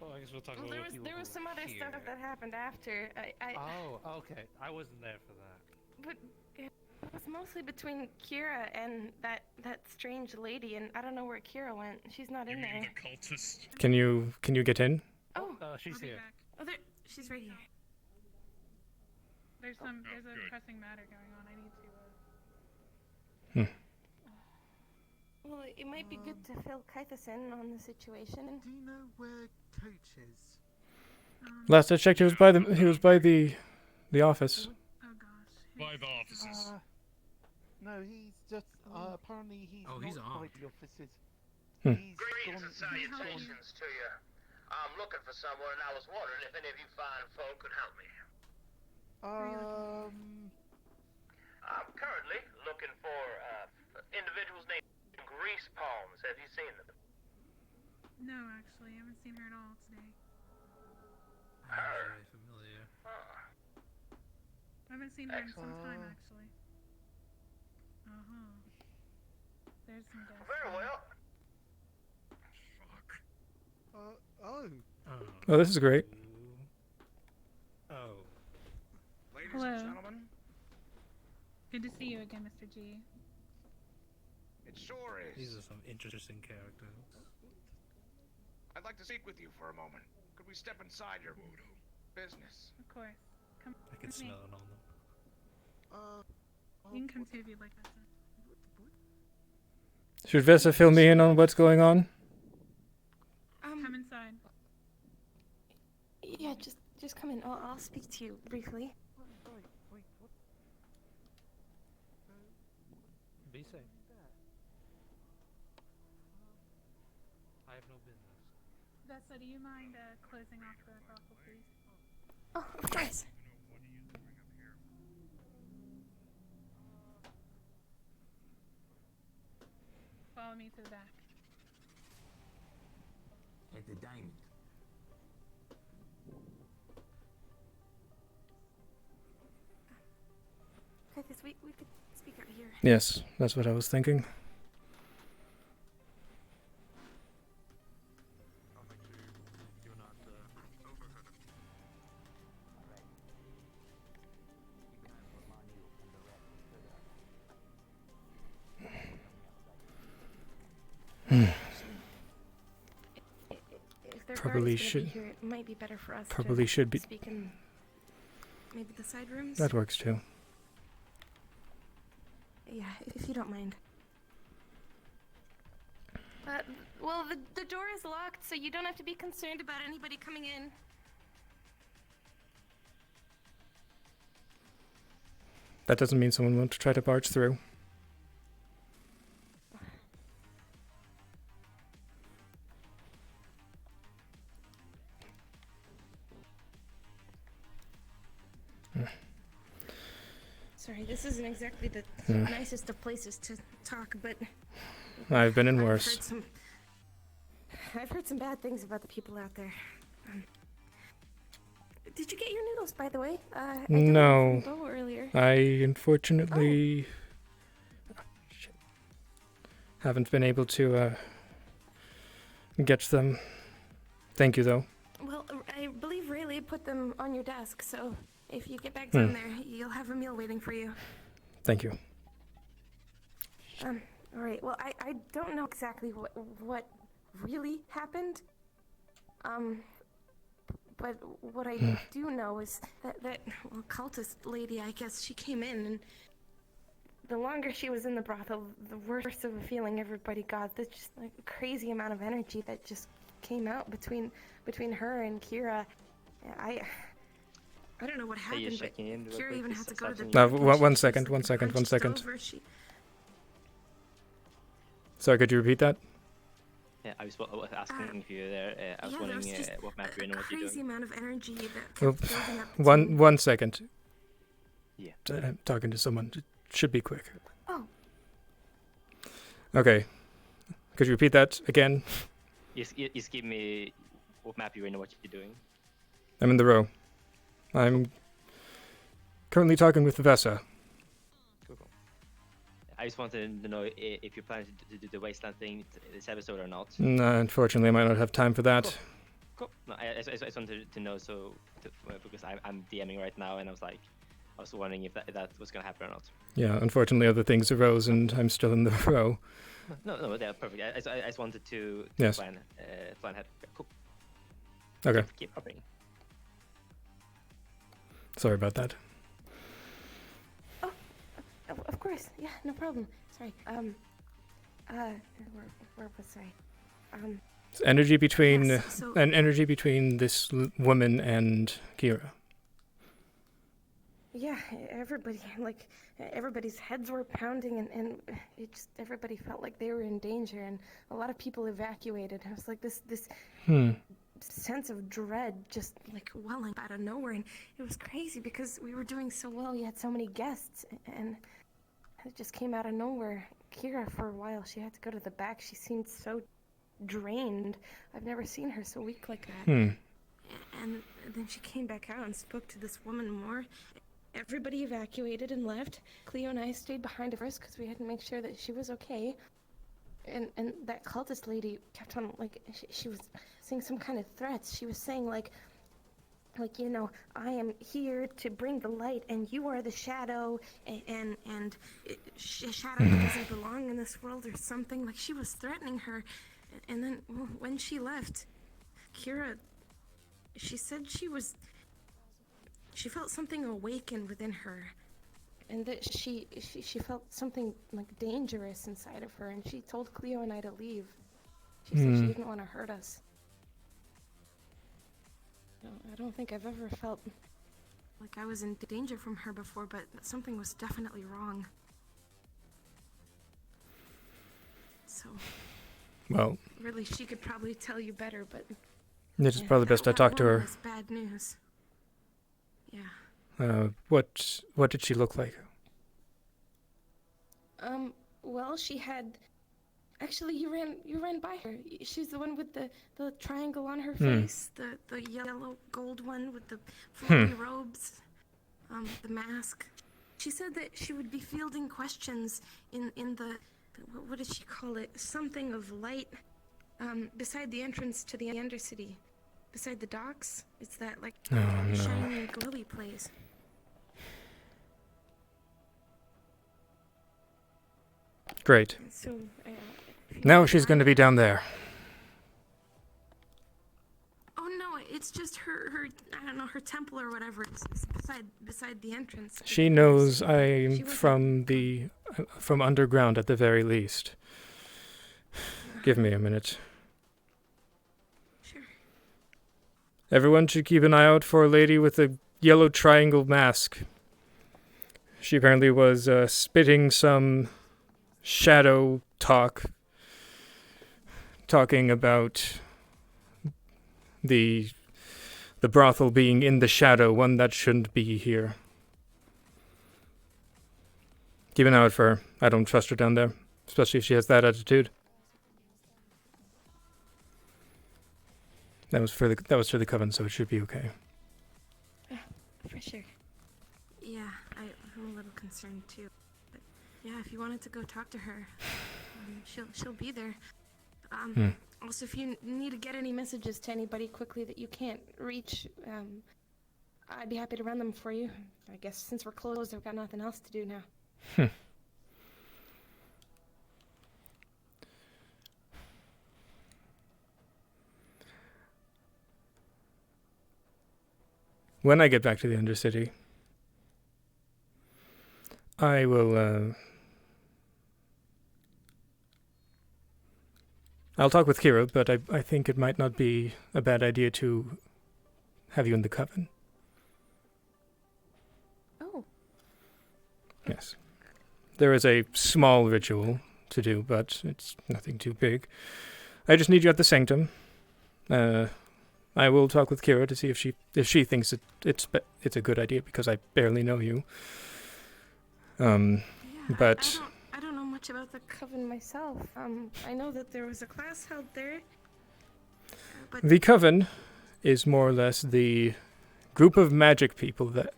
Well, I guess we'll talk about what people there was who some were other here. stuff that happened after. Oh, okay. I wasn't there for that. But it was mostly between Kira and that strange lady, and I don't know where Kira went. She's not in there. The cultist. Can you get in? Oh, she's here. oh, there, she's right here. There's a good. pressing matter going on. I need to. Well, it might be good to fill Kythus in on the situation. do you know where Coach is? Last I checked, he was by the office. Oh gosh. By the offices. No, he's just apparently he's Oh, he's not on. by the offices. Hmm. Greetings and salutations to you. I'm looking for someone, and I was wondering if any of you fine folk could help me. I'm currently looking for individuals named Grease Palms. Have you seen them? No, actually, I haven't seen her at all today. Her? Very familiar. I haven't seen her in some time, actually. There's some gas. Very well. Oh, this is great. Oh. Ladies Hello. and gentlemen, Good to see you again, Mr. G. it sure is. These are some interesting characters. I'd like to speak with you for a moment. Could we step inside your business? Of course. Come. I can with me. smell it on them. You can come too if you'd like, Vessa. Should Vessa fill me in on what's going on? Come inside. Yeah, just come in. I'll speak to you briefly. Be safe. I have no business. Vessa, do you mind closing off the brothel, please? Oh, of course. Follow me to the back. At the diamond. Kythus, we could speak out here. Yes, that's what I was thinking. Probably guard's gonna be should. here, it might be better for us Probably to should be. speak in maybe the side rooms. That works too. Yeah, if you don't mind. Well, the door is locked, so you don't have to be concerned about anybody coming in. That doesn't mean someone won't try to barge through. Sorry, this isn't exactly the nicest of places to talk, but I've been in worse. I've heard some bad things about the people out there. Did you get your noodles, by the way? No. Earlier. I unfortunately haven't been able to get them. Thank you, though. Well, I believe Rayleigh put them on your desk, so if you get back down there, you'll have a meal waiting for you. Thank you. All right. Well, I don't know exactly what really happened. But what I do know is that cultist lady, I guess, she came in, and the longer she was in the brothel, the worse of a feeling everybody got. There's just like a crazy amount of energy that just came out between her and Kira. I don't know what happened, but Kira even had to go to the... One second. Sorry, could you repeat that? Yeah, I was asking if you were there. I was wondering what map you're in and what you're doing. Crazy amount of energy that kept building up. One second. Yeah. I'm talking to someone. It should be quick. Oh. Okay. Could you repeat that again? Just give me what map you're in and what you're doing. I'm in the row. I'm currently talking with Vesa. Cool. I just wanted to know if you're planning to do the wasteland thing this episode or not. No, unfortunately, I might not have time for that. Cool. No, I just wanted to know because I'm DMing right now, and I was wondering if that was gonna happen or not. Yeah, unfortunately, other things arose, and I'm still in the row. No, they're perfect. I just wanted to plan ahead. Cool. Okay. Keep hopping. Sorry about that. Oh, of course. Yeah, no problem. Sorry. Where was I? Energy between yes, energy between this woman and Kira. Yeah, everybody's heads were pounding, and it just everybody felt like they were in danger, and a lot of people evacuated. It was like this sense of dread just like welling out of nowhere, and it was crazy because we were doing so well. We had so many guests, and it just came out of nowhere. Kira, for a while, she had to go to the back. She seemed so drained. I've never seen her so weak like that. And then she came back out and spoke to this woman more. Everybody evacuated and left. Cleo and I stayed behind first because we had to make sure that she was okay. And that cultist lady kept on, like, she was saying some kind of threats. She was saying, like, you know, I am here to bring the light, and you are the shadow, and shadow doesn't belong in this world or something. Like, she was threatening her. And then when she left, Kira, she said she felt something awaken within her, and that she felt something like dangerous inside of her, and she told Cleo and I to leave. She said she didn't want to hurt us. No, I don't think I've ever felt like I was in danger from her before, but something was definitely wrong. So, well, really, she could probably tell you better, but it's probably best I talk to her. That's bad news. Yeah. What did she look like? Well, she had. Actually, you ran by her. She's the one with the triangle on her face, the yellow gold one with the floppy robes, the mask. She said that she would be fielding questions in the what did she call it? Something of light, beside the entrance to the Undercity. Beside the docks, it's that like shiny glowy place. Great. So now she's going to be down there. It's just her, I don't know, her temple or whatever. It's beside the entrance. She knows I'm from underground at the very least. Give me a minute. Sure. Everyone should keep an eye out for a lady with a yellow triangle mask. She apparently was spitting some shadow talking about the brothel being in the shadow, one that shouldn't be here. Keep an eye out for her. I don't trust her down there, especially if she has that attitude. That was for the coven, so it should be okay. For sure. Yeah, I'm a little concerned too. But yeah, if you wanted to go talk to her, she'll be there. Also, if you need to get any messages to anybody quickly that you can't reach, I'd be happy to run them for you. I guess since we're closed, I've got nothing else to do now. When I get back to the Undercity, I will, I'll talk with Kira, but I think it might not be a bad idea to have you in the coven. Oh. Yes. There is a small ritual to do, but it's nothing too big. I just need you at the sanctum. I will talk with Kira to see if she thinks it's a good idea, because I barely know you. But I don't know much about the coven myself. I know that there was a class held there. But the coven is more or less the group of magic people that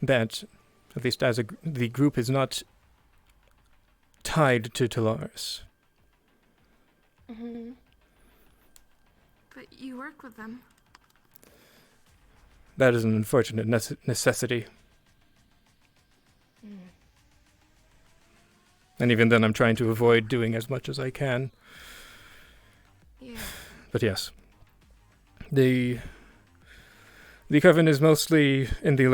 at least the group is not tied to Talaris. Mm-hmm. But you work with them. That is an unfortunate necessity. And even then, I'm trying to avoid doing as much as I can. Yeah. But yes. The coven is mostly in the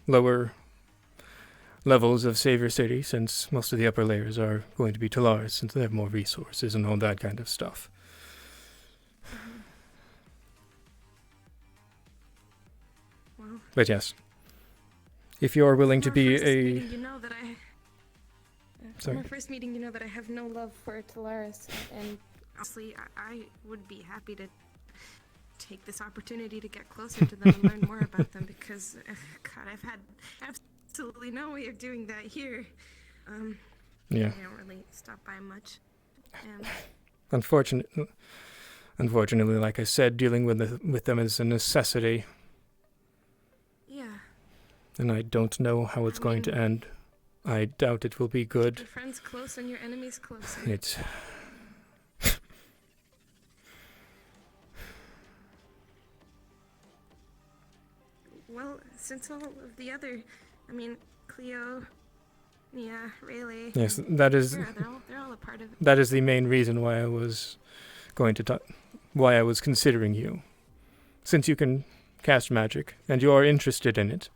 lower levels of Savior City, since most of the upper layers are going to be Talaris, since they have more resources and all that kind of stuff. But yes, if you're willing to be a... From our first meeting, you know that I have no love for Talaris, and honestly, I would be happy to take this opportunity to get closer to them and learn more about them, because, God, I've had absolutely no way of doing that here. Yeah. I don't really stop by much. Unfortunately, like I said, dealing with them is a necessity. Yeah. And I don't know how it's going to end. I doubt it will be good. Your friends close and your enemies closer. It's... Well, since all of the other, Cleo, Nia, Rayleigh... Yes, that is... Yeah, they're all a part of it. That is the main reason why I was why I was considering you. Since you can cast magic, and you are interested in it,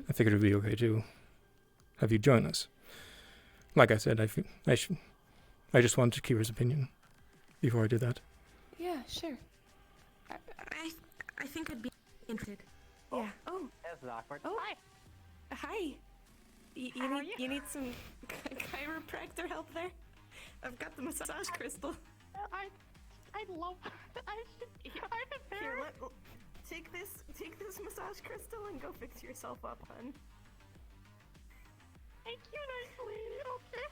I figured it would be okay to have you join us. Like I said, I just wanted Kira's opinion before I did that. Yeah, sure. I think I'd be interested. Yeah. Oh. That's awkward. Oh. Hi. You need some chiropractor help there? I've got the massage crystal. I love. Here, take this massage crystal and go fix yourself up, hun. Thank you, nice lady. Okay.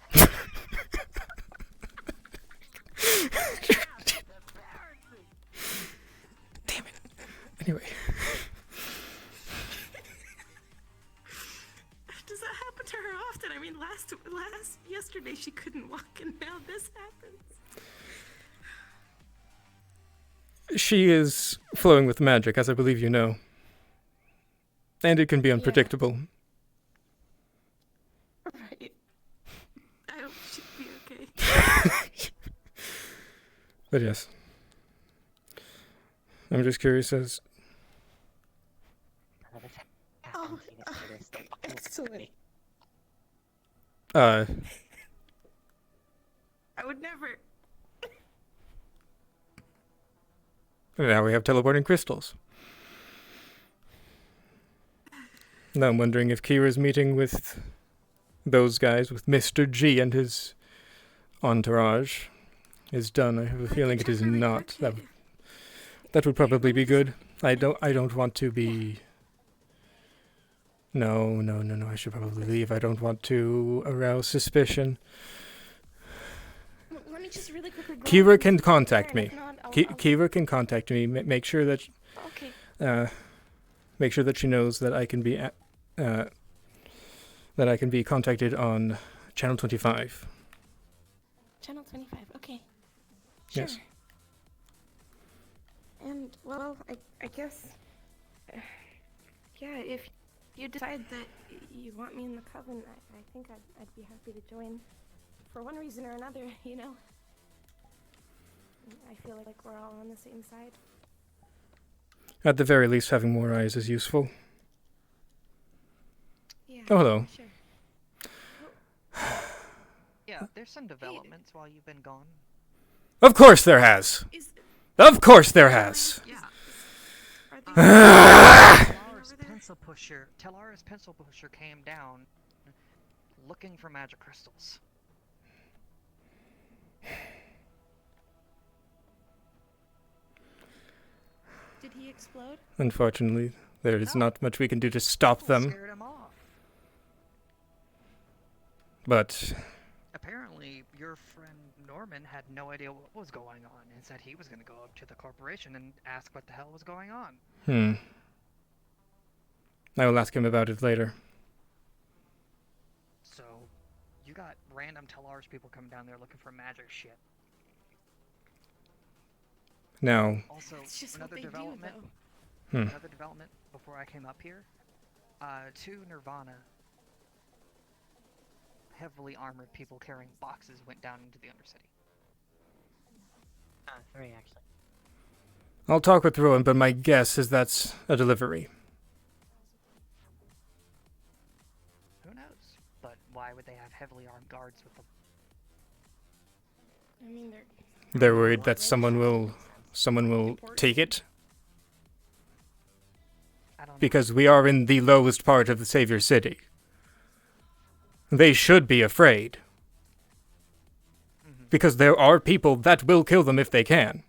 Damn it. Anyway. Does that happen to her often? Yesterday she couldn't walk, and now this happens. She is flowing with magic, as I believe you know. And it can be unpredictable. Right. I hope she'll be okay. But yes. I'm just curious as... Oh, excellent. Uh, I would never. now we have teleporting crystals. Now I'm wondering if Kira's meeting with those guys, with Mr. G and his entourage, is done. I have a feeling it is not. That would probably be good. I don't want to be... No, I should probably leave. I don't want to arouse suspicion. Let me just really quickly go Kira and can see contact there, me. and if not, Kira can contact me. Make sure that... Okay. Make sure that she knows that I can be... that I can be contacted on Channel 25. Channel 25, okay. Sure. Yes. And, well, I guess... yeah, if you decide that you want me in the Coven, I think I'd be happy to join. For one reason or another, you know. I feel like we're all on the same side. At the very least, having more eyes is useful. Yeah, Oh, hello. sure. Yeah, there's some developments while you've been gone. Of course there has! Of course there has! Talara's pencil pusher came down looking for magic crystals. Did he explode? Unfortunately, there is not much we can do to stop them. Scared him off. But... Apparently, your friend Norman had no idea what was going on and said he was going to go up to the corporation and ask what the hell was going on. I will ask him about it later. So, you got random Talar's people coming down there looking for magic shit. Now... Also, just another what they development. do, Another development before I came up here. 2 Nirvana heavily armored people carrying boxes went down into the Undercity. 3 actually. I'll talk with Rowan, but my guess is that's a delivery. Who knows? But why would they have heavily armed guards with them? I mean, They're worried that someone will take it. Because we are in the lowest part of the Savior City. They should be afraid. Because there are people that will kill them if they can.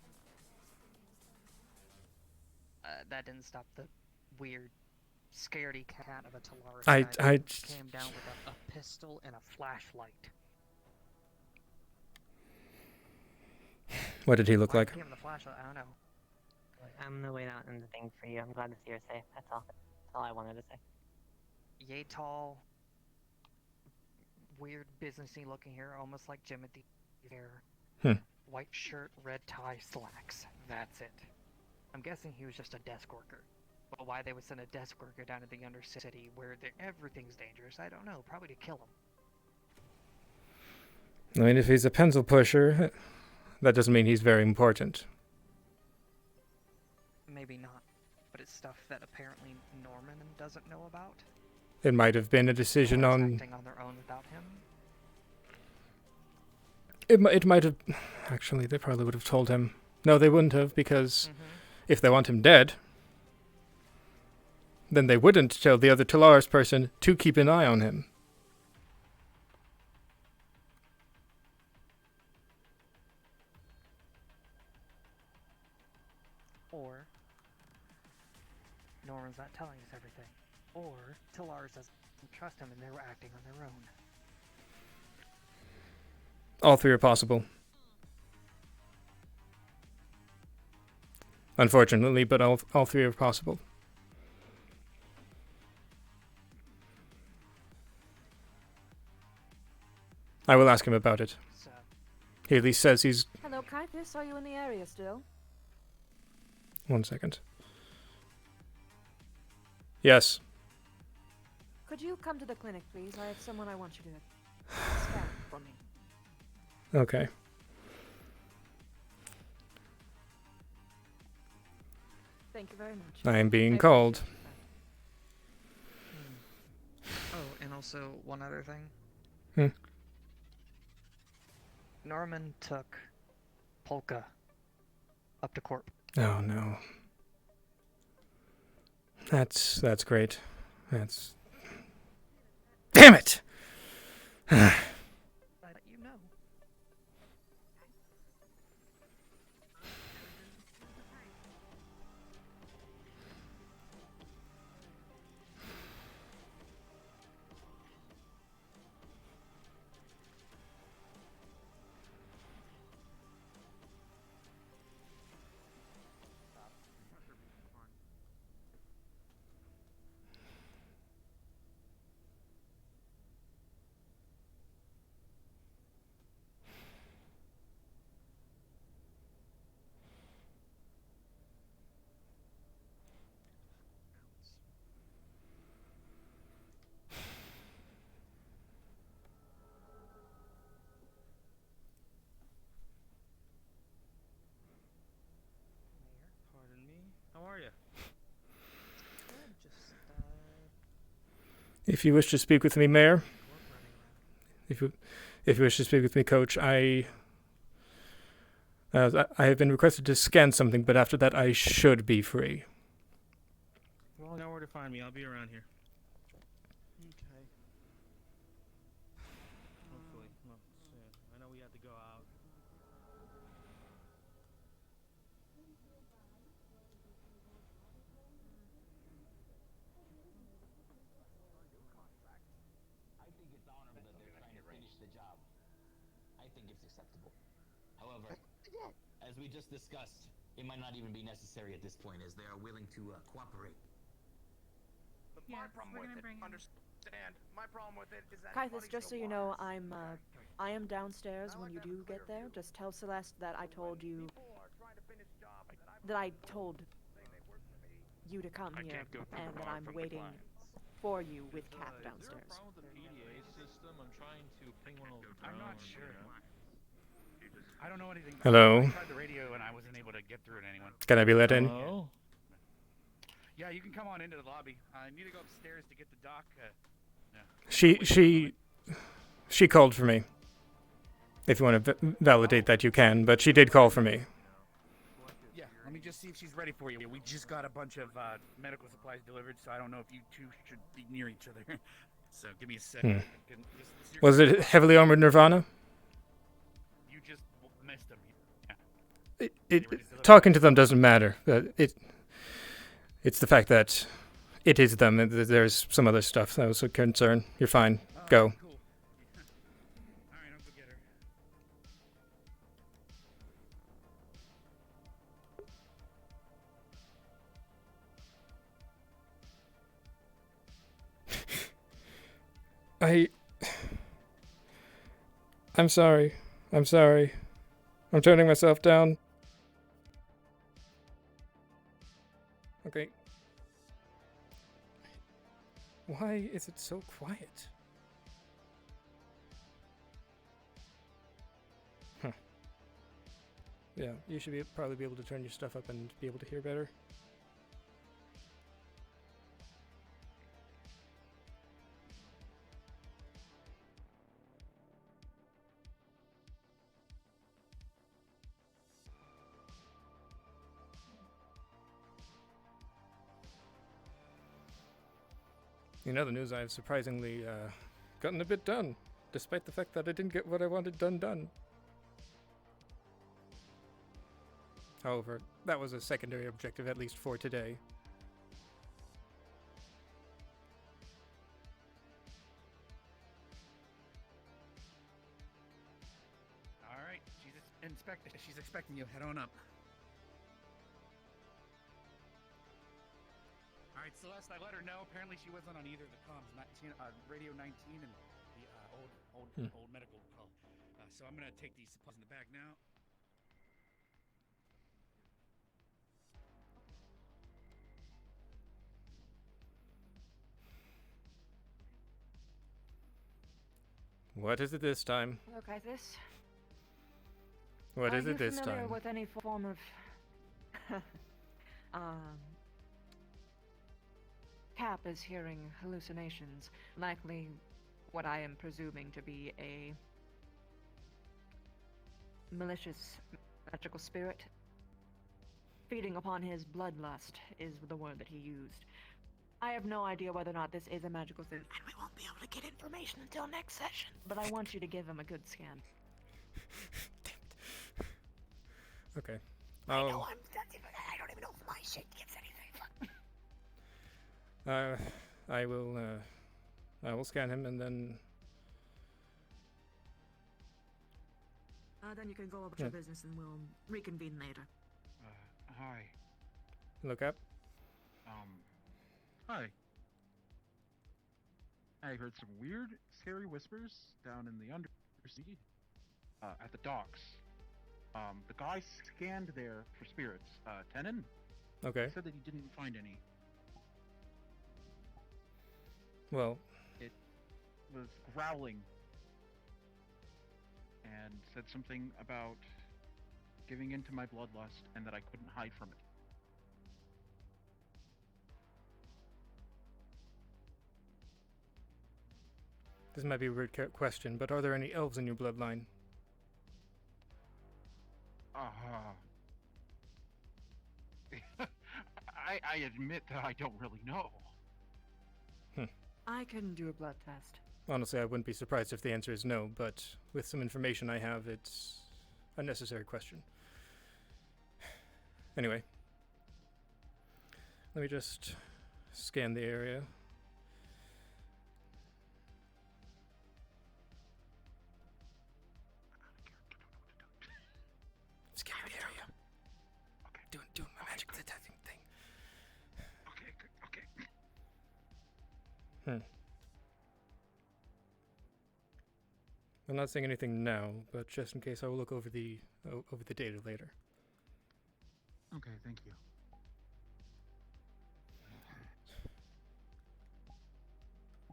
That didn't stop the weird, scaredy cat of a Talaris I guy that came down with a pistol and a flashlight. What did he look like? Gave him the flashlight, I don't know. I'm gonna wait out in the thing for you. I'm glad to see you're safe. That's all. That's all I wanted to say. Yay tall, weird businessy looking here, almost like Jimothy there. White shirt, red tie, slacks. That's it. I'm guessing he was just a desk worker. But why they would send a desk worker down to the Undercity where everything's dangerous, I don't know. Probably to kill him. I mean, if he's a pencil pusher, that doesn't mean he's very important. Maybe not. But it's stuff that apparently Norman doesn't know about. It might have been a decision on... Acting on their own without him. It might have... Actually, they probably would have told him. No, they wouldn't have, because if they want him dead, then they wouldn't tell the other Talaris person to keep an eye on him. Or Norman's not telling us everything. Or Talaris doesn't trust him and they were acting on their own. All three are possible. Unfortunately, but all three are possible. I will ask him about it. He at least says he's... Hello, Kythus. Are you in the area still? 1 second. Yes. Could you come to the clinic, please? I have someone I want you to scan for me. Okay. Thank you very much. I am being I called. Oh, and also one other thing. Hmm. Norman took Polka up to court. Oh no. That's great. That's. Damn it! Let you know. Pardon me. How are you? If you wish to speak with me, Mayor. If you wish to speak with me, Coach, I have been requested to scan something, but after that I should be free. Well, you know where to find me. I'll be around here. Okay. Hopefully. Well, soon. I know we had to go out. I think it's honorable that they're trying to finish the job. I think it's acceptable. However, as we just discussed, it might not even be necessary at this point, as they are willing to cooperate. But my problem with it, understand, my problem with it is that Kythus, just so you know, I am downstairs when you do get there. Just tell Celeste that I told you that I told you to come here and that I'm waiting for you with Cap downstairs. System. I'm trying to ping one of those I'm not sure. I don't know anything. Hello? I tried the radio and I wasn't able to get through to anyone. Can I be let in? Hello? Yeah, you can come on into the lobby. I need to go upstairs to get the doc. She called for me. If you want to validate that, you can, but she did call for me. Yeah, let me just see if she's ready for you. We just got a bunch of medical supplies delivered, so I don't know if you two should be near each other. So give me a second. Was it heavily armored Nirvana? You just missed them. Talking to them doesn't matter. It's the fact that it is them. There's some other stuff that was a concern. You're fine. Go. Cool. Alright, I'll go get her. I'm sorry. I'm sorry. I'm turning myself down. Okay. Why is it so quiet? Huh. Yeah, you should probably be able to turn your stuff up and be able to hear better. In other news, I've surprisingly gotten a bit done, despite the fact that I didn't get what I wanted done. However, that was a secondary objective, at least for today. Alright, she's expecting you. Head on up. Alright, Celeste, I let her know. Apparently she wasn't on either of the comms, Radio 19 and the old medical call. So I'm gonna take these supplies in the bag now. What is it this time? Hello, Kythus. What is it this Are you familiar time? with any form of Cap is hearing hallucinations, likely what I am presuming to be a malicious magical spirit. Feeding upon his bloodlust is the word that he used. I have no idea whether or not this is a magical thing, and we won't be able to get information until next session, but I want you to give him a good scan. Okay. I know I don't even know if my shit gets anything. I will scan him and then. Then you can go about your business and we'll reconvene later. Hi. Look up. Hi. I heard some weird, scary whispers down in the undersea, at the docks. The guy scanned there for spirits. Tenon? Okay. He said that he didn't find any. Well. It was growling. And said something about giving in to my bloodlust and that I couldn't hide from it. This might be a weird question, but are there any elves in your bloodline? I admit that I don't really know. I can do a blood test. Honestly, I wouldn't be surprised if the answer is no, but with some information I have, it's a necessary question. Anyway. Let me just scan the area. Scan the area. Okay. Doing my magic detecting thing. Okay, okay. I'm not saying anything now, but just in case, I will look over the data later. Okay, thank you.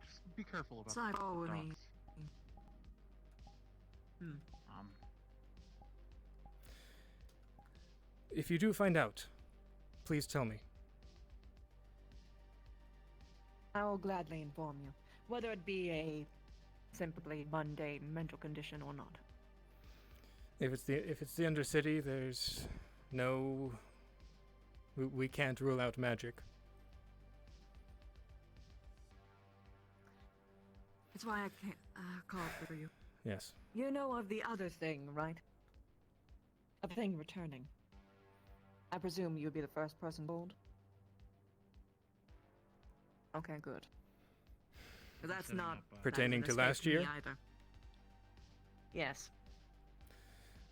Just be careful about the dogs. If you do find out, please tell me. I will gladly inform you, whether it be a simply mundane mental condition or not. If it's the Undercity, there's no. We can't rule out magic. That's why I can't called for you. Yes. You know of the other thing, right? A thing returning. I presume you'd be the first person told? Okay, good. But that's not pertaining to last year? Either. Yes.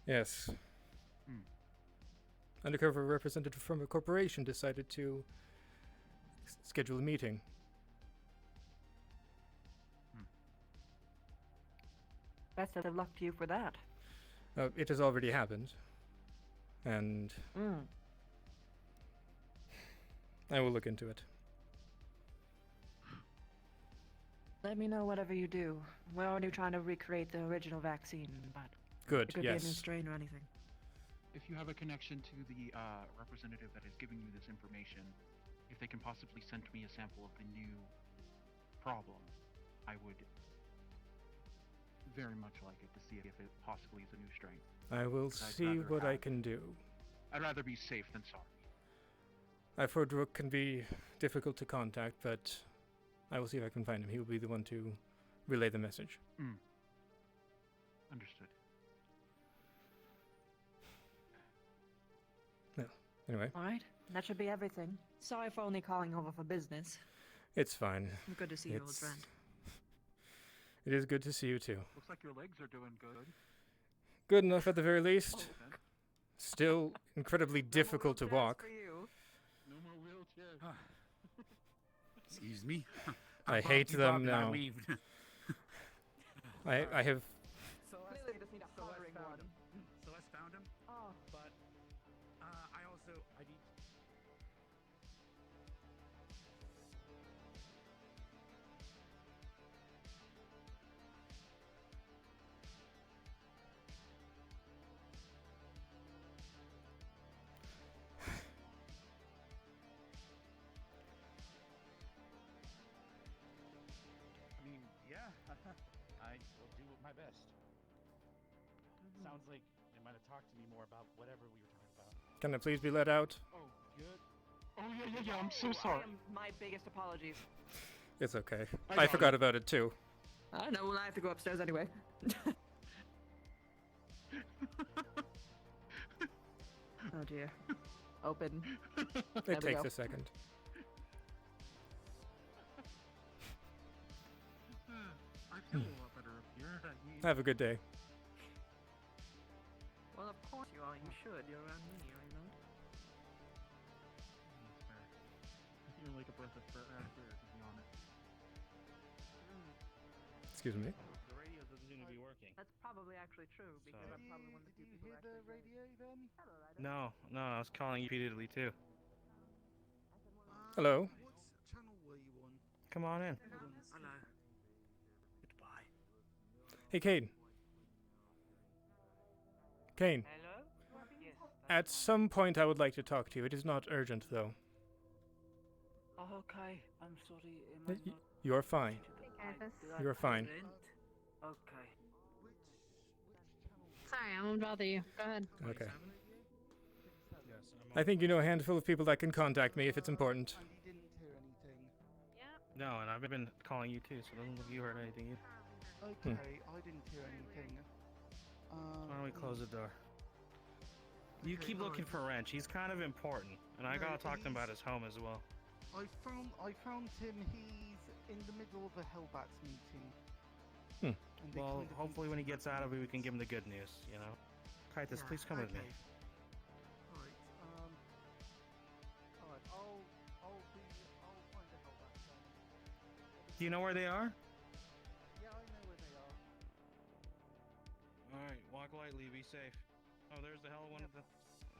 Yes. Undercover representative from a corporation decided to schedule a meeting. Best of luck to you for that. It has already happened. And I will look into it. Let me know whatever you do. We're already trying to recreate the original vaccine, but good, it could be a new strain or anything. If you have a connection to the representative that is giving you this information, if they can possibly send me a sample of the new problem, I would very much like it to see if it possibly is a new strain. I will see what I can do. I'd rather be safe than sorry. I've heard Rook can be difficult to contact, but I will see if I can find him. He will be the one to relay the message. Understood. Well, anyway. Alright, that should be everything. Sorry for only calling over for business. It's fine. Good to see you, old friend. It is good to see you too. Looks like your legs are doing good. Good enough at the very least. Still incredibly difficult to walk. No more wheelchairs. Excuse me. I hate them now. I have. Clearly just need a hovering one. Celeste found him. Oh. But I need. I will do my best. Sounds like they might have talked to me more about whatever we were talking about. Can I please be let out? Oh, good. Oh, yeah, I'm so sorry. My biggest apologies. It's okay. I forgot about it too. I know, well, I have to go upstairs anyway. Oh dear. Open. It takes a second. I feel a lot better up here. Have a good day. Well, of course you are. You should. You're around me, are you not? I feel like a breath of fresh air, to be honest. Excuse me. The radio doesn't seem to be working. That's probably actually true, because I'm probably one of the few people who actually... the radio then? No, I was calling you repeatedly too. Hello. What channel were you on? Come on in. Hello. Goodbye. Hey, Kane. Kane. Hello? Yes. At some point I would like to talk to you. It is not urgent, though. Oh, okay. I'm sorry. Am I not... You're fine. You're fine. Okay. Sorry, I won't bother you. Go ahead. Okay. I think you know a handful of people that can contact me if it's important. And he didn't hear anything. No, and I've been calling you too, so it doesn't look like you heard anything either. Okay, I didn't hear anything. Why don't we close the door? You keep looking for Wrench. He's kind of important, and I gotta talk to him about his home as well. I found him. He's in the middle of a Hellbats meeting. And they Well, kind of hopefully when he gets out of it, we can give him the good news, you know? Kythus, Yeah, please come with me. okay. Alright, alright, I'll find a Hellbats then. Do you know where they are? Yeah, I know where they are. Alright, walk lightly, be safe. Oh, there's the hell one of the...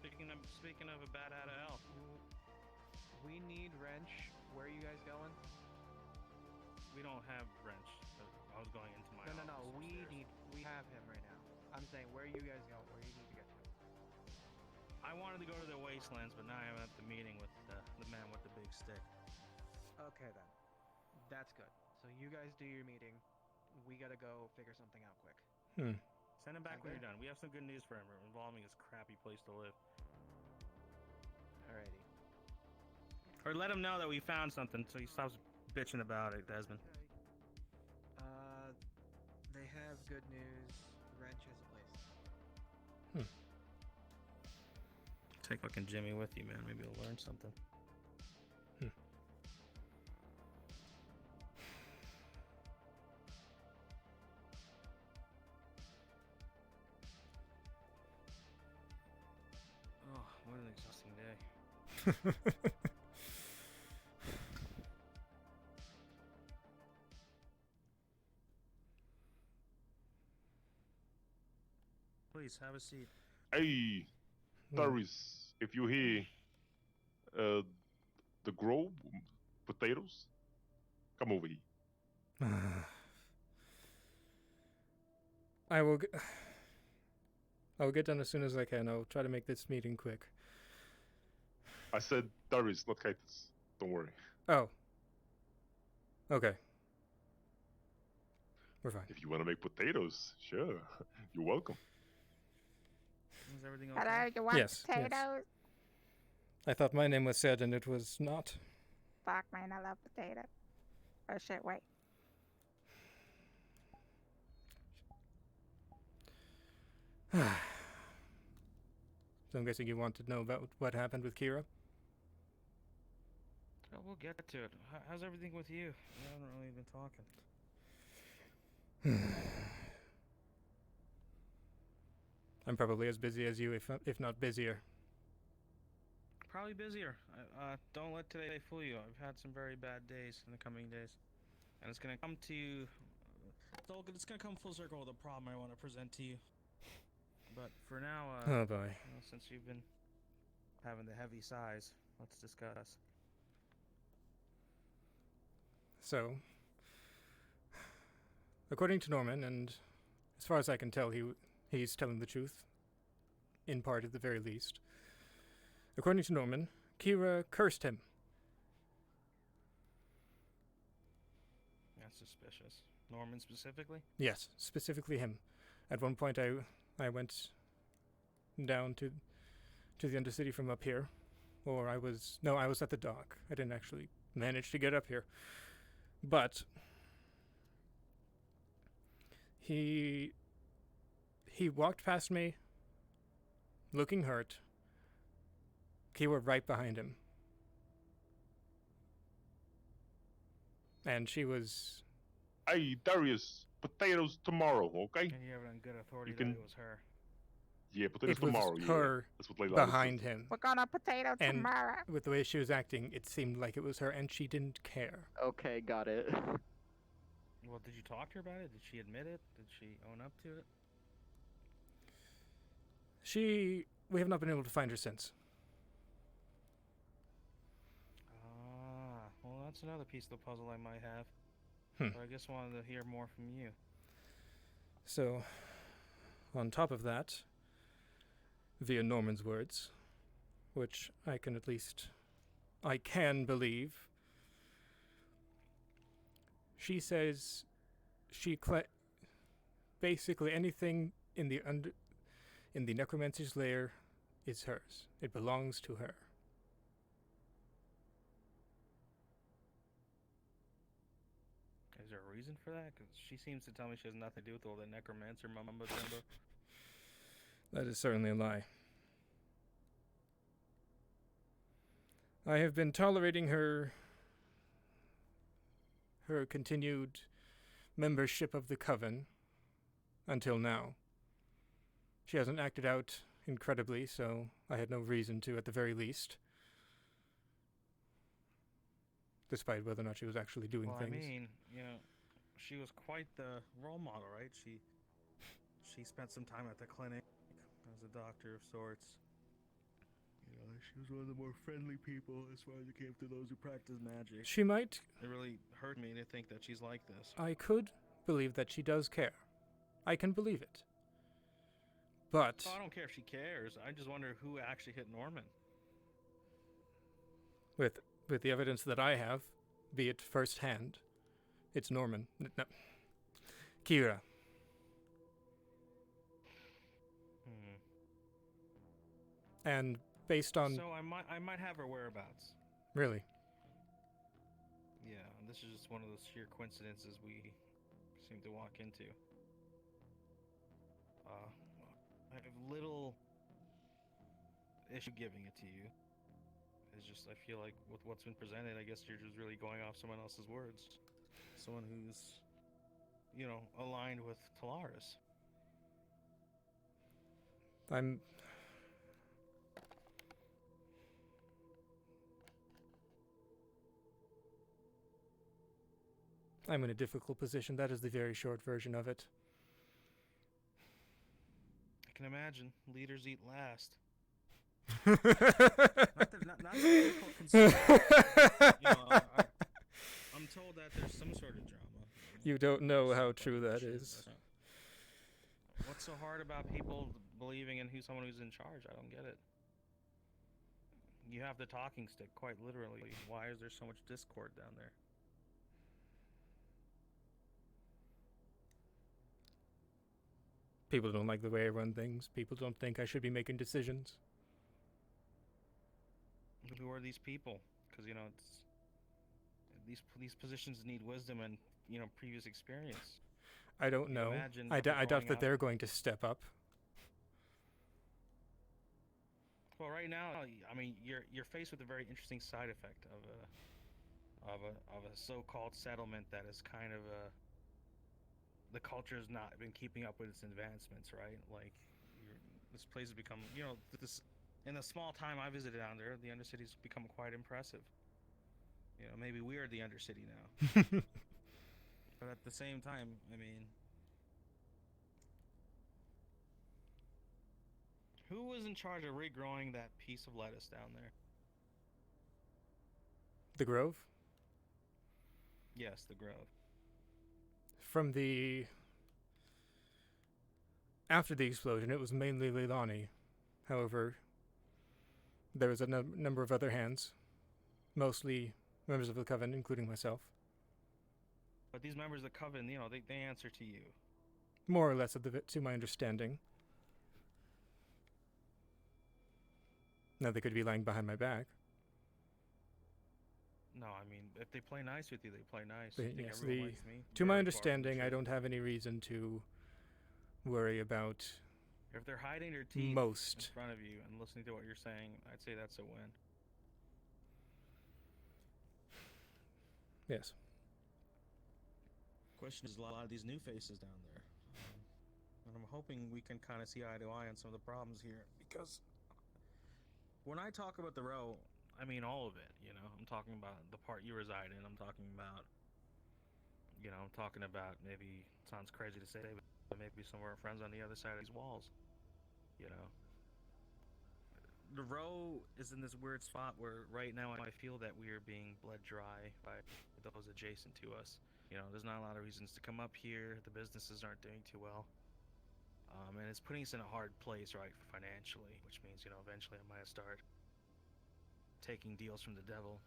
Speaking of a bat out of hell. We need Wrench. Where are you guys going? We don't have Wrench. I was going into my No. office upstairs. We have him right now. I'm saying, where are you guys going? Where you need to get to? I wanted to go to the Wastelands, but now I'm at the meeting with the man with the big stick. Okay then. That's good. So you guys do your meeting. We gotta go figure something out quick. Send him back when Okay. you're done. We have some good news for him involving his crappy place to live. Alrighty. Or let him know that we found something so he stops bitching about it, Desmond. They have good news. Wrench has a place. Take fucking Jimmy with you, man. Maybe he'll learn something. Oh, what an exhausting day. Please, have a seat. Hey, Darius, if you hear the grow potatoes, come over here. I will get done as soon as I can. I'll try to make this meeting quick. I said Darius, not Kythus. Don't worry. Oh. Okay. We're fine. If you want to make potatoes, sure. You're welcome. Is everything okay? Hello, you want Yes, yes. potatoes? I thought my name was said and it was not. Fuck, man, I love potatoes. Oh shit, wait. So I'm guessing you want to know about what happened with Kira? Oh, we'll get to it. How's everything with you? We haven't really been talking. I'm probably as busy as you, if not busier. Probably busier. Don't let today fool you. I've had some very bad days in the coming days. And it's gonna come to... it's gonna come full circle with a problem I want to present to you. But for now, Oh, boy. you know, since you've been having the heavy sighs, let's discuss. So, according to Norman, and as far as I can tell, he's telling the truth, in part at the very least. According to Norman, Kira cursed him. That That's suspicious. Norman specifically? Yes, specifically him. At one point, I went down to the Undercity from up here, or I was at the dock. I didn't actually manage to get up here, but he walked past me, looking hurt. Kiwa right behind him, and she was. Hey, Darius, potatoes tomorrow, okay? And you have it on good authority You can- that it was her. Yeah, potatoes It was tomorrow. her Yeah, that's what Leilani behind says. him. We're gonna potato And tomorrow. with the way she was acting, it seemed like it was her, and she didn't care. Okay, got it. Well, did you talk to her about it? Did she admit it? Did she own up to it? We have not been able to find her since. Ah, well, that's another piece of the puzzle I might have. But I guess I wanted to hear more from you. So, on top of that, via Norman's words, which I can believe, she says basically anything in the necromancer's lair is hers. It belongs to her. Is there a reason for that? Because she seems to tell me she has nothing to do with all the necromancer mumbo jumbo. That is certainly a lie. I have been tolerating her continued membership of the Coven until now. She hasn't acted out incredibly, so I had no reason to, at the very least. Despite whether or not she was actually doing Well, things. I mean, she was quite the role model, right? She spent some time at the clinic as a doctor of sorts. She was one of the more friendly people as far as it came to those who practice magic. She might. It really hurt me to think that she's like this. I could believe that she does care. I can believe it. But Oh, I don't care if she cares. I just wonder who actually hit Norman. with the evidence that I have, be it firsthand, it's Norman. No. Kira. And based on... So I might have her whereabouts. Really? Yeah, this is just one of those sheer coincidences we seem to walk into. I have little issue giving it to you. It's just, I feel like with what's been presented, I guess you're just really going off someone else's words. Someone who's, aligned with Talaris. I'm in a difficult position. That is the very short version of it. I can imagine. Leaders eat last. not that difficult concern. I'm told that there's some sort of drama. You don't know how true that is. What's so hard about people believing in someone who's in charge? I don't get it. You have the talking stick, quite literally. Why is there so much discord down there? People don't like the way I run things. People don't think I should be making decisions. Who are these people? Because these positions need wisdom and previous experience. I don't know. I doubt that they're going to step up. Well, right now, I mean, you're faced with a very interesting side effect of a so-called settlement that is kind of the culture has not been keeping up with its advancements, right? Like, this place has become, this in the small time I visited down there, the Undercity's become quite impressive. Maybe we are the Undercity now. But at the same time, I mean, who was in charge of regrowing that piece of lettuce down there? The Grove? Yes, the Grove. After the explosion, it was mainly Leilani. However, there was a number of other hands, mostly members of the Coven, including myself. But these members of the Coven, you know, they answer to you. More or less, to my understanding. Now, they could be lying behind my back. No, I mean, if they play nice with you, they play nice. But I think yes, everyone likes me. to my Very far from the understanding, I truth. don't have any reason to worry about If they're hiding their teeth in most. front of you and listening to what you're saying, I'd say that's a win. Yes. Question is a lot of these new faces down there. And I'm hoping we can kind of see eye to eye on some of the problems here, because when I talk about the row, I mean all of it, you know. I'm talking about the part you reside in. I'm talking about, you know, I'm talking about, maybe, sounds crazy to say, but maybe some of our friends on the other side of these walls, you know. The row is in this weird spot where right now I feel that we are being bled dry by those adjacent to us. You know, there's not a lot of reasons to come up here. The businesses aren't doing too well. And it's putting us in a hard place, right, financially, which means, you know, eventually I might start taking deals from the devil.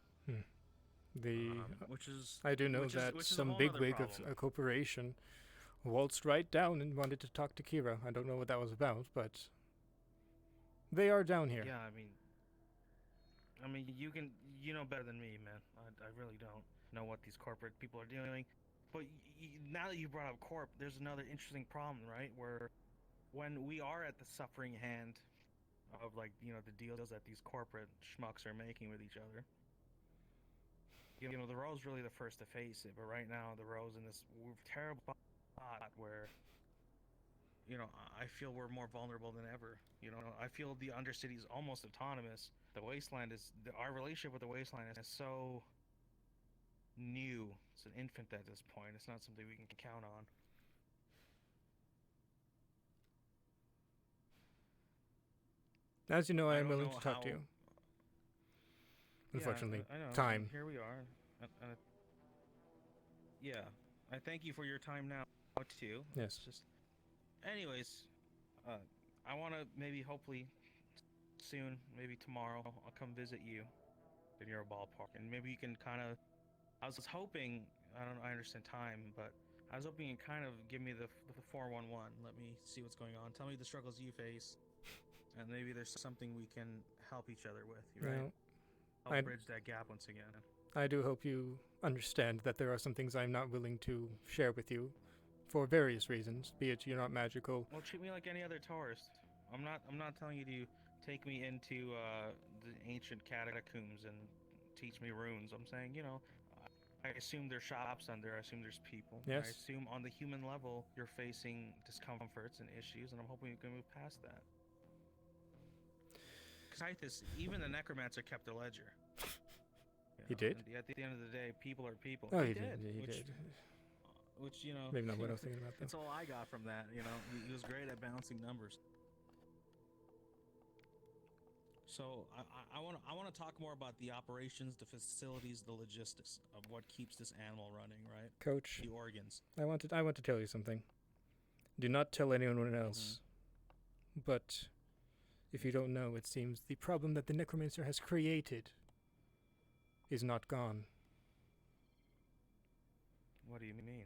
Which is... I do know which that is a some whole nother bigwig of problem. a corporation waltzed right down and wanted to talk to Kira. I don't know what that was about, but they are down here. Yeah, I mean, you know better than me, man. I really don't know what these corporate people are doing. But now that you brought up corp, there's another interesting problem, right? Where when we are at the suffering hand of, like, you know, the deals that these corporate schmucks are making with each other, you know, the row's really the first to face it. But right now, the row's in this terrible spot where, you know, I feel we're more vulnerable than ever. You know, I feel the Undercity is almost autonomous. The Wasteland is... our relationship with the Wasteland is so new. It's an infant at this point. It's not something we can count on. As you know, I am don't willing know to talk to how- you. Unfortunately, I know. time. Here we are. Yeah, I thank you for your time now, too. Yes. It's just... anyways, I want to maybe, hopefully, soon, maybe tomorrow, I'll come visit you in your ballpark, and maybe you can kind of... I was hoping... I understand time, but I was hoping you can kind of give me the 411. Let me see what's going on. Tell me the struggles you face, and maybe there's something we can help each other with, right? Well, Help bridge that gap once again. I do hope you understand that there are some things I'm not willing to share with you for various reasons, be it you're not magical. Well, treat me like any other tourist. I'm not telling you to take me into the ancient catacombs and teach me runes. I'm saying, you know, I assume there's shops under. I assume there's people. Yes. I assume on the human level you're facing discomforts and issues, and I'm hoping you can move past that. Kythus, even the necromancer kept a ledger. He did? At the end of the day, people are people. Oh, he did. He which, did. Which, you know, Maybe not what I was thinking about, though. That's all I got from that. You know, he was great at balancing numbers. So I want to talk more about the operations, the facilities, the logistics of what keeps this animal running, right? Coach, The organs. I want to tell you something. Do not tell anyone else. But if you don't know, it seems the problem that the necromancer has created is not gone. What do you mean?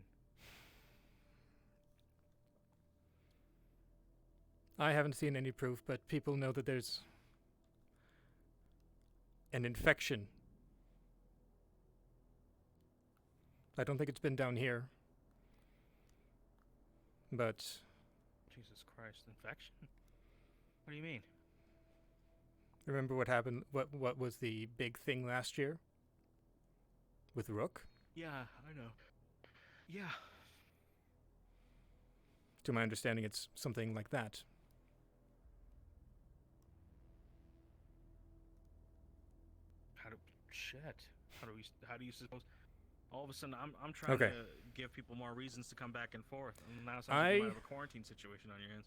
I haven't seen any proof, but people know that there's an infection. I don't think it's been down here. But Jesus Christ, infection? What do you mean? remember what happened, what was the big thing last year? With Rook? Yeah, I know. Yeah. To my understanding, it's something like that. How do you suppose? All of a sudden, I'm trying to give people more reasons to come back and forth, and now it sounds like you might have a quarantine situation on your hands.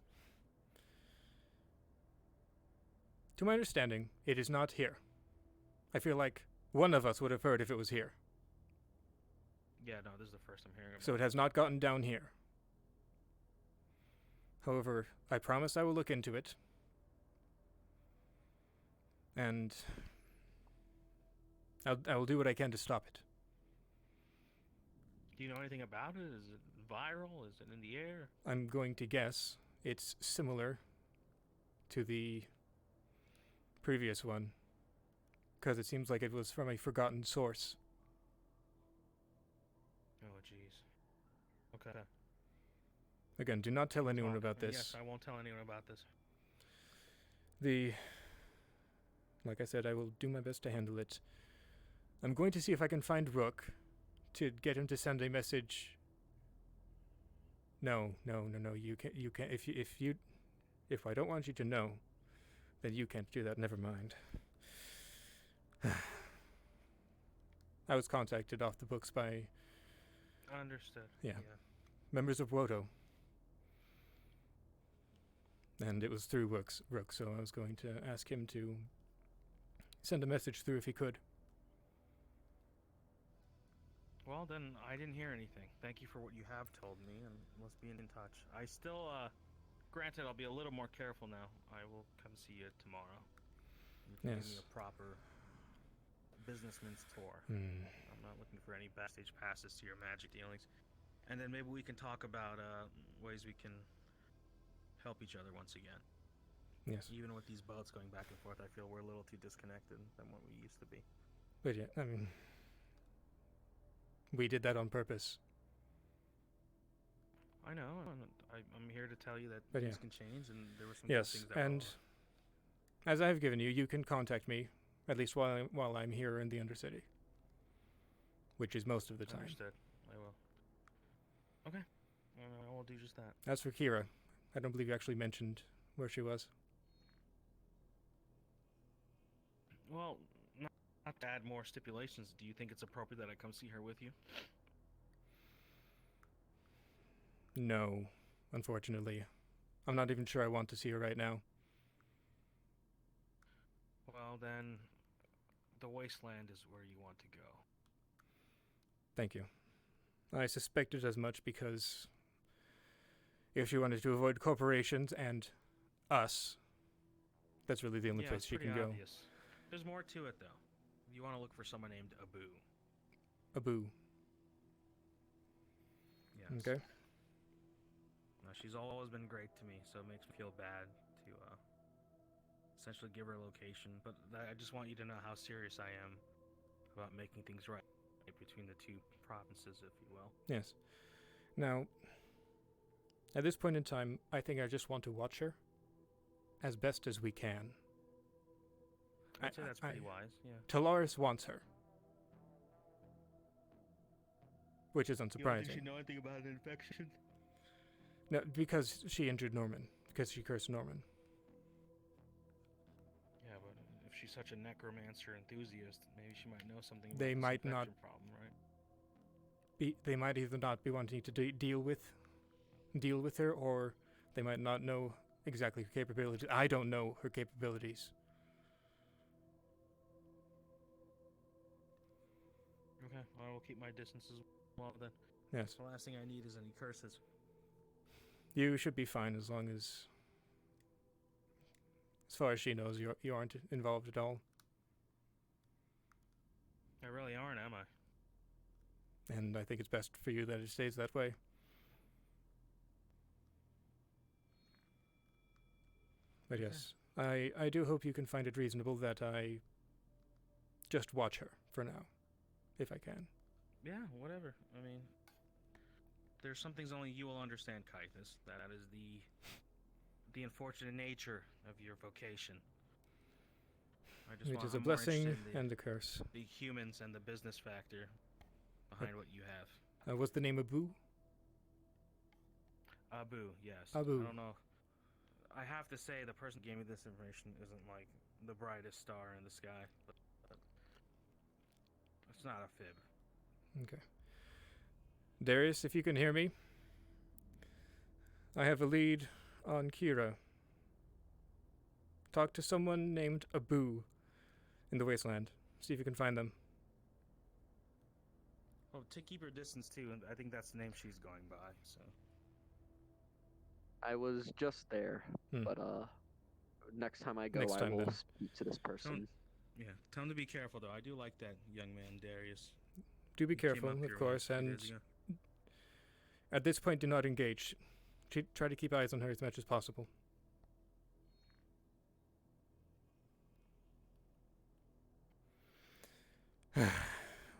To my understanding, it is not here. I feel like one of us would have heard if it was here. Yeah, no, this is the first I'm hearing about. So it has not gotten down here. However, I promise I will look into it. And I will do what I can to stop it. Do you know anything about it? Is it viral? Is it in the air? I'm going to guess it's similar to the previous one, because it seems like it was from a forgotten source. Oh, jeez. Okay. Again, do not tell anyone about this. Yes, I won't tell anyone about this. Like I said, I will do my best to handle it. I'm going to see if I can find Rook to get him to send a message. No. You can't. If I don't want you to know, then you can't do that. Never mind. I was contacted off the books by. Understood. Yeah. Members of Woto. And it was through Rook, so I was going to ask him to send a message through if he could. Well, then, I didn't hear anything. Thank you for what you have told me, and let's be in touch. I still, granted, I'll be a little more careful now. I will come see you tomorrow. You can give me a proper businessman's tour. I'm not looking for any backstage passes to your magic dealings. And then maybe we can talk about ways we can help each other once again. Yes. Even with these boats going back and forth, I feel we're a little too disconnected than what we used to be. But yeah, I mean, we did that on purpose. I know. I'm here to tell you that But things yeah. can change, and there were some good things that and as I've given you, you can contact me, at least while I'm here in the Undercity, which is most of the time. Understood. I will. Okay. I will do just that. As for Kira, I don't believe you actually mentioned where she was. Well, not to add more stipulations, do you think it's appropriate that I come see her with you? No, unfortunately. I'm not even sure I want to see her right now. Well, then, the wasteland is where you want to go. Thank you. I suspected as much because if she wanted to avoid corporations and us, that's really the only place she can go. Obvious. There's more to it, though. You want to look for someone named Abu. Abu. Yes. Okay. Now, she's always been great to me, so it makes me feel bad to essentially give her a location. But I just want you to know how serious I am about making things right between the two provinces, if you will. Yes. Now, at this point in time, I think I just want to watch her as best as we can. I'd say that's pretty wise, yeah. Talaris wants her. Which is You don't think unsurprising. she know anything about an infection? No, because she injured Norman. Because she cursed Norman. Yeah, but if she's such a necromancer enthusiast, maybe she might know something about They this might not infection problem, right? They might either not be wanting to deal with her, or they might not know exactly her capabilities. I don't know her capabilities. Okay, I will keep my distance as well then. Yes. The last thing I need is any curses. You should be fine as long as far as she knows, you aren't involved at all. I really aren't, am I? And I think it's best for you that it stays that way. But yes, I do hope you can find it reasonable that I just watch her for now, if I can. Yeah, whatever. I mean, there's some things only you will understand, Kythus. That is the unfortunate nature of your vocation. It is a blessing and a curse. The humans and the business factor behind what you have. Was the name Abu? Abu, yes. Abu. I don't know. I have to say, the person who gave me this information isn't like the brightest star in the sky. But it's not a fib. Okay. Darius, if you can hear me, I have a lead on Kira. Talk to someone named Abu in the wasteland. See if you can find them. Well, to keep her distance too, and I think that's the name she's going by. So. I was just there, but next time I go, Next I time, will then. speak to this person. Yeah, tell him to be careful though. I do like that young man, Darius. Do be He came careful, up of here course, a few and days ago. At this point, do not engage. Try to keep eyes on her as much as possible.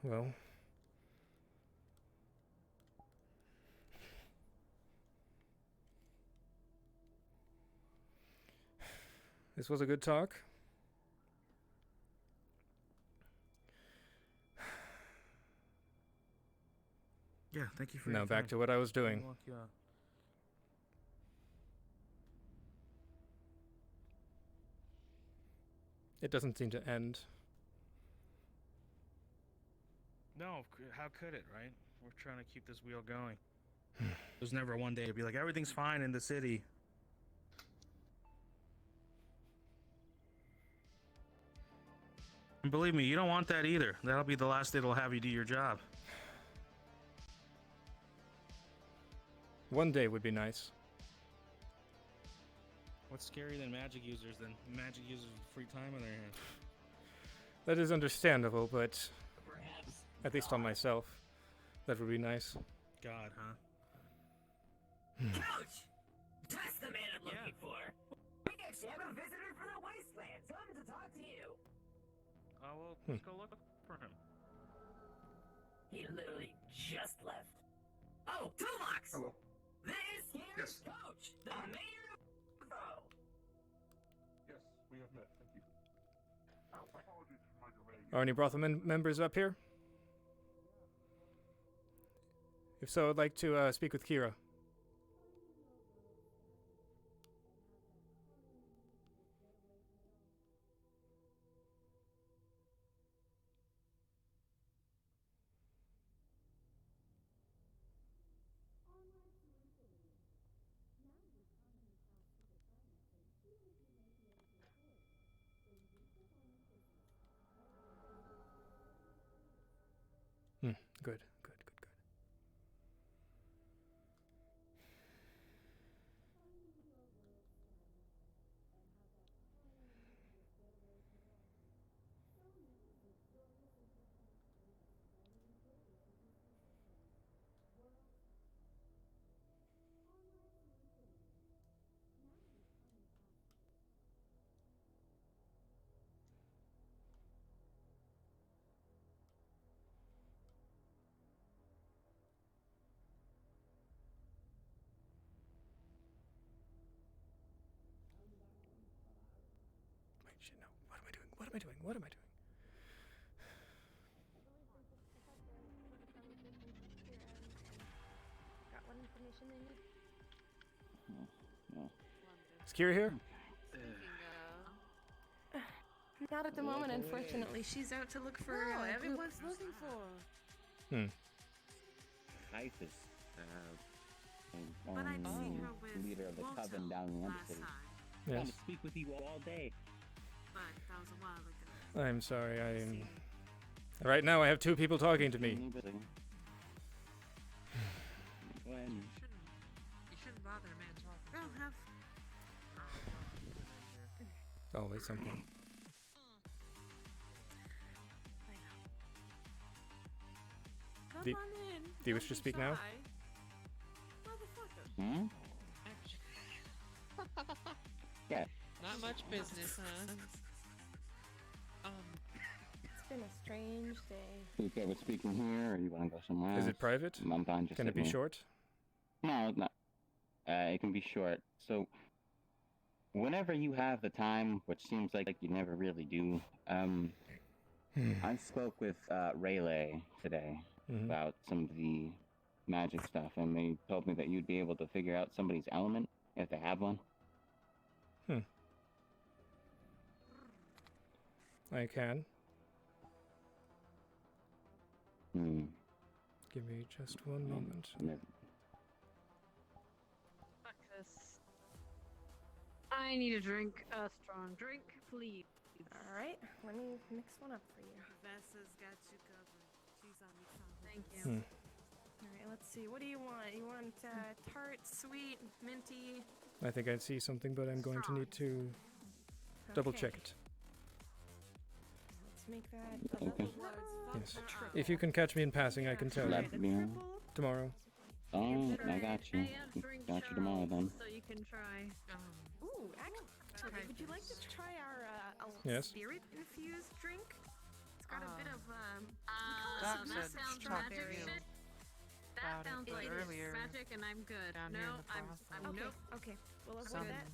Well... This was a good talk. Yeah, thank you for now your back time. to what I was doing. I'll walk you out. It doesn't seem to end. No, how could it, right? We're trying to keep this wheel going. There's never one day to be like, everything's fine in the city. And believe me, you don't want that either. That'll be the last day they'll have you do your job. One day would be nice. What's scarier than magic users with free time on their hands? That is understandable, but at least on myself, that would be nice. God, huh? Coach! That's the man I'm looking for. We actually have a visitor from the wasteland. Tell him to talk to you. Oh, well, let's go look for him. He literally just left. Oh, Toolbox! Hello. This here's Coach, the mayor of Row. Yes, we have met. Thank you. Apologies for my delay. Are any brothel members up here? If so, I'd like to speak with Kira. Good. Wait, shit, no. What am I doing? What am I doing? What am I doing? Got what information they need? No. Is Kira here? Not at the moment, unfortunately. She's out to look for. No, everyone's looking for. Kythus, But I'd seen her with leader of the Walter coven down in the last city. time. Yes. Trying to speak with you all day. But that was a while ago. I'm sorry, I'm... Right now I have two people talking to me. When? You shouldn't bother a man talking. I'll have. Always something. Come Do- on in. Do you wish to speak now? Hmm? Yeah. Not much business, huh? It's been a strange day. You okay with speaking here, or you want to go somewhere else? Is it private? I'm fine, just Can it sitting be here. short? No, it's not. It can be short. So, whenever you have the time, which seems like you never really do, I spoke with Rayleigh today about some of the magic stuff, and they told me that you'd be able to figure out somebody's element if they have one. I can. Give me just one moment. Fuck this. I need a drink, a strong drink, please. Alright, let me mix one up for you. Vanessa's got you covered. She's on the top. Thank you. Alright, let's see. What do you want? You want tart, sweet, minty? I think I see something, but I'm going to need to double check it. Let's make that. Yes. If you can catch me in passing, I can tell you. Let me know. Tomorrow. Oh, I got you. Got you tomorrow then. So you can try. Ooh, actually, would you like to try our Yes. spirit-infused drink? It's got a bit of That that sounds strawberry. magic. That sounds like magic, and I'm good. down here in No, the I'm brothel. nope. Okay, we'll avoid Some that.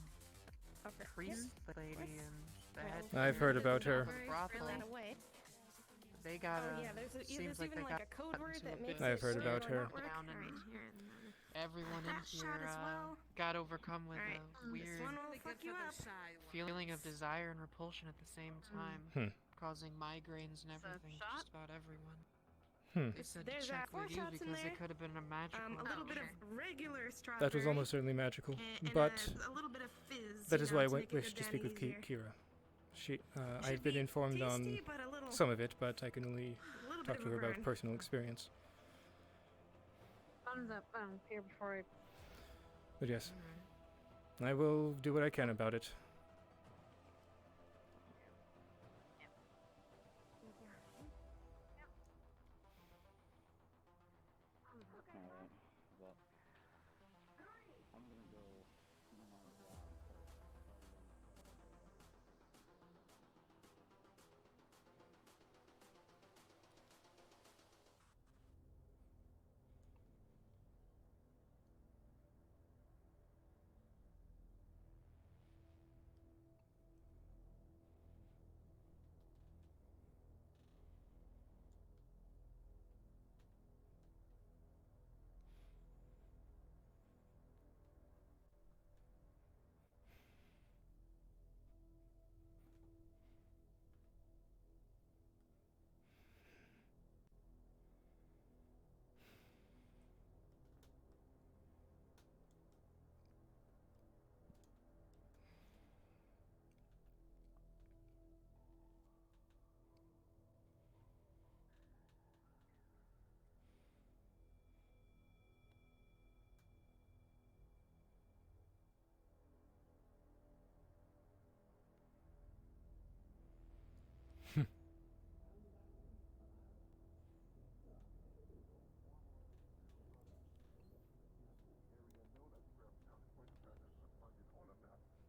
Okay. priest lady and the head. I've heard about her. Brothel. That away. They got Oh yeah, there's seems like even they like got a code word into that a makes bit I've it heard work about or her. not work. down and Alright, here. And then everyone in that shot here as well. got overcome with Alright, a weird this one will fuck you up. feeling of desire and repulsion at the same time, causing migraines and everything to just about everyone. They said to There's check 4 with you shots in because there. it could have been a magical. A little bit of regular strawberry. That was almost certainly magical, and but a little bit of fizz. that you is know, why I to make it wished go to speak down with easier. Kira. I've Should been be informed on tasty, but a little- some of it, but I can only little talk bit to of her a about burn. personal experience. Thumbs up here before I. But yes, I will do what I can about it. Alright, well, I'm gonna go see my job first.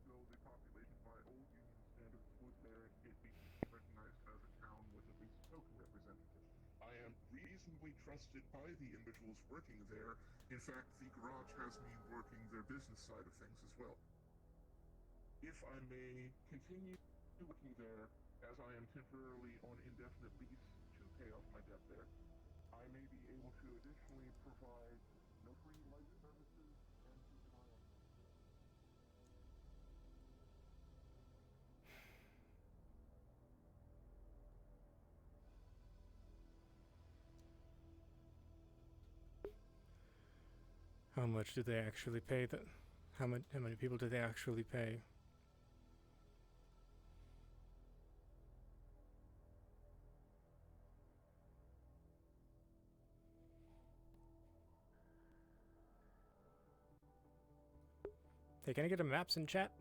Though the population by old Union standards would merit it being recognized as a town with at least token representative. I am reasonably trusted by the individuals working there. In fact, the garage has me working their business side of things as well. If I may continue working there, as I am temporarily on indefinite lease to pay off my debt there, I may be able to additionally provide notary-like services and keep an eye on them. How much do they actually pay? How many people do they actually pay? Hey, can I get a maps in chat?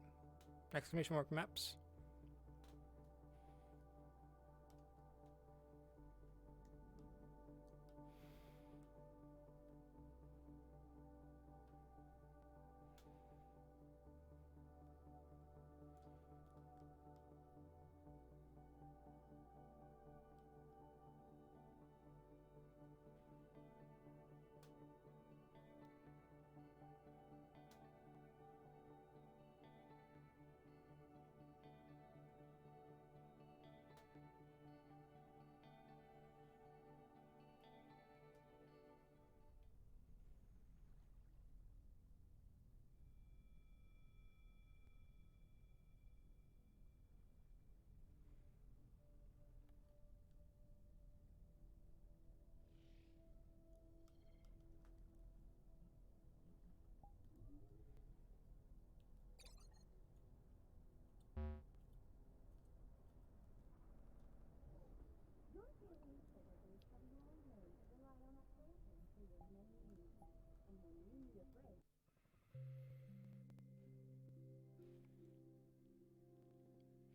Exclamation mark maps.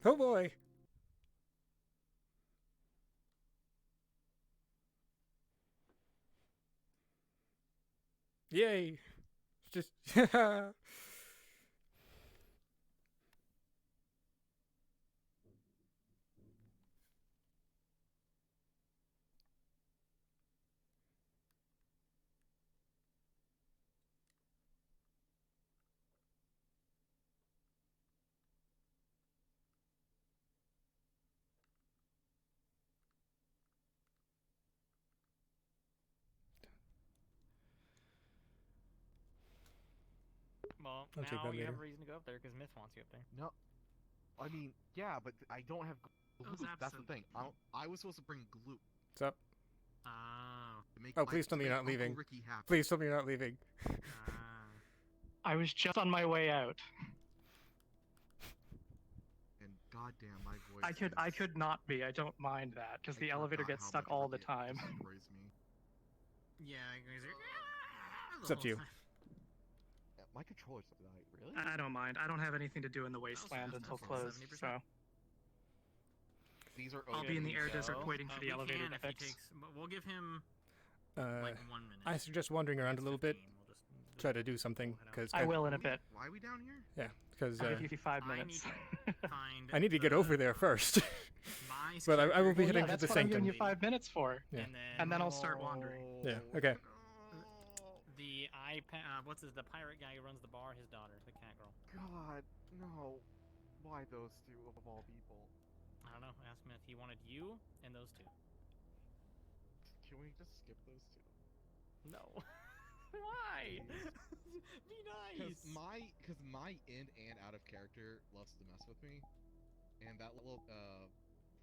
Oh boy! Yay! Just Well, I'll take now that you have later. a reason to go up there because Myth wants you up there. No, I mean, yeah, but I don't have glue. was That's the absent. thing. I was supposed to bring glue. What's up? To make Oh, my- please tell to me you're make not Uncle leaving. Ricky happy. Please tell me you're not leaving. I was just on my way out. And goddamn, my voice. I could not be. I don't mind that because the elevator forgot gets how stuck much all the Ricky time. destroys me. Yeah, you guys are. It's up to you. Yeah, my controller's died. Really? I don't mind. I don't have anything to do in the wasteland until closed, 70%. so These are. I'll be in the air desert So, waiting for the we elevator can to if he fix. takes. But we'll give him Uh, like 1 minute. I suggest wandering around a little bit. Try to do something because I will in a bit. Why are we down here? Yeah, because I'll give you 5 minutes. I need to get over there first. My but I will be Well, heading yeah, to that's the what I'm giving sanctum. you 5 minutes for. Yeah. And then I'll start wandering. Yeah. Okay. The what's his, the pirate guy who runs the bar? His daughter, the cat girl. God, no. Why those two of all people? I don't know. Ask Myth. He wanted you and those two. Can we just skip those two? No. Why? Be nice. Because my in and out of character loves to mess with me, and that little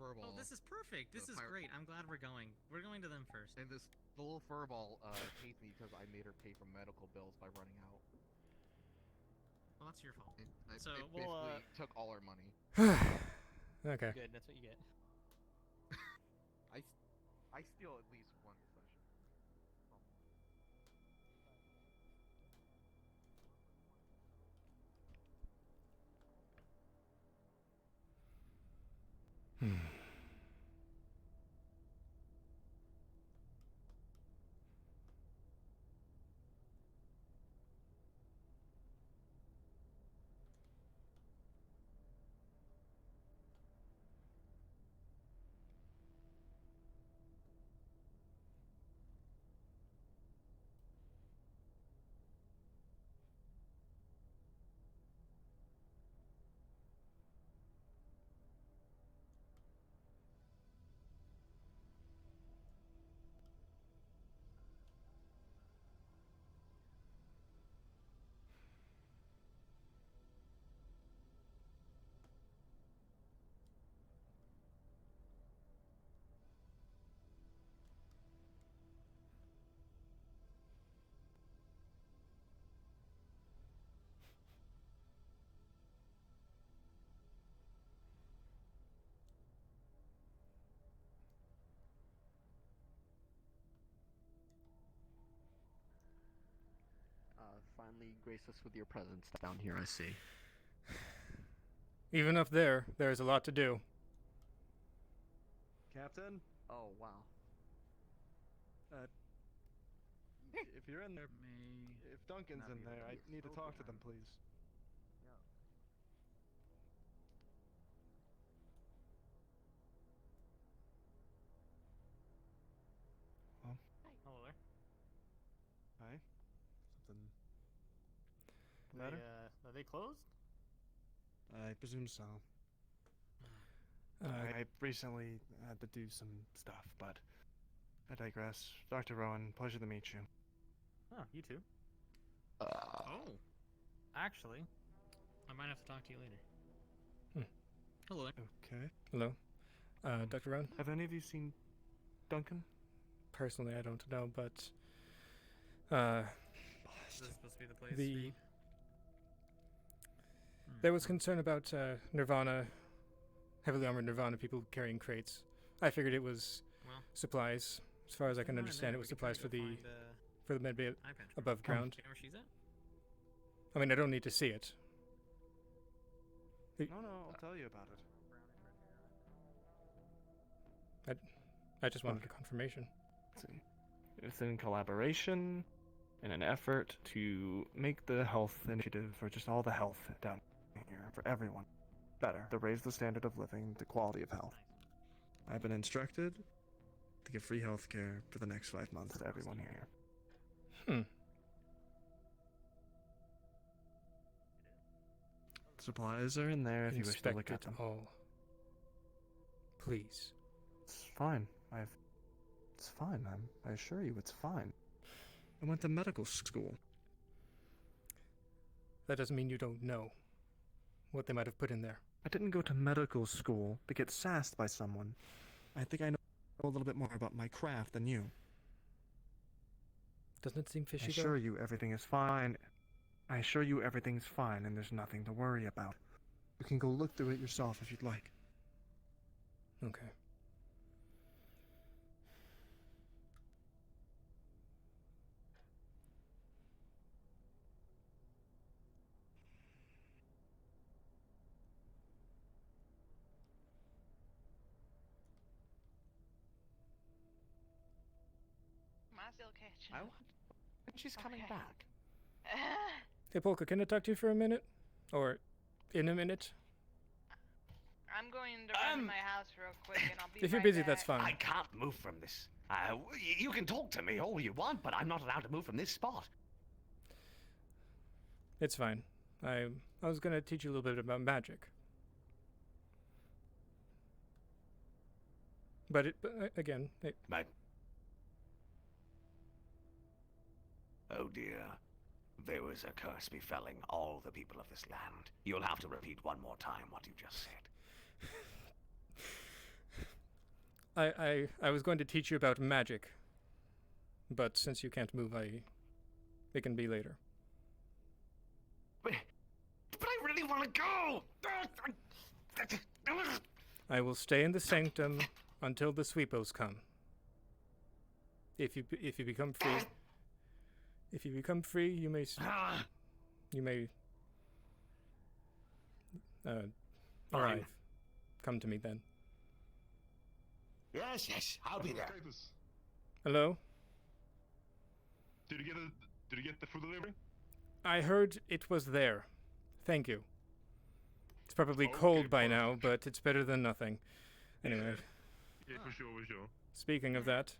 furball. Oh, this is perfect. This is great. I'm glad we're going. We're going to them first. And the little furball hates me because I made her pay for medical bills by running out. Well, that's your fault. It So basically we'll took all our money. Okay. Good. That's what you get. I steal at least one session. Finally grace us with your presence down here, I see. Even up there, there's a lot to do. Captain? Oh, wow. If you're in there, if Duncan's in there, I need to talk to them, please. Well, Hello there. hi. Something the matter? Are they closed? I presume so. I recently had to do some stuff, but I digress. Dr. Rowan, pleasure to meet you. Oh, you too. Oh, actually, I might have to talk to you later. Hello there. Okay. Hello. Dr. Rowan? Have any of you seen Duncan? Personally, I don't know, but Is this supposed to be the place? There was concern about Nirvana, heavily armored Nirvana people carrying crates. I figured it was supplies. As far as I can understand, it was supplies for the med bay above ground. You know where she's at? I mean, I don't need to see it. No, I'll tell you about it. I just wanted a confirmation. It's in collaboration. in an effort to make the health initiative, or just all the health down here for everyone, better, to raise the standard of living, the quality of health. I've been instructed to give free health care for the next 5 months to everyone here. Supplies are in there if you wish to look at Inspect them. it all. Please. It's fine. It's fine. I assure you, it's fine. I went to medical school. That doesn't mean you don't know what they might have put in there. I didn't go to medical school to get sassed by someone. I think I know a little bit more about my craft than you. Doesn't it seem fishy, I assure you everything is fine. I assure you everything's fine and there's nothing to worry about. You can go look through it yourself if you'd like. Okay. Am I still catching? She's coming back. Hey, Polka, can I talk to you for a minute? Or in a minute? I'm going to run to my house real quick, and I'll be If you're right busy, back. that's fine. I can't move from this. You can talk to me all you want, but I'm not allowed to move from this spot. It's fine. I was gonna teach you a little bit about magic. But again, Oh dear. There was a curse befalling all the people of this land. You'll have to repeat one more time what you just said. I was going to teach you about magic. But since you can't move, it can be later. But I really want to go! I will stay in the sanctum until the sweepos come. If you become free, you may arrive. Come to me then. Yes, I'll be there. Hello? Did you get the food delivery? I heard it was there. Thank you. It's probably cold by now, but it's better than nothing. Anyway. Yeah, for sure. Speaking of that.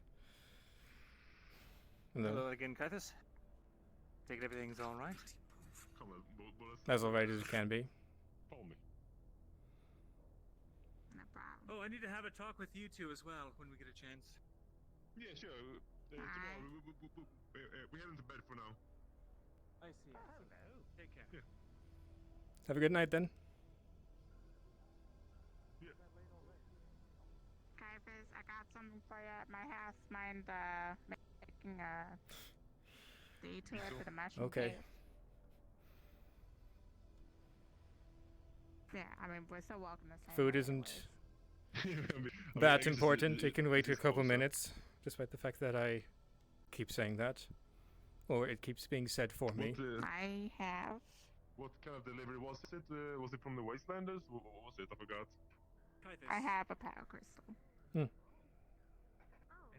Hello again, Kythus. Take it everything's alright? As alright as it can be. Follow me. Oh, I need to have a talk with you two as well when we get a chance. Yeah, sure. Tomorrow, we head into bed for now. I see. Hello. Take care. Yeah. Have a good night then. Kythus, I got something for you at my house. Mind making a detour to the mushroom Okay. cave? Yeah, I mean, we're still walking the same Food way isn't I that guess important. It can wait a it's couple also- minutes, despite the fact that I keep saying that. Or it keeps being said for me. I have. What kind of delivery was it? Was it from the Wastelanders? What was it? I forgot. I have a power crystal. Hmm.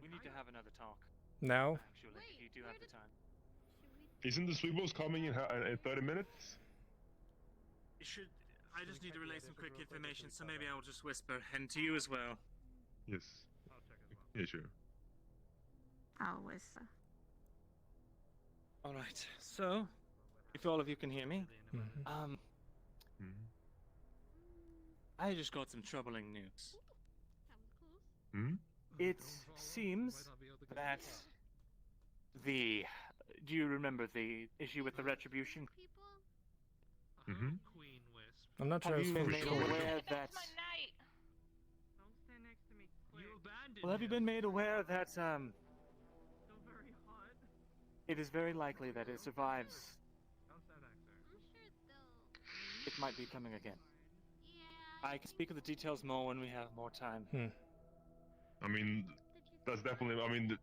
We need to have another talk. Now? Actually, if you do have the time. Isn't the sweepos coming in 30 minutes? I just need to relay some quick information, so maybe I'll just whisper, and to you as well. Yes. Yeah, sure. I'll whisper. Alright, so, if all of you can hear me, I just got some troubling news. It seems that do you remember the issue with the retribution? I'm not sure. Have you been if made aware that? Well, have you been made aware that it is very likely that it survives? It might be coming again. I can speak of the details more when we have more time. I mean, that's definitely. I mean,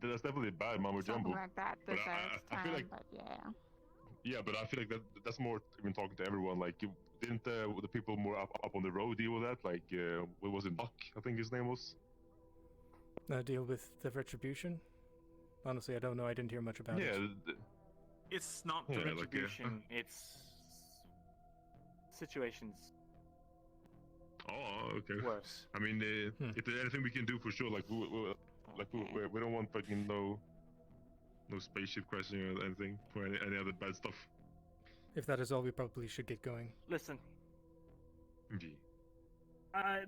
that's definitely bad, Mama Jumbo. Something like that But deserves I feel time, like. but yeah. Yeah, but I feel like that's more even talking to everyone. Like, didn't the people more up on the road deal with that? Like, what was it, Buck? I think his name was. Deal with the retribution? Honestly, I don't know. I didn't hear much about it. Yeah, It's not Yeah, the like, retribution, it's situations. Oh, okay. Worse. I mean, if there's anything we can do for sure, like we don't want fucking no spaceship crashing or anything or any other bad stuff. If that is all, we probably should get going. Listen, Okay.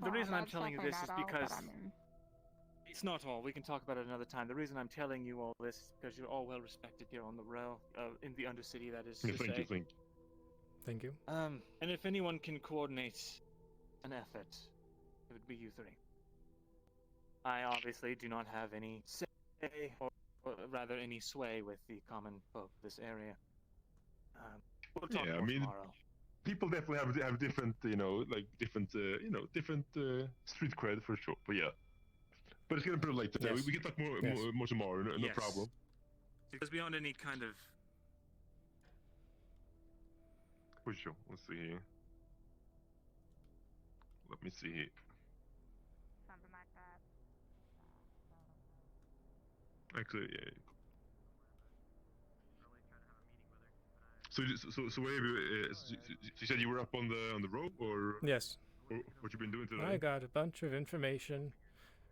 the reason I'm telling you definitely this is not all, but because I mean- it's not all. We can talk about it another time. The reason I'm telling you all this is because you're all well respected here on the Row, in the Undercity, that is to Thank say. you. Thank you. And if anyone can coordinate an effort, it would be you three. I obviously do not have any say, or rather any sway with the common folk of this area. We'll talk Yeah, I more mean, tomorrow. people definitely have different, different street cred for sure. But yeah, but it's gonna be later. Yes. We can talk more, Yes. more tomorrow. No Yes. problem. Because beyond any kind of For sure. Let's see here. Let me see here. Something like that. Actually, yeah. So where have you? You said you were up on the road, or Yes. Or what you been doing today? I got a bunch of information,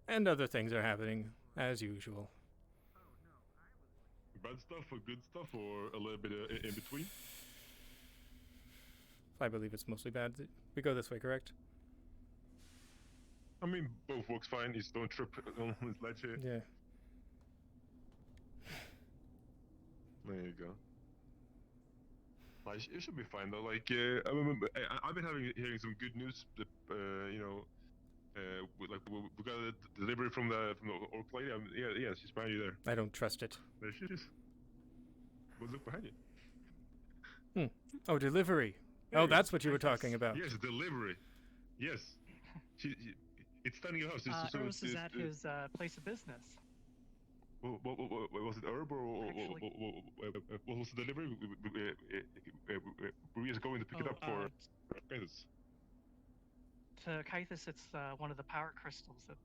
and other things are happening as usual. Bad stuff or good stuff, or a little bit in between? I believe it's mostly bad. We go this way, correct? I mean, both works fine. Just don't trip on this ledge here. Yeah. There you go. Like, it should be fine though. Like, I've been hearing some good news. We got a delivery from the orc lady. Yeah, she's behind you there. I don't trust it. There she is. Well, look behind you. Oh, delivery. Oh, that's what you were talking about. Yes, delivery. Yes. It's standing in your house. Eros is at his place of business. What was it, herb or what was the delivery? We were just going to pick it up for Kythus. To Kythus, it's one of the power crystals that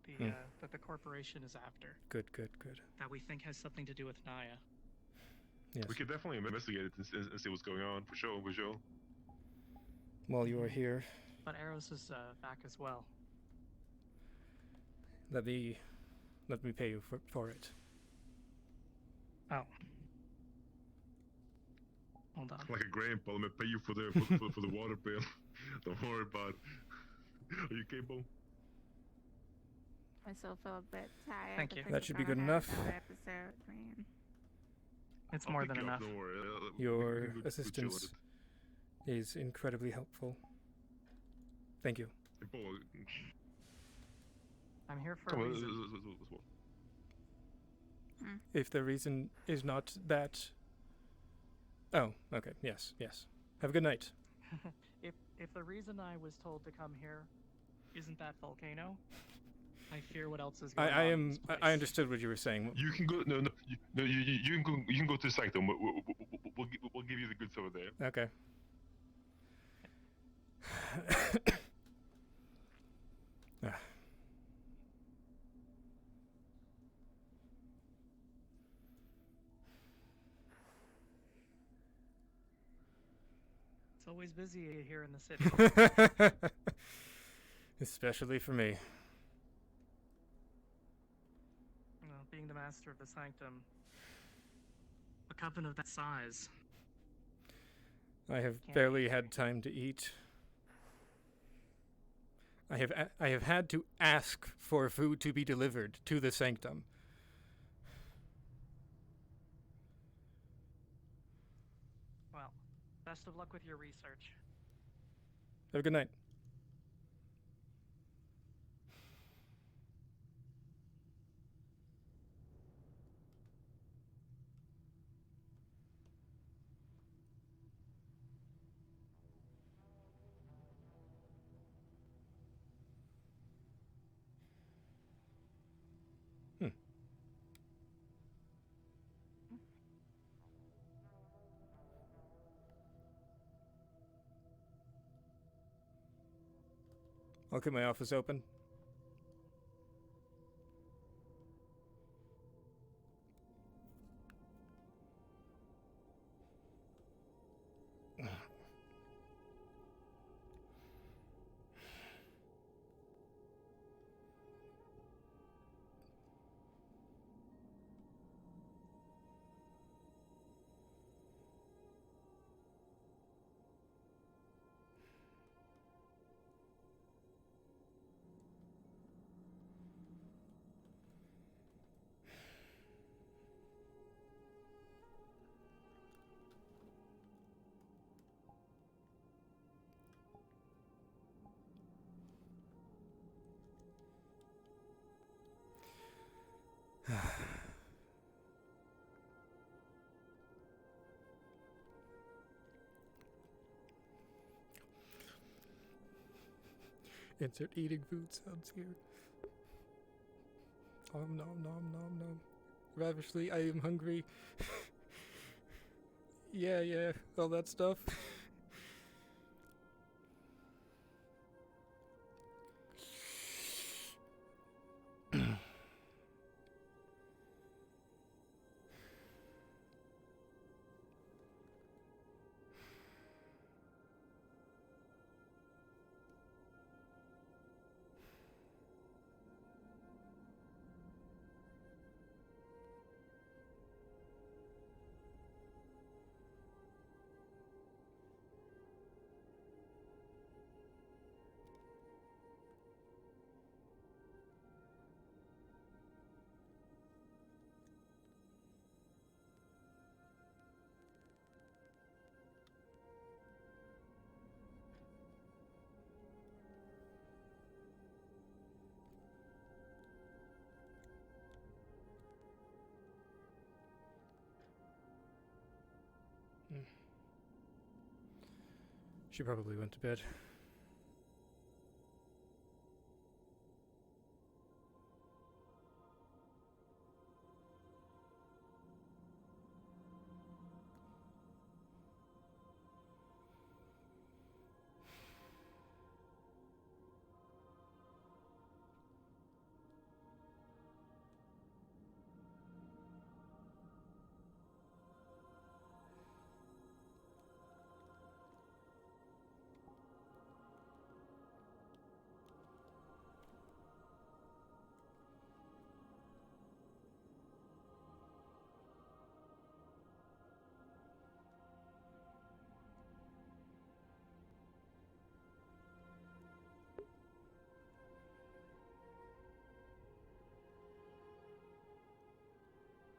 the corporation is after. Good. That we think has something to do with Naya. Yes. We could definitely investigate it and see what's going on, for sure. While you are here, But Eros is back as well. let me pay you for it. Oh. Hold on. Like a grandpa, let me pay you for the for the water bill. Don't worry about it. Are you okay, Bo? I still feel a bit tired. Thank but you. this That is should be gonna good have enough. another episode, man. It's I'll more pick than you up, enough. don't worry. Your we can go chill with assistance is incredibly helpful. Thank you. it. Bo, I'm here for come a on, reason. let's walk. If the reason is not that... Oh, okay. Yes. Have a good night. If the reason I was told to come here isn't that volcano, I fear what else is going on. in this place. I understood what you were saying. You can go. No. You can go to the sanctum. We'll give you the goods over there. Okay. It's always busy here in the city. Especially for me. Well, being the master of the sanctum, a coven of that size. I have Can't barely had time to eat. I have had to ask for food to be delivered to the sanctum. Well, best of luck with your research. Have a good night. I'll keep my office open. Insert eating food sounds here. Nom nom nom nom nom. Ravishly, I am hungry. Yeah, all that stuff. She probably went to bed.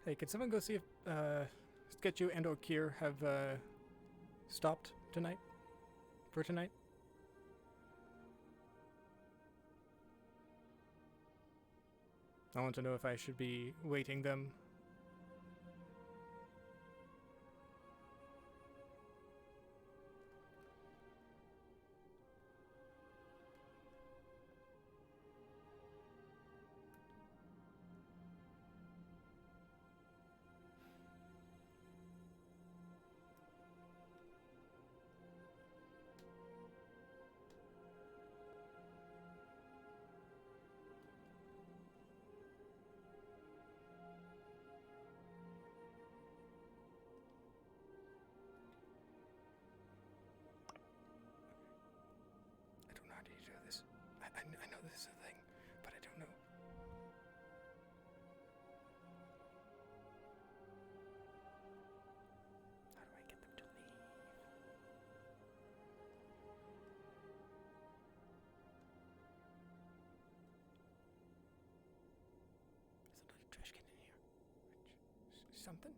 Hey, can someone go see if Sketchu and or Kier have stopped tonight? For tonight? I want to know if I should be waiting them. I know this is a thing, but I don't know. How do I get them to leave? There's another trash can in here. Something?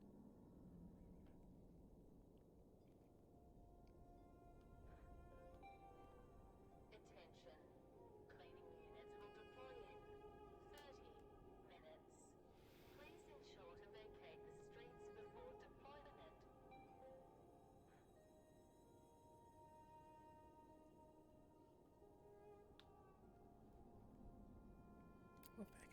Love bag.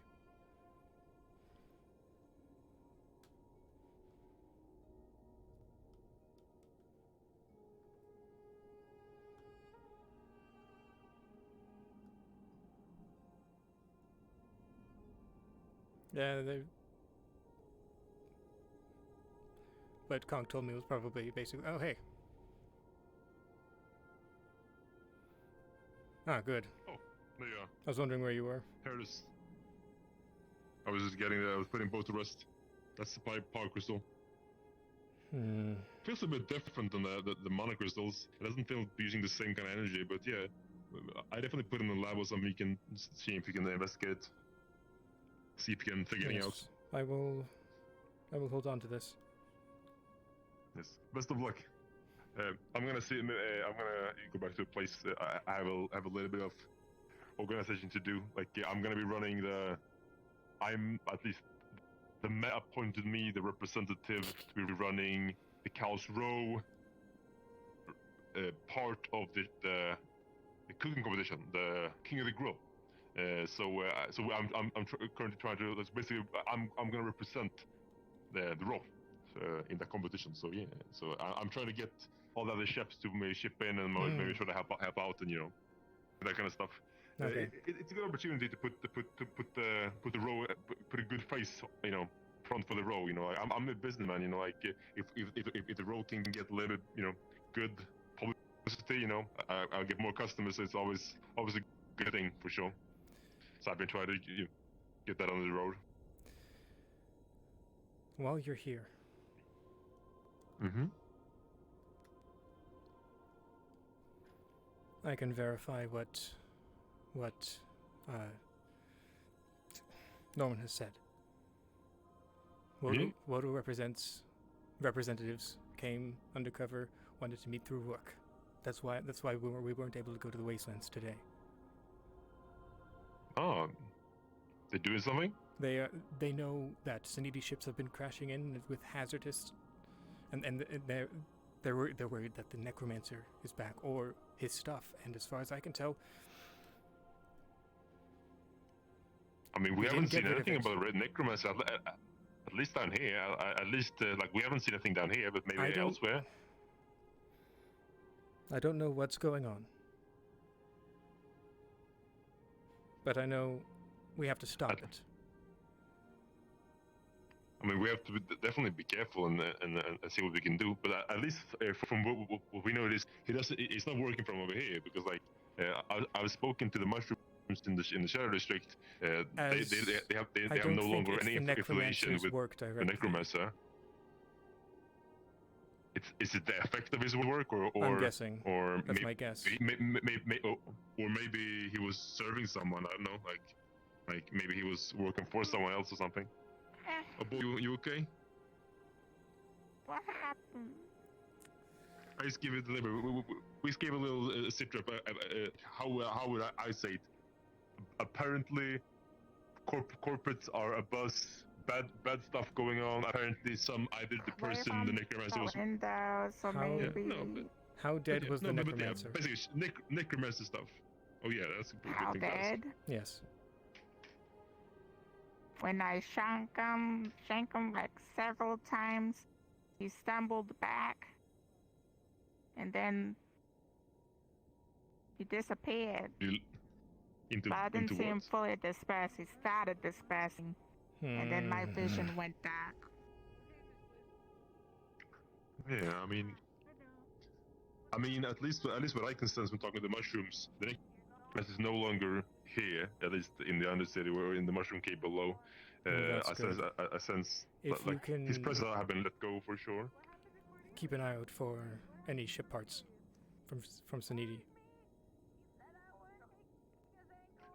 Yeah, they. What Kong told me was probably basically, oh hey. Ah, good. Oh, there you are. I was wondering where you were. Here it is. I was just getting there. I was putting both to rest. That's the power crystal. Feels a bit different than the mana crystals. It doesn't feel using the same kind of energy, but yeah. I definitely put in the lab so we can see if we can investigate. See if we can figure anything out. I will hold on to this. Yes. Best of luck. I'm gonna see. I'm gonna go back to the place. I will have a little bit of organization to do. Like, yeah, I'm gonna be running the. I'm at least the Met appointed me the representative to be running the Callous Row part of the cooking competition, the King of the Grill. So I'm currently trying to. That's basically I'm gonna represent the row in that competition. So yeah, so I'm trying to get all the other chefs to maybe chip in and maybe try to help out and that kind of stuff. Okay. It's a good opportunity to put the row, put a good face, front for the row. I'm a businessman. Like if the row can get a little bit, good publicity, I'll get more customers. So it's always a good thing for sure. So I've been trying to get that on the road. While you're here, I can verify what Norman has said. Wodo representatives came undercover, wanted to meet through Rook. That's why we weren't able to go to the Wastelands today. Oh, they're doing something? They know that Sanidi ships have been crashing in with hazardous, and they're worried that the necromancer is back or his stuff. And as far as I can tell, I mean, we haven't seen anything about the red necromancer. At least down here. At least we haven't seen anything down here, but maybe elsewhere. I don't know what's going on, but I know we have to stop it. I mean, we have to definitely be careful and see what we can do. But at least from what we know, it's not working from over here because I've spoken to the mushrooms in the Shadow District. They have no longer any affiliation with the necromancer. Is it the effect of his work, or I'm guessing. Or that's my guess. Or maybe he was serving someone. I don't know, like maybe he was working for someone else or something. Oh boy, you okay? What happened? I just give it a little. We just gave a little sit rep. How would I say it? Apparently, corporates are a buzz. Bad stuff going on. Apparently, either the person, the necromancer was. So maybe. How dead was the necromancer? Basically, necromancer stuff. Oh yeah, that's a good How thing. dead? Yes. When I shank him like several times, he stumbled back, and then he disappeared. But I didn't see him fully disperse. He started dispersing, and then my vision went dark. Yeah, I mean, at least what I can sense when talking to the mushrooms, the necromancer is no longer here. At least in the Undercity or in the Mushroom Cave below. I sense his presence have been let go for sure. Keep an eye out for any ship parts from Sanidi.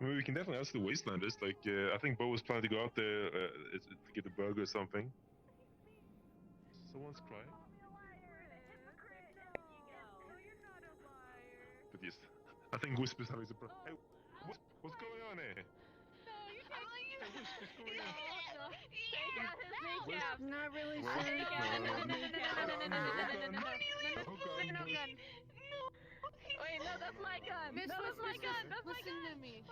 I mean, we can definitely ask the Wastelanders. I think Bo was planning to go out there to get a burger or something. Someone's crying. But yes, I think Whisper's having some problem. Hey, what's going on here? Not really sure. Wait, no, that's my gun. No, that's my gun. Listen to me.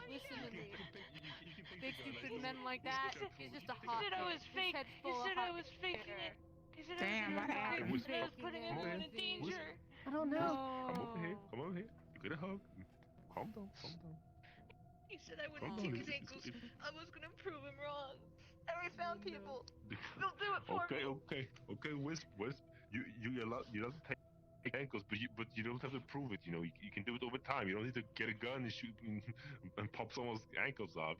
Big stupid men like that. He's just a hot. He said I was fake. He said I was faking it. He said I was putting everyone in danger. I don't know. Come over here. You get a hug. Calm down. He said I wouldn't take his ankles. I was gonna prove him wrong. And we found people. They'll do it for me. Okay, Wisp. You're allowed to take ankles, but you don't have to prove it. You can do it over time. You don't need to get a gun and shoot and pop someone's ankles off.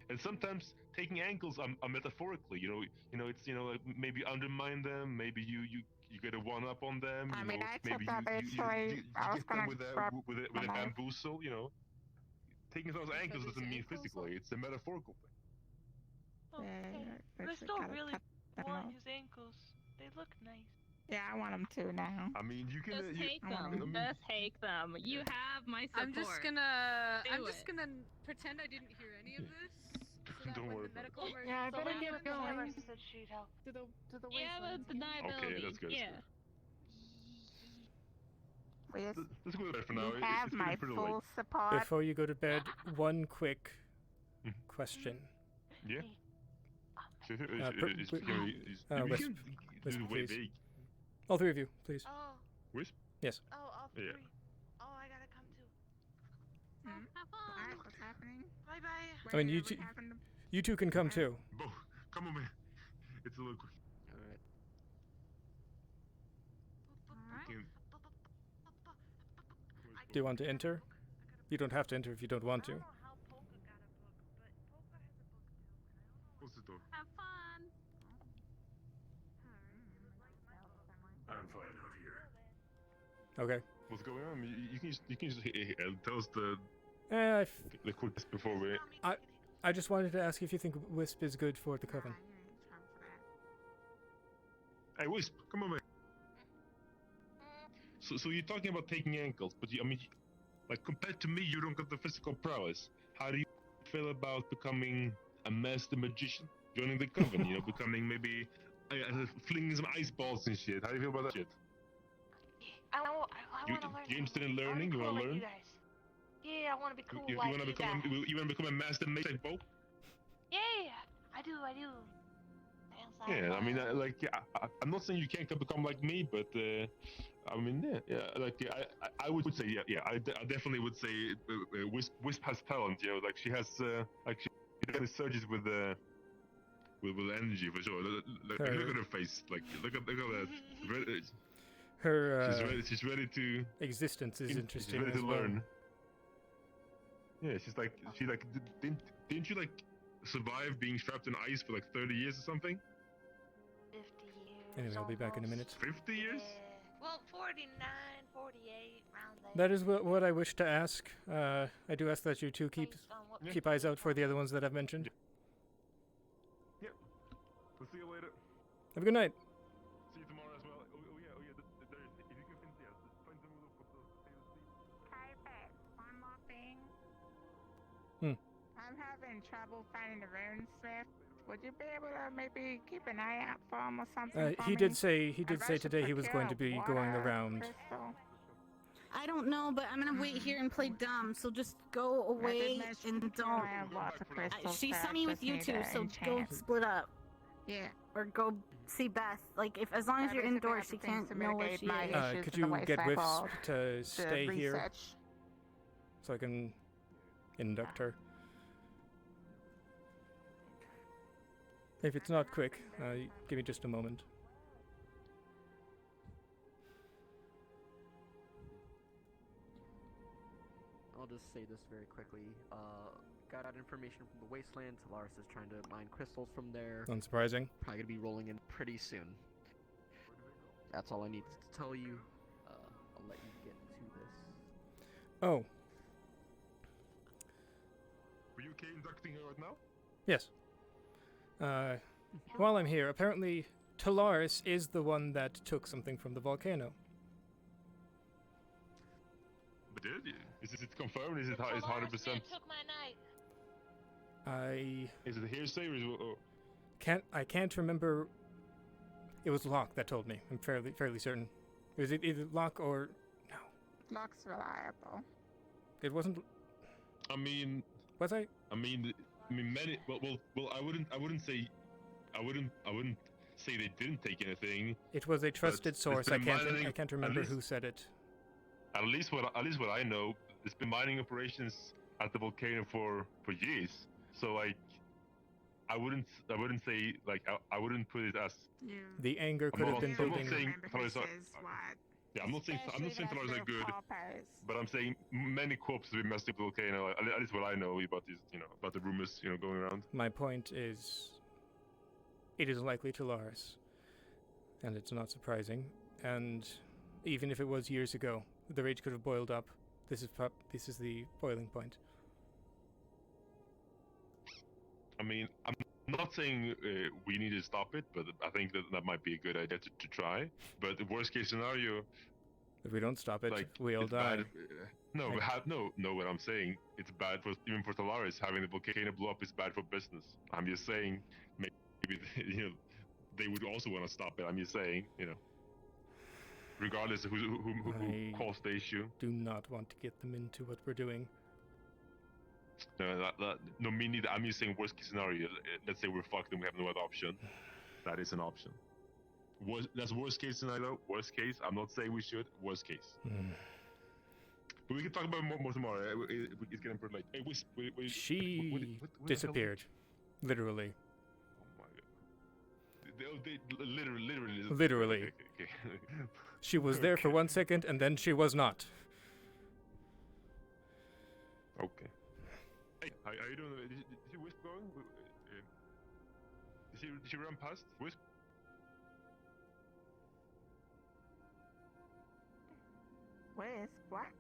And sometimes taking ankles are metaphorically. It's like maybe undermine them. Maybe you get a one up on them. I mean, I maybe took that basically. I was gonna with a bamboozle. Taking those ankles doesn't mean physically. It's a metaphorical thing. Okay. I still really want his ankles. They look nice. Yeah, I want them too now. I mean, you can just take them. Just take them. You have my support. I'm just gonna pretend I didn't hear any of this. So that Don't when worry the medical emergency. Yeah, I better get going. Said she'd help. To the Yeah, wasteland. but deniability. Okay, that's good. Yeah. Wisp, let's go there for you now. have It's my getting pretty full late. support. Before you go to bed, one quick question. Yeah. So Wisp, this is way please. vague. All three of you, please. Oh. Wisp? Yes. Oh, all Yeah. three. Oh, I gotta come too. Have fun. What's happening? Bye bye. I mean, you two can come too. Bo, come on, man. It's a little quick. Alright. Do you want to enter? You don't have to enter if you don't want to. What's the door? Have fun. I'm fine out here. Okay. What's going on? You can just tell us the quickest before we. I just wanted to ask if you think Wisp is good for the coven. Hey, Wisp, come on, man. So you're talking about taking ankles, but like compared to me, you don't got the physical prowess. How do you feel about becoming a master magician, joining the coven? Becoming maybe flinging some ice balls and shit. How do you feel about that shit? I want to learn. You interested in learning? You want to learn? Yeah, I want to be cool You like want to you become? guys. You want to become a master mage like Bo? Yeah, I do. Yeah, I mean, I'm not saying you can't become like me, but I I would say, I definitely would say Wisp has talent. Like she has, she definitely surges with energy for sure. Look at her face. Look at that. Her she's ready to. Existence is interesting. She's ready as to well. learn. Yeah, didn't you survive being strapped in ice for 30 years or something? 50 years. Anyway, I'll be back in a minute. 50 years? Well, 49, 48, around there. That is what I wish to ask. I do ask that you two keep eyes out for the other ones that I've mentioned. Yep. We'll see you later. Have a good night. See you tomorrow as well. Oh yeah. If you can find some of the Carpet, one more thing. Hmm. I'm having trouble finding the rune swift. Would you be able to maybe keep an eye out for him or something? He did say today he was going to be going around. I don't know, but I'm gonna wait here and play dumb. So just go away and don't. She saw me with you two, so go split up. Yeah. Or go see Beth. As long as you're indoors, she can't know where she is. Could you get Whiffs to stay here so I can induct her? If it's not quick, give me just a moment. I'll just say this very quickly. Got out information from the Wasteland. Callous is trying to mine crystals from there. Unsurprising. Probably gonna be rolling in pretty soon. That's all I need to tell you. I'll let you get to this. Oh. Were you okay inducting her right now? Yes. While I'm here, apparently Callous is the one that took something from the volcano. But did you? Is it confirmed? Is it 100%? Took my night. Is it hearsay or is it? I can't remember. It was Locke that told me. I'm fairly certain. It was either Locke or no. Locke's reliable. It wasn't. I mean. Was I? I mean, many. Well. I wouldn't say they didn't take anything. It was a trusted source. I can't remember who said it. At least what I know, there's been mining operations at the volcano for years. So I wouldn't say I wouldn't put it as the anger could have been building. I'm not saying Callous are good, but I'm saying many corpses have been messed up with the volcano. At least what I know about these, about the rumors, going around. My point is, it is likely Callous, and it's not surprising. And even if it was years ago, the rage could have boiled up. This is the boiling point. I mean, I'm not saying we need to stop it, but I think that might be a good idea to try. But the worst case scenario, if we don't stop it, we all die. No, what I'm saying, it's bad even for Callous. Having the volcano blow up is bad for business. I'm just saying, maybe they would also want to stop it. I'm just saying, regardless of who caused the issue. Do not want to get them into what we're doing. No, me neither. I'm just saying worst case scenario. Let's say we're fucked and we have no other option. That is an option. That's worst case scenario. Worst case. I'm not saying we should. Worst case. But we can talk about more tomorrow. It's getting pretty late. Hey, wait. She disappeared. Literally. Oh my god. Literally. Okay. She was there for 1 second and then she was not. Okay. Hey, how you doing? Did you Wisp going? Did she run past Wisp? Wisp? What?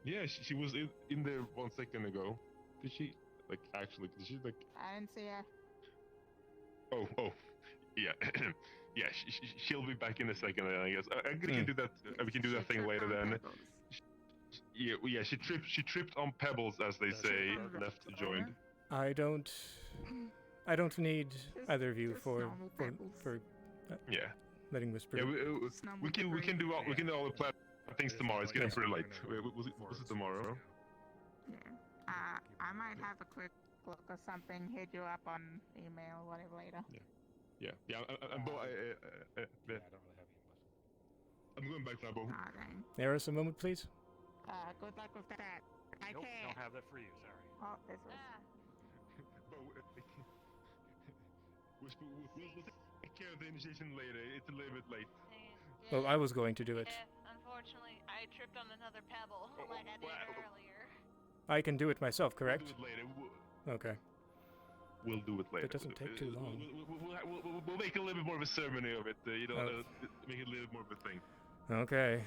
Yeah, she was in there 1 second ago. Did she like actually? Did she like? I didn't see her. Oh, yeah, yeah. She'll be back in a second. I guess. We can do that. We can do that thing later then. Yeah. She tripped on pebbles, as they say. Left joined. I don't need either of you for yeah. letting Whisper. Yeah, we can do all the plan things tomorrow. It's getting pretty late. Was it tomorrow? Yeah. I might have a quick look or something. Hit you up on email, whatever later. Yeah. I'm going back now, Bo. Eris, a moment, please. Good luck with that. I Nope, can't. don't have that for you. Sorry. Oh, this was. We'll take care of the initiation later. It's a little bit late. Well, I was going to do it. Unfortunately, I tripped on another pebble like I did earlier. I can do it myself, correct? We'll do it later. Okay. We'll do it later. It doesn't take too long. We'll make a little bit more of a ceremony of it. Make it a little bit more of a thing. Okay.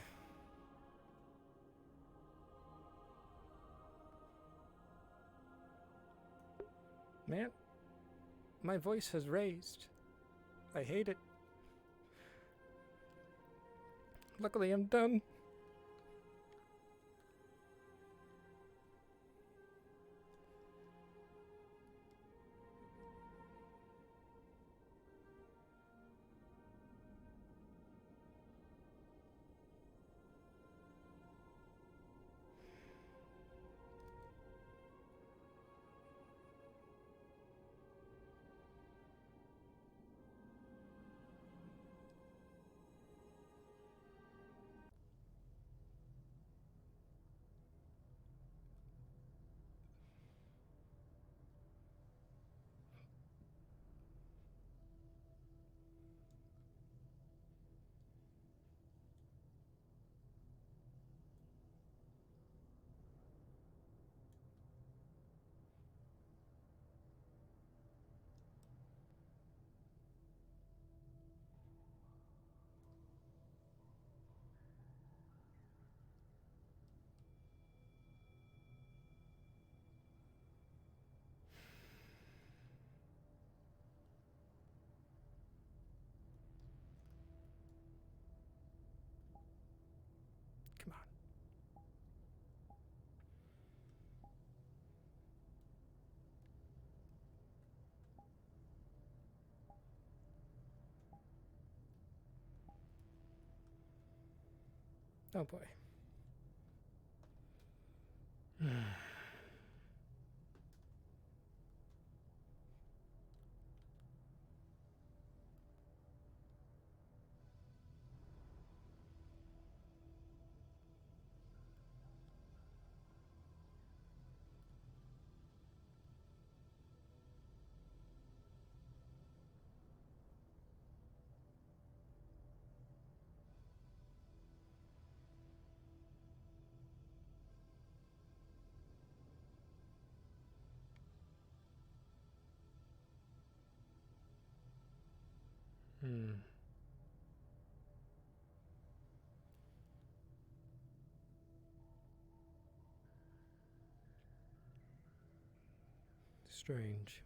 Man, my voice has raised. I hate it. Luckily, I'm done. Oh boy. Strange.